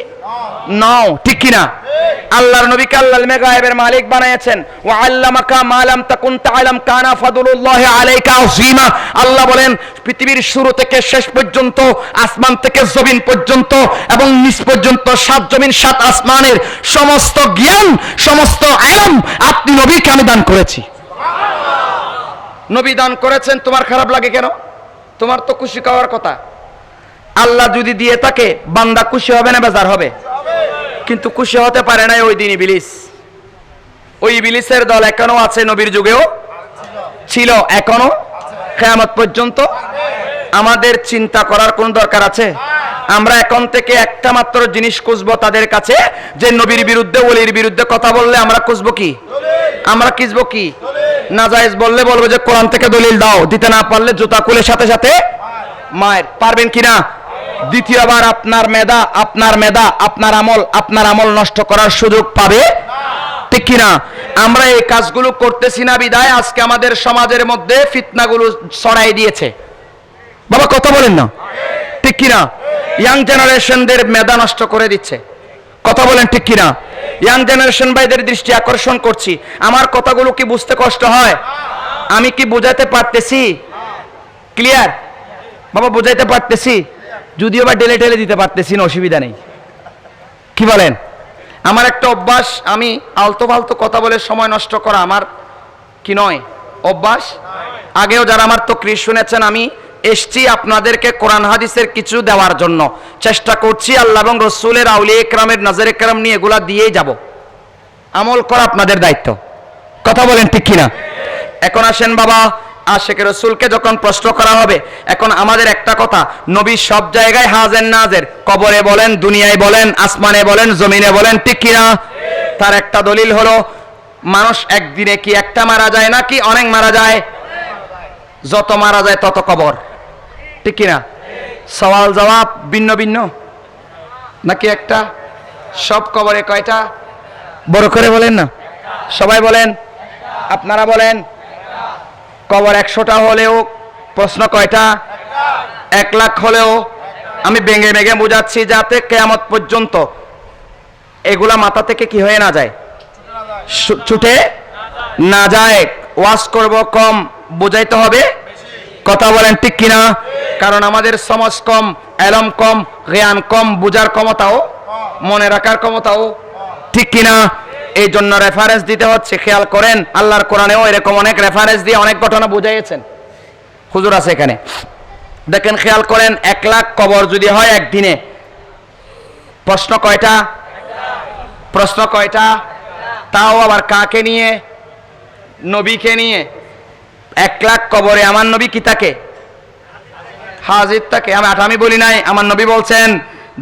নও, ঠিক কিনা? আল্লাহর নবীকে আল্লাহর ইলমে গায়েবের মালিক বানিয়েছেন। ওয়া আল্লামাকা মা লাম তাকুন তাআলাম কানা ফাদলুল্লাহি আলাইকা আযীমা। আল্লাহ বলেন পৃথিবীর শুরু থেকে শেষ পর্যন্ত, আসমান থেকে জমিন পর্যন্ত এবং নিচ পর্যন্ত, সাত জমিন সাত আসমানের সমস্ত জ্ঞান, সমস্ত ইলম আপনি নবীকে আমি দান করেছি। নবী দান করেছেন, তোমার খারাপ লাগে কেন? তোমার তো খুশি হওয়ার কথা। আল্লাহ যদি দিয়ে থাকে বান্দা খুশি হবে না বেজার হবে? কিন্তু খুশি হতে পারে না ওই দিন ইবলিস। ওই ইবলিসের দল এখনো আছে, নবীর যুগেও ছিল, এখনো কিয়ামত পর্যন্ত। আমাদের চিন্তা করার কোন দরকার আছে? আমরা এখন থেকে একটা মাত্র জিনিস খুঁজবো তাদের কাছে, যে নবীর বিরুদ্ধে ওলির বিরুদ্ধে কথা বললে আমরা খুঁজবো কি? আমরা খুঁজবো কি? নাজায়েজ বললে বলবো যে কোরআন থেকে দলিল দাও, দিতে না পারলে জুতা খুলে সাথে সাথে মায়ের। পারবেন কিনা? দ্বিতীয়বার আপনার মেধা, আপনার আমল নষ্ট করার সুযোগ পাবে, ঠিক কিনা? আমরা এই কাজগুলো করতেছি না বিদায় আজকে আমাদের সমাজের মধ্যে ফিতনাগুলো ছড়াই দিয়েছে। বাবা কথা বলেন না, ঠিক কিনা? ইয়াং জেনারেশনদের মেধা নষ্ট করে দিচ্ছে। কথা বলেন ঠিক কিনা? ইয়াং জেনারেশন ভাইদের দৃষ্টি আকর্ষণ করছি। আমার কথাগুলো কি বুঝতে কষ্ট হয়? আমি কি বোঝাতে পারতেছি? ক্লিয়ার? বাবা বোঝাইতে পারতেছি? যদিও বা ঢেলে ঢেলে দিতে পারতেছি না, অসুবিধা নেই। কি বলেন? আমার একটা অভ্যাস, আমি আলতো ফালতো কথা বলে সময় নষ্ট করা আমার কি নয়, অভ্যাস। আগেও যারা আমার তকরির শুনেছেন, আমি এসছি আপনাদেরকে কোরআন হাদিসের কিছু দেওয়ার জন্য, চেষ্টা করছি আল্লাহ এবং রসুলের, আউলিয়া ইকরামের নজরে কেরাম নিয়ে এগুলা দিয়েই যাব। আমল করা আপনাদের দায়িত্ব। কথা বলেন ঠিক কিনা? এখন আসেন বাবা, আশিক রসুলকে যখন প্রশ্ন করা হবে, এখন আমাদের একটা কথা, নবী সব জায়গায় হাজের নাজের, কবরে বলেন, দুনিয়ায় বলেন, আসমানে বলেন, জমিনে বলেন, ঠিক কিনা? তার একটা দলিল হলো, মানুষ একদিনে কি একটা মারা যায় নাকি অনেক মারা যায়? যত মারা যায় তত কবর, ঠিক কিনা? সওয়াল জবাব ভিন্ন ভিন্ন নাকি একটা? সব কবরে কয়টা? বড় করে বলেন না, সবাই বলেন, আপনারা বলেন। কবর 100টা হলেও প্রশ্ন কয়টা? 1 লাখ হলেও। আমি ভেঙে ভেঙে বোঝাচ্ছি যাতে কিয়ামত পর্যন্ত এগুলা মাথা থেকে কি হয়ে না যায়, ছুটে না যায়। ওয়াজ করব কম, বুঝাইতে হবে। কথা বলেন ঠিক কিনা? কারণ আমাদের সমাজ কম, এলম কম, জ্ঞান কম, বুঝার ক্ষমতাও, মনে রাখার ক্ষমতাও, ঠিক কিনা? এই জন্য রেফারেন্স দিতে হচ্ছে। খেয়াল করেন, আল্লাহর কোরআনেও এরকম অনেক রেফারেন্স দিয়ে অনেক ঘটনা বুঝাইয়েছেন। হুজুর আছে এখানে, দেখেন খেয়াল করেন। 1 লাখ কবর যদি হয় একদিনে, প্রশ্ন কয়টা? প্রশ্ন কয়টা? তাও আবার কাকে নিয়ে? নবীকে নিয়ে। 1 লাখ কবরে আমার নবী কি থাকে? হাজির থাকে। আমি বলি নাই, আমার নবী বলছেন।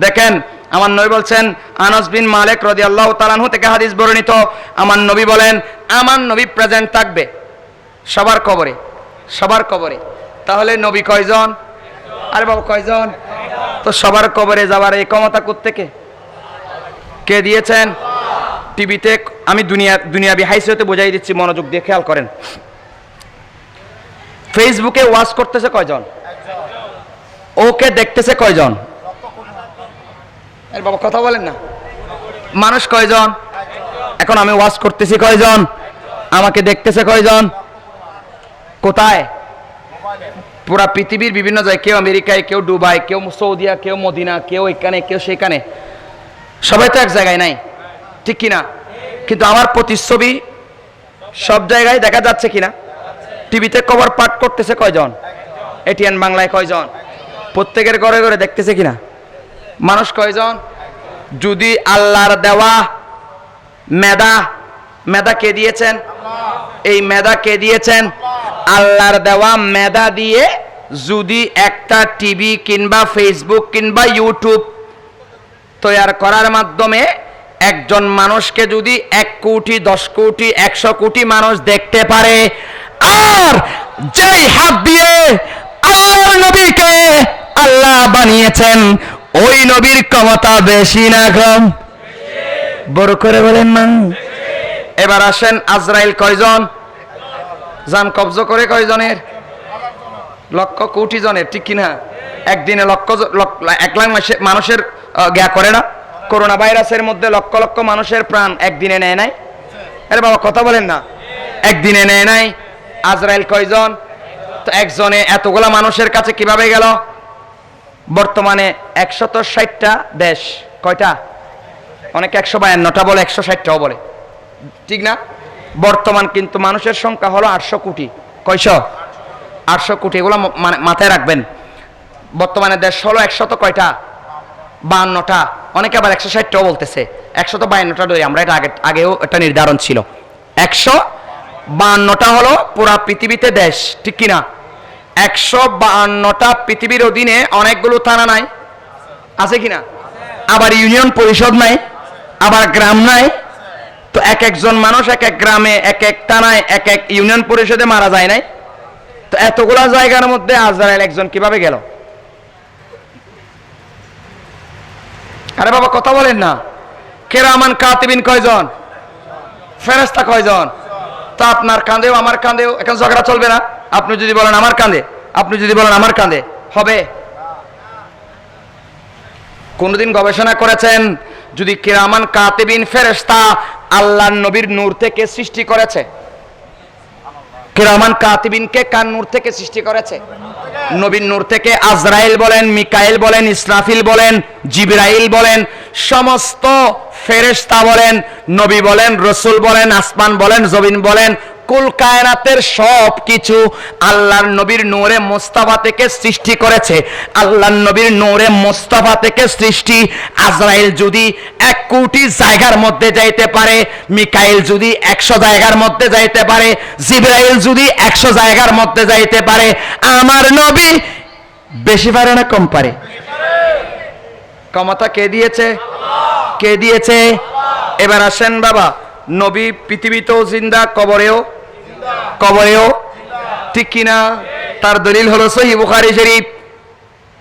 দেখেন আমার নবী বলছেন, আনাস বিন মালিক রাদিয়াল্লাহু তাআলা আনহু থেকে হাদিস বর্ণিত, আমার নবী বলেন, আমার নবী প্রেজেন্ট থাকবে সবার কবরে, সবার কবরে। তাহলে নবী কয়জন? আরে বাবা কয়জন? তো সবার কবরে যাওয়ার এই ক্ষমতা কোত্থেকে? কে দিয়েছেন? টিভিতে। আমি দুনিয়াবি হাইসিয়তে বোঝাই দিচ্ছি, মনোযোগ দিয়ে খেয়াল করেন। ফেসবুকে ওয়াজ করতেছে কয়জন? ওকে দেখতেছে কয়জন? বাবা কথা বলেন না, মানুষ কয়জন? এখন আমি ওয়াজ করতেছি কয়জন? আমাকে দেখতেছে কয়জন? কোথায়? পুরা পৃথিবীর বিভিন্ন জায়গায়, কেউ আমেরিকায়, কেউ দুবাই, কেউ সৌদিয়া, কেউ মদিনা, কেউ এখানে, কেউ সেখানে। সবাই তো এক জায়গায় নাই, ঠিক কিনা? কিন্তু আমার প্রতিচ্ছবি সব জায়গায় দেখা যাচ্ছে কিনা? টিভিতে খবর পাঠ করতেছে কয়জন? এটিএন বাংলায় কয়জন? প্রত্যেকের ঘরে ঘরে দেখতেছে কিনা? মানুষ কয়জন? যদি আল্লাহর দেওয়া মেধা কে দিয়েছেন? এই মেধা কে দিয়েছেন? আল্লাহর দেওয়া মেধা দিয়ে যদি একটা টিভি কিংবা ফেসবুক কিংবা ইউটিউব তৈরি করার মাধ্যমে একজন মানুষকে যদি 1 কোটি, 10 কোটি, 100 কোটি মানুষ দেখতে পারে, আর যেই হাত দিয়ে আল্লাহর নবীকে আল্লাহ বানিয়েছেন ওই নবীর ক্ষমতা বেশি না কম? বড় করে বলেন না। এবার আসেন, আজরাইল কয়জন? জান কবজ করে কয়জনের? লক্ষ কোটি জনের, ঠিক কিনা? একদিনে এক লাখ মানুষের জ্ঞা করে না? করোনা ভাইরাসের মধ্যে লক্ষ লক্ষ মানুষের প্রাণ একদিনে নেয় নাই? আরে বাবা কথা বলেন না। একদিনে নেয় নাই। আজরাইল কয়জন? তো একজনে এতগুলা মানুষের কাছে কিভাবে গেল? বর্তমানে 160টা দেশ, কয়টা? অনেক 152টা বলে, 160টাও বলে, ঠিক না? বর্তমান কিন্তু মানুষের সংখ্যা হলো 800 কোটি। কয়শো? 800 কোটি। এগুলো মাথায় রাখবেন। বর্তমানে দেশ হলো 152টা, অনেকে আবার 160টাও বলতেছে। 152টা ধরি আমরা, এটা আগেও একটা নির্ধারণ ছিল। 152টা হলো পুরা পৃথিবীতে দেশ, ঠিক কিনা? 152টা পৃথিবীর অধীনে অনেকগুলো থানা নাই, আছে কিনা? আবার ইউনিয়ন পরিষদ নাই, আবার গ্রাম নাই। তো এক একজন মানুষ এক এক গ্রামে, এক এক থানায়, এক এক ইউনিয়ন পরিষদে মারা যায় নাই? তো এতগুলা জায়গার মধ্যে আজরাইল একজন কিভাবে গেল? আরে বাবা কথা বলেন না। কিরামান কাতিবিন কয়জন? ফেরেশতা কয়জন? তা আপনার কাঁধেও আমার কাঁধেও এখন ঝগড়া চলবে না? আপনি যদি বলেন আমার কাঁধে, আপনি যদি বলেন আমার কাঁধে, হবে? কোনদিন গবেষণা করেছেন যদি কিরামান কাতিবিন ফেরেশতা আল্লাহর নবীর নূর থেকে সৃষ্টি করেছে? কিরামান কাতিবিনকে কার নূর থেকে সৃষ্টি করেছে? নবীর নূর থেকে। আজরাইল বলেন, মিকাইল বলেন, ইসরাফিল বলেন, জিবরাইল বলেন, সমস্ত ফেরেশতা বলেন, নবী বলেন, রসুল বলেন, আসমান বলেন, জমিন বলেন, কুল কায়নাতের সব কিছু আল্লাহর নবীর নূরে মুস্তাফা থেকে সৃষ্টি করেছে। আল্লাহর নবীর নূরে মুস্তাফা থেকে সৃষ্টি। আজরাইল যদি 1 কোটি জায়গার মধ্যে যাইতে পারে, মিকাইল যদি 100 জায়গার মধ্যে যাইতে পারে, জিবরাইল যদি 100 জায়গার মধ্যে যাইতে পারে, আমার নবী বেশি পারে না কম পারে? ক্ষমতা কে দিয়েছে? কে দিয়েছে? এবার আসেন বাবা, নবী পৃথিবীতেও জিন্দা, কবরেও, কবরেও, ঠিক কিনা? তার দলিল হলো সহিহ বুখারী শরীফ।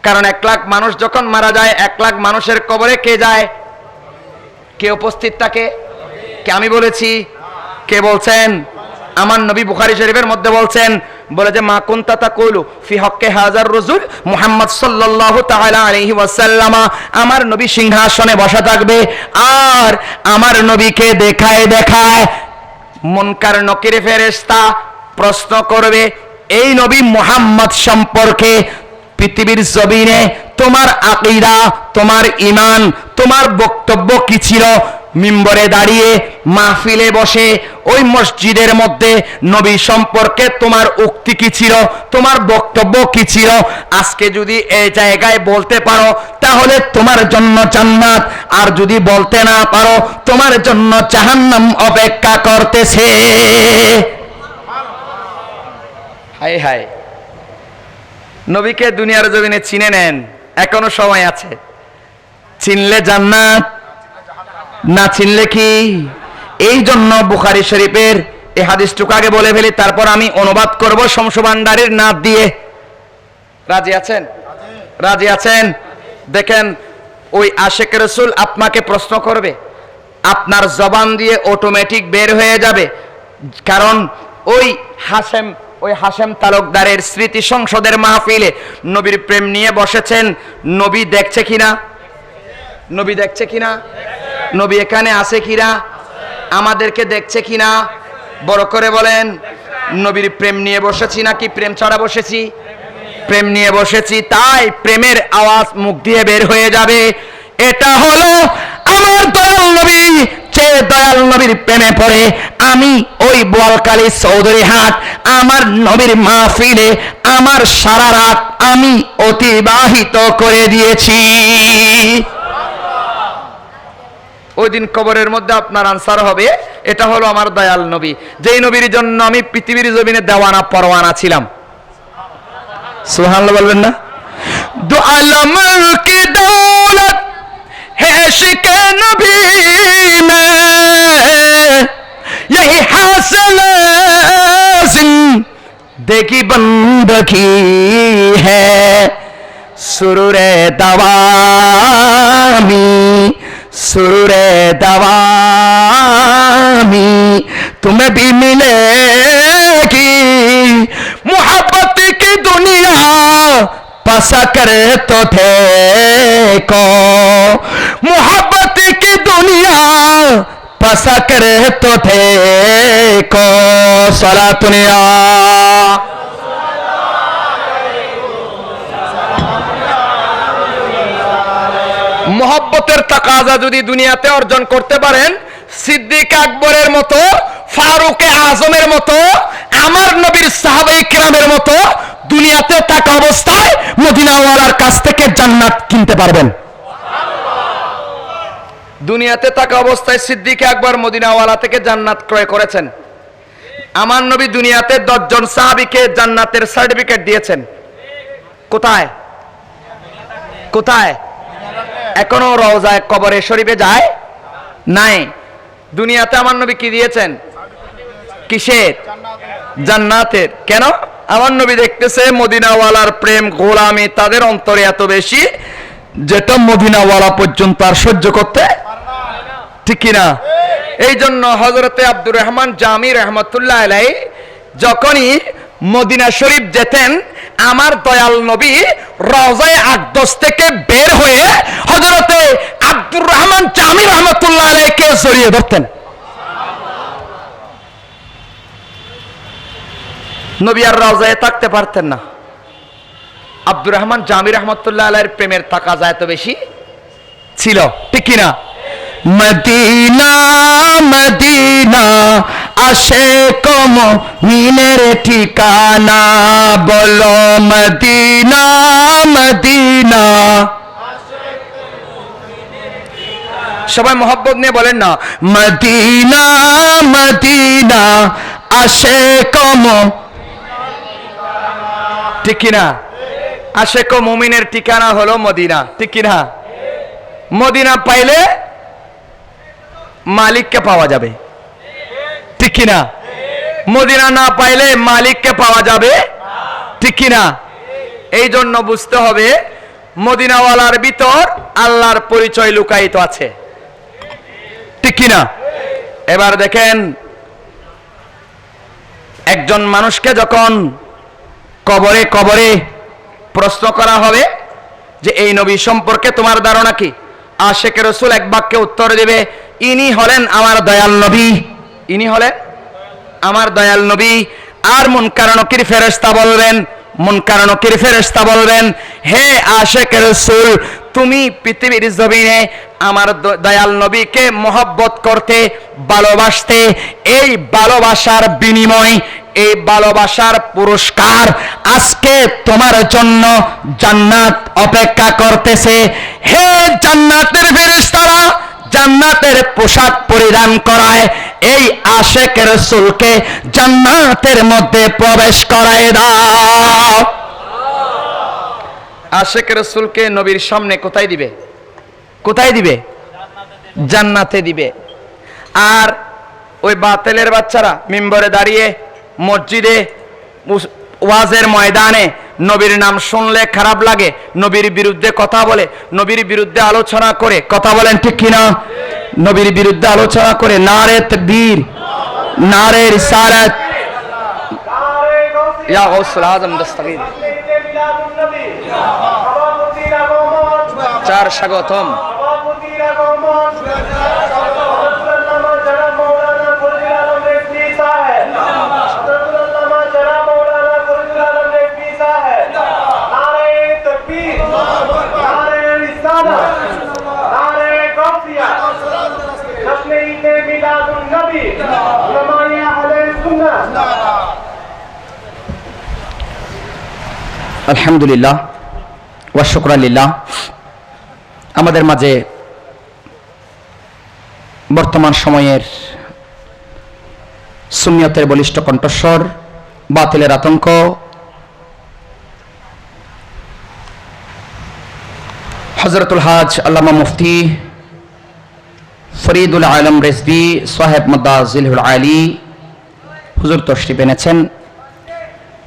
কারণ 1 লাখ মানুষ যখন মারা যায়, 1 লাখ মানুষের কবরে কে যায়? কে উপস্থিত থাকে? কে? আমি বলেছি? কে বলছেন? আমার নবী বুখারী শরীফের মধ্যে বলছেন, বলে যে মা কুনতা তাকুলু ফি হক্কে হাজার রাসূল মুহাম্মদ সাল্লাল্লাহু তাআলা আলাইহি ওয়াসাল্লাম, আমার নবী সিংহাসনে বসা থাকবে আর আমার নবীকে দেখায় দেখায় মুনকার নকির ফেরেশতা প্রশ্ন করবে এই নবী মুহাম্মদ সম্পর্কে, পৃথিবীর জমিনে তোমার আকীদা, তোমার ঈমান, তোমার বক্তব্য কি ছিল? মিম্বরে দাঁড়িয়ে, মাহফিলে বসে, ওই মসজিদের মধ্যে নবী সম্পর্কে তোমার উক্তি কি ছিল? তোমার বক্তব্য কি ছিল? আজকে যদি এই জায়গায় বলতে পারো তাহলে তোমার জন্য জান্নাত, আর যদি বলতে না পারো তোমার জন্য জাহান্নাম অপেক্ষা করতেছে। হায় হায়, নবীকে দুনিয়ার জমিনে চিনে নেন, এখনো সময় আছে। চিনলে জান্নাত, না চিনলে কি? এই জন্য বুখারী শরীফের এই হাদিসটুকু আগে বলে ফেলি, তারপর আমি অনুবাদ করব শমস ভান্ডারীর নাত দিয়ে। রাজি আছেন? রাজি আছেন? দেখেন, ওই আশেক রাসূল আপনাকে প্রশ্ন করবে, আপনার জবান দিয়ে অটোমেটিক বের হয়ে যাবে। কারণ ওই হাশেম তালুকদারের স্মৃতি সংসদের মাহফিলে নবীর প্রেম নিয়ে বসেছেন। নবী দেখছে কিনা? নবী দেখছে কিনা? নবী এখানে আছে কিনা? আমাদেরকে দেখছে কিনা? বড় করে বলেন। নবীর প্রেম নিয়ে বসেছি নাকি প্রেম ছাড়া বসেছি? প্রেম নিয়ে বসেছি, তাই প্রেমের আওয়াজ মুখ দিয়ে বের হয়ে যাবে। এটা হলো আমার দয়াল নবী। যে দয়াল নবীর প্রেমে পড়ে, আমি ওই বোয়ালখালী চৌধুরী হাট আমার নবীর মাহফিলে আমার সারা রাত আমি অতিবাহিত করে দিয়েছি। ওই দিন কবরের মধ্যে আপনার আনসার হবে, এটা হলো আমার দয়াল নবী, যেই নবীর জন্য আমি পৃথিবীর জমিনে দেওয়ানা পরওয়ানা ছিলাম। সুবহানাল্লাহ বলবেন না? দো আলম কি দৌলত है इश्क़ नबी में, यही हासिल देखी बंदगी है सुरूरे दवामी सुरूरे दवामी तुम्हें भी मिलेगी मोहब्बत की दुनिया पसा करे तो देखो मोहब्बत की दुनिया पसा करे तो देखो सला दुनिया मोहब्बतेर ताकाजा যদি দুনিয়াতে অর্জন করতে পারেন সিদ্দিক আকবরের মতো ফারুকে আজমের মতো আমার নবীর সাহাবায়ে কিরামের মতো দুনিয়াতে থাকা অবস্থায় মদিনাওয়ালার কাছ থেকে জান্নাত কিনতে পারবেন দুনিয়াতে থাকা অবস্থায় সিদ্দিক আকবর মদিনাওয়ালা থেকে জান্নাত ক্রয় করেছেন আমার নবী দুনিয়াতে 10 জন সাহাবীকে জান্নাতের সার্টিফিকেট দিয়েছেন কোথায় কোথায় এখনো রওজায়ে কবরে শরীফে যায় নাই দুনিয়াতে আমার নবী কি দিয়েছেন কিসের জান্নাতের কেন আমার নবী দেখতেছে মদিনাওয়ালার প্রেম গোলামি তাদের অন্তরে এত বেশি যেটা মদিনাওয়ালা পর্যন্ত আর সহ্য করতে ঠিক কি না এই জন্য হযরতে আব্দুর রহমান জামি রাহমাতুল্লাহ আলাইহি যখনই মদিনা শরীফ যেতেন আমার দয়াল নবী রওজায়ে আকদস থেকে বের হয়ে হযরতে আব্দুর রহমান জামি রাহমাতুল্লাহ আলাইহিকে জড়িয়ে ধরতেন নবী আর রওজায়ে থাকতে পারতেন না আব্দুর রহমান জামি রাহমাতুল্লাহ আলাইহির প্রেমের তাকাজা এত বেশি ছিল ঠিক কি না মদিনা মদিনা আশিক মুমিনের ঠিকানা বলো মদিনা মদিনা সবাই মোহাব্বত নিয়ে বলেন না মদিনা মদিনা আশিক ঠিক কি না আশিক মুমিনের ঠিকানা হলো মদিনা ঠিক কি না মদিনা পাইলে মালিককে পাওয়া যাবে ঠিক কি না মদিনা না পাইলে মালিককে পাওয়া যাবে ঠিক কি না এই জন্য বুঝতে হবে মদিনাওয়ালার ভিতর আল্লাহর পরিচয় লুকায়িত আছে ঠিক কি না এবার দেখেন একজন মানুষকে যখন কবরে কবরে প্রশ্ন করা হবে যে এই নবী সম্পর্কে তোমার ধারণা কি আশিক রাসূল এক বাক্যে উত্তর দেবে ইনি হলেন আমার দয়াল নবী ইনি হলেন আমার দয়াল নবী আর মুনকার নকির ফেরেশতা বলবেন মুনকার নকির ফেরেশতা বলবেন হে আশিক রাসূল তুমি পৃথিবীর জমিনে আমার দয়াল নবীকে মহব্বত করতে ভালোবাসতে এই ভালোবাসার বিনিময় এই ভালোবাসার পুরস্কার আজকে তোমার জন্য জান্নাত অপেক্ষা করতেছে হে জান্নাতের ফেরেশতারা জান্নাতের পোশাক পরিধান করায় এই আশিক রাসূলকে জান্নাতের মধ্যে প্রবেশ করায় দাও আশিক রাসূলকে নবীর সামনে কোথায় দিবে কোথায় দিবে জান্নাতে দিবে আর ওই বাতিলের বাচ্চারা মিম্বরে দাঁড়িয়ে মসজিদে ওয়াজের ময়দানে নবীর নাম শুনলে খারাপ লাগে নবীর বিরুদ্ধে কথা বলে নবীর বিরুদ্ধে আলোচনা করে কথা বলেন ঠিক কিনা নবীর বিরুদ্ধে আলোচনা করে নারে তাকবীর নারে রিসালাত ইয়া গাউসুল আজম দস্তগীর চার স্বাগতম আলহামদুলিল্লাহ ওয়া শুকরালিল্লাহ আমাদের মাঝে বর্তমান সময়ের সুন্নিয়তের বলিষ্ঠ কণ্ঠস্বর বাতিলের আতঙ্ক হযরতুল হাজ আল্লামা মুফতি ফরিদুল আলম রেজভী সাহেব মুদাজিলুল আলী হুজুর তশরিফ এনেছেন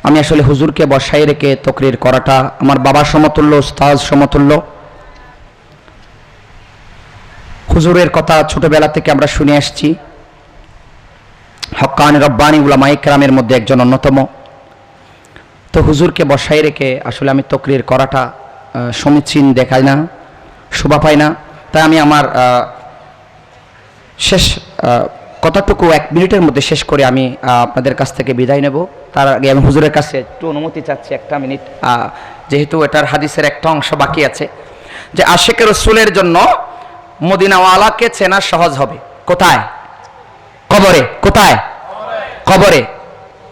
আমি আসলে হুজুরকে বসাই রেখে তকরির করাটা আমার বাবার সমতুল্য, উস্তাদ সমতুল্য। হুজুরের কথা ছোটবেলা থেকে আমরা শুনে আসছি। হক্কানি রব্বানি উলামায়ে কেরামের মধ্যে একজন অন্যতম। তো হুজুরকে বসাই রেখে আসলে আমি তকরির করাটা সমীচীন দেখাই না, শোভা পাই না। তাই আমি আমার শেষ কথাটুকু 1 মিনিটের মধ্যে শেষ করে আমি আপনাদের কাছ থেকে বিদায় নেব। তার আগে আমি হুজুরের কাছে একটু অনুমতি চাচ্ছি 1 মিনিট, যেহেতু এটার হাদিসের একটা অংশ বাকি আছে, যে আশিকে রাসূলের জন্য মদিনাওয়ালাকে চেনা সহজ হবে। কোথায়? কবরে। কোথায়? কবরে।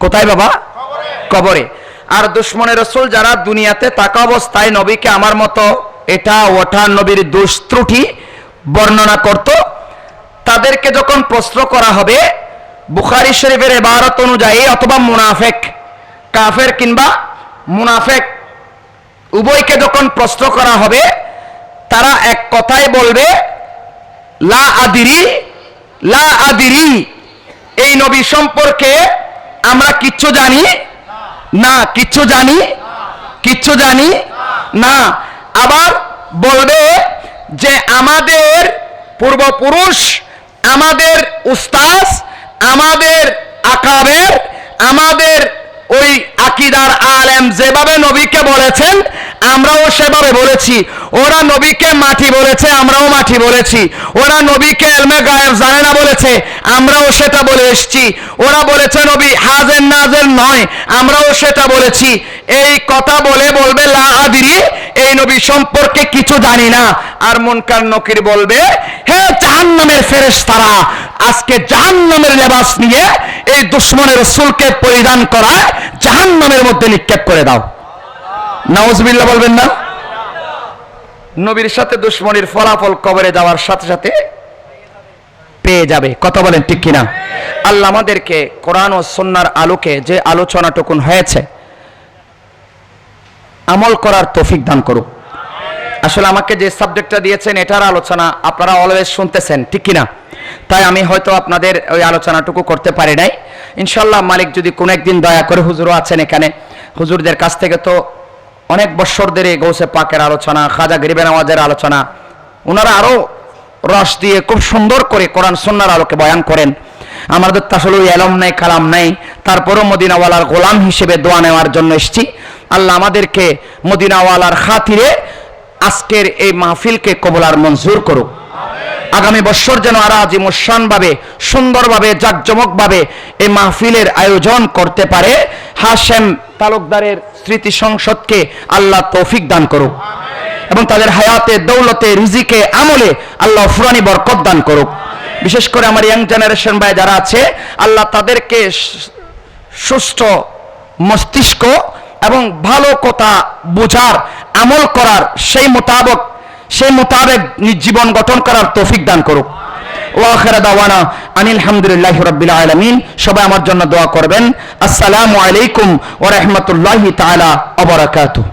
কোথায় বাবা? কবরে। আর দুশমনের রাসূল যারা দুনিয়াতে থাকা অবস্থায় নবীকে আমার মতো এটা ওঠা নবীর দোষ ত্রুটি বর্ণনা করত, তাদেরকে যখন প্রশ্ন করা হবে বুখারী শরীফের ইবারত অনুযায়ী, অথবা মুনাফিক, কাফের কিংবা মুনাফিক উভয়কে যখন প্রশ্ন করা হবে, তারা এক কথাই বলবে লা আদিরি, লা আদিরি। এই নবী সম্পর্কে আমরা কিচ্ছু জানি না, কিচ্ছু জানি, কিচ্ছু জানি না। আবার বলবে যে আমাদের পূর্বপুরুষ, আমাদের উস্তাদ, আমাদের আকাবের, আমাদের ওই আকীদার আলেম যেভাবে নবীকে বলেছেন আমরাও সেভাবে বলেছি। ওরা নবীকে মাটি বলেছে, আমরাও মাটি বলেছি। ওরা নবীকে ইলমে গায়েব জানে না বলেছে, আমরাও সেটা বলে এসেছি। ওরা বলেছে নবী হাজের নাজের নয়, আমরাও সেটা বলেছি। এই কথা বলে বলবে লা আদরি, এই নবী সম্পর্কে কিছু জানি না। আর মুনকার নকির বলবে হে জাহান্নামের ফেরেশতারা, আজকে জাহান্নামের লেবাস নিয়ে এই দুশমনের রাসূলকে পরিধান করায় জাহান্নামের মধ্যে নিক্ষেপ করে দাও। নাউজুবিল্লাহ বলবেন না? নবীর সাথে দুশমনির ফলাফল কবরে যাওয়ার সাথে সাথে পেয়ে যাবে। কথা বলেন ঠিক কিনা? আল্লাহ আমাদেরকে কোরআন ও সুন্নাহর আলোকে যে আলোচনাটুকুন হয়েছে আমল করার তৌফিক দান করুক। আসলে আমাকে যে সাবজেক্টটা দিয়েছেন এটার আলোচনা আপনারা অলওয়েজ শুনতেছেন, ঠিক কিনা? তাই আমি হয়তো আপনাদের ওই আলোচনাটুকু করতে পারি নাই। ইনশাল্লাহ মালিক যদি কোনো একদিন দয়া করে, হুজুরও আছেন এখানে, হুজুরদের কাছ থেকে তো অনেক বৎসর ধরে গৌসে পাকের আলোচনা, খাজা গরিবে নওয়াজের আলোচনা, ওনারা আরও রস দিয়ে খুব সুন্দর করে কোরআন সুন্নাহর আলোকে বয়ান করেন। আমাদের তো আসলে ওই এলম নাই, কালাম নাই, তারপরও মদিনাওয়ালার গোলাম হিসেবে দোয়া নেওয়ার জন্য এসেছি। আল্লাহ আমাদেরকে মদিনাওয়ালার খাতিরে আজকের এই মাহফিলকে কবুল আর মঞ্জুর করুক। আগামী বছর যেন আরো আজিমুশানভাবে, সুন্দরভাবে, জাঁকজমকভাবে এই মাহফিলের আয়োজন করতে পারে। হাশেম তালুকদারের স্মৃতি সংসদকে আল্লাহ তৌফিক দান করুক এবং তাদের হায়াতে, দৌলতে, রিজিকে, আমলে আল্লাহ ফুরানি বরকত দান করুক। বিশেষ করে আমার ইয়াং জেনারেশন ভাই যারা আছে, আল্লাহ তাদেরকে সুস্থ মস্তিষ্ক এবং ভালো কথা বোঝার, আমল করার, সেই মোতাবেক জীবন গঠন করার তৌফিক দান করুক। ওয়া আখিরা দাওয়ানা আনিল হামদুলিল্লাহি রাব্বিল আলামিন। সবাই আমার জন্য দোয়া করবেন। আসসালামু আলাইকুম ওয়া রাহমাতুল্লাহি তাআলা ওয়া বারাকাতুহু।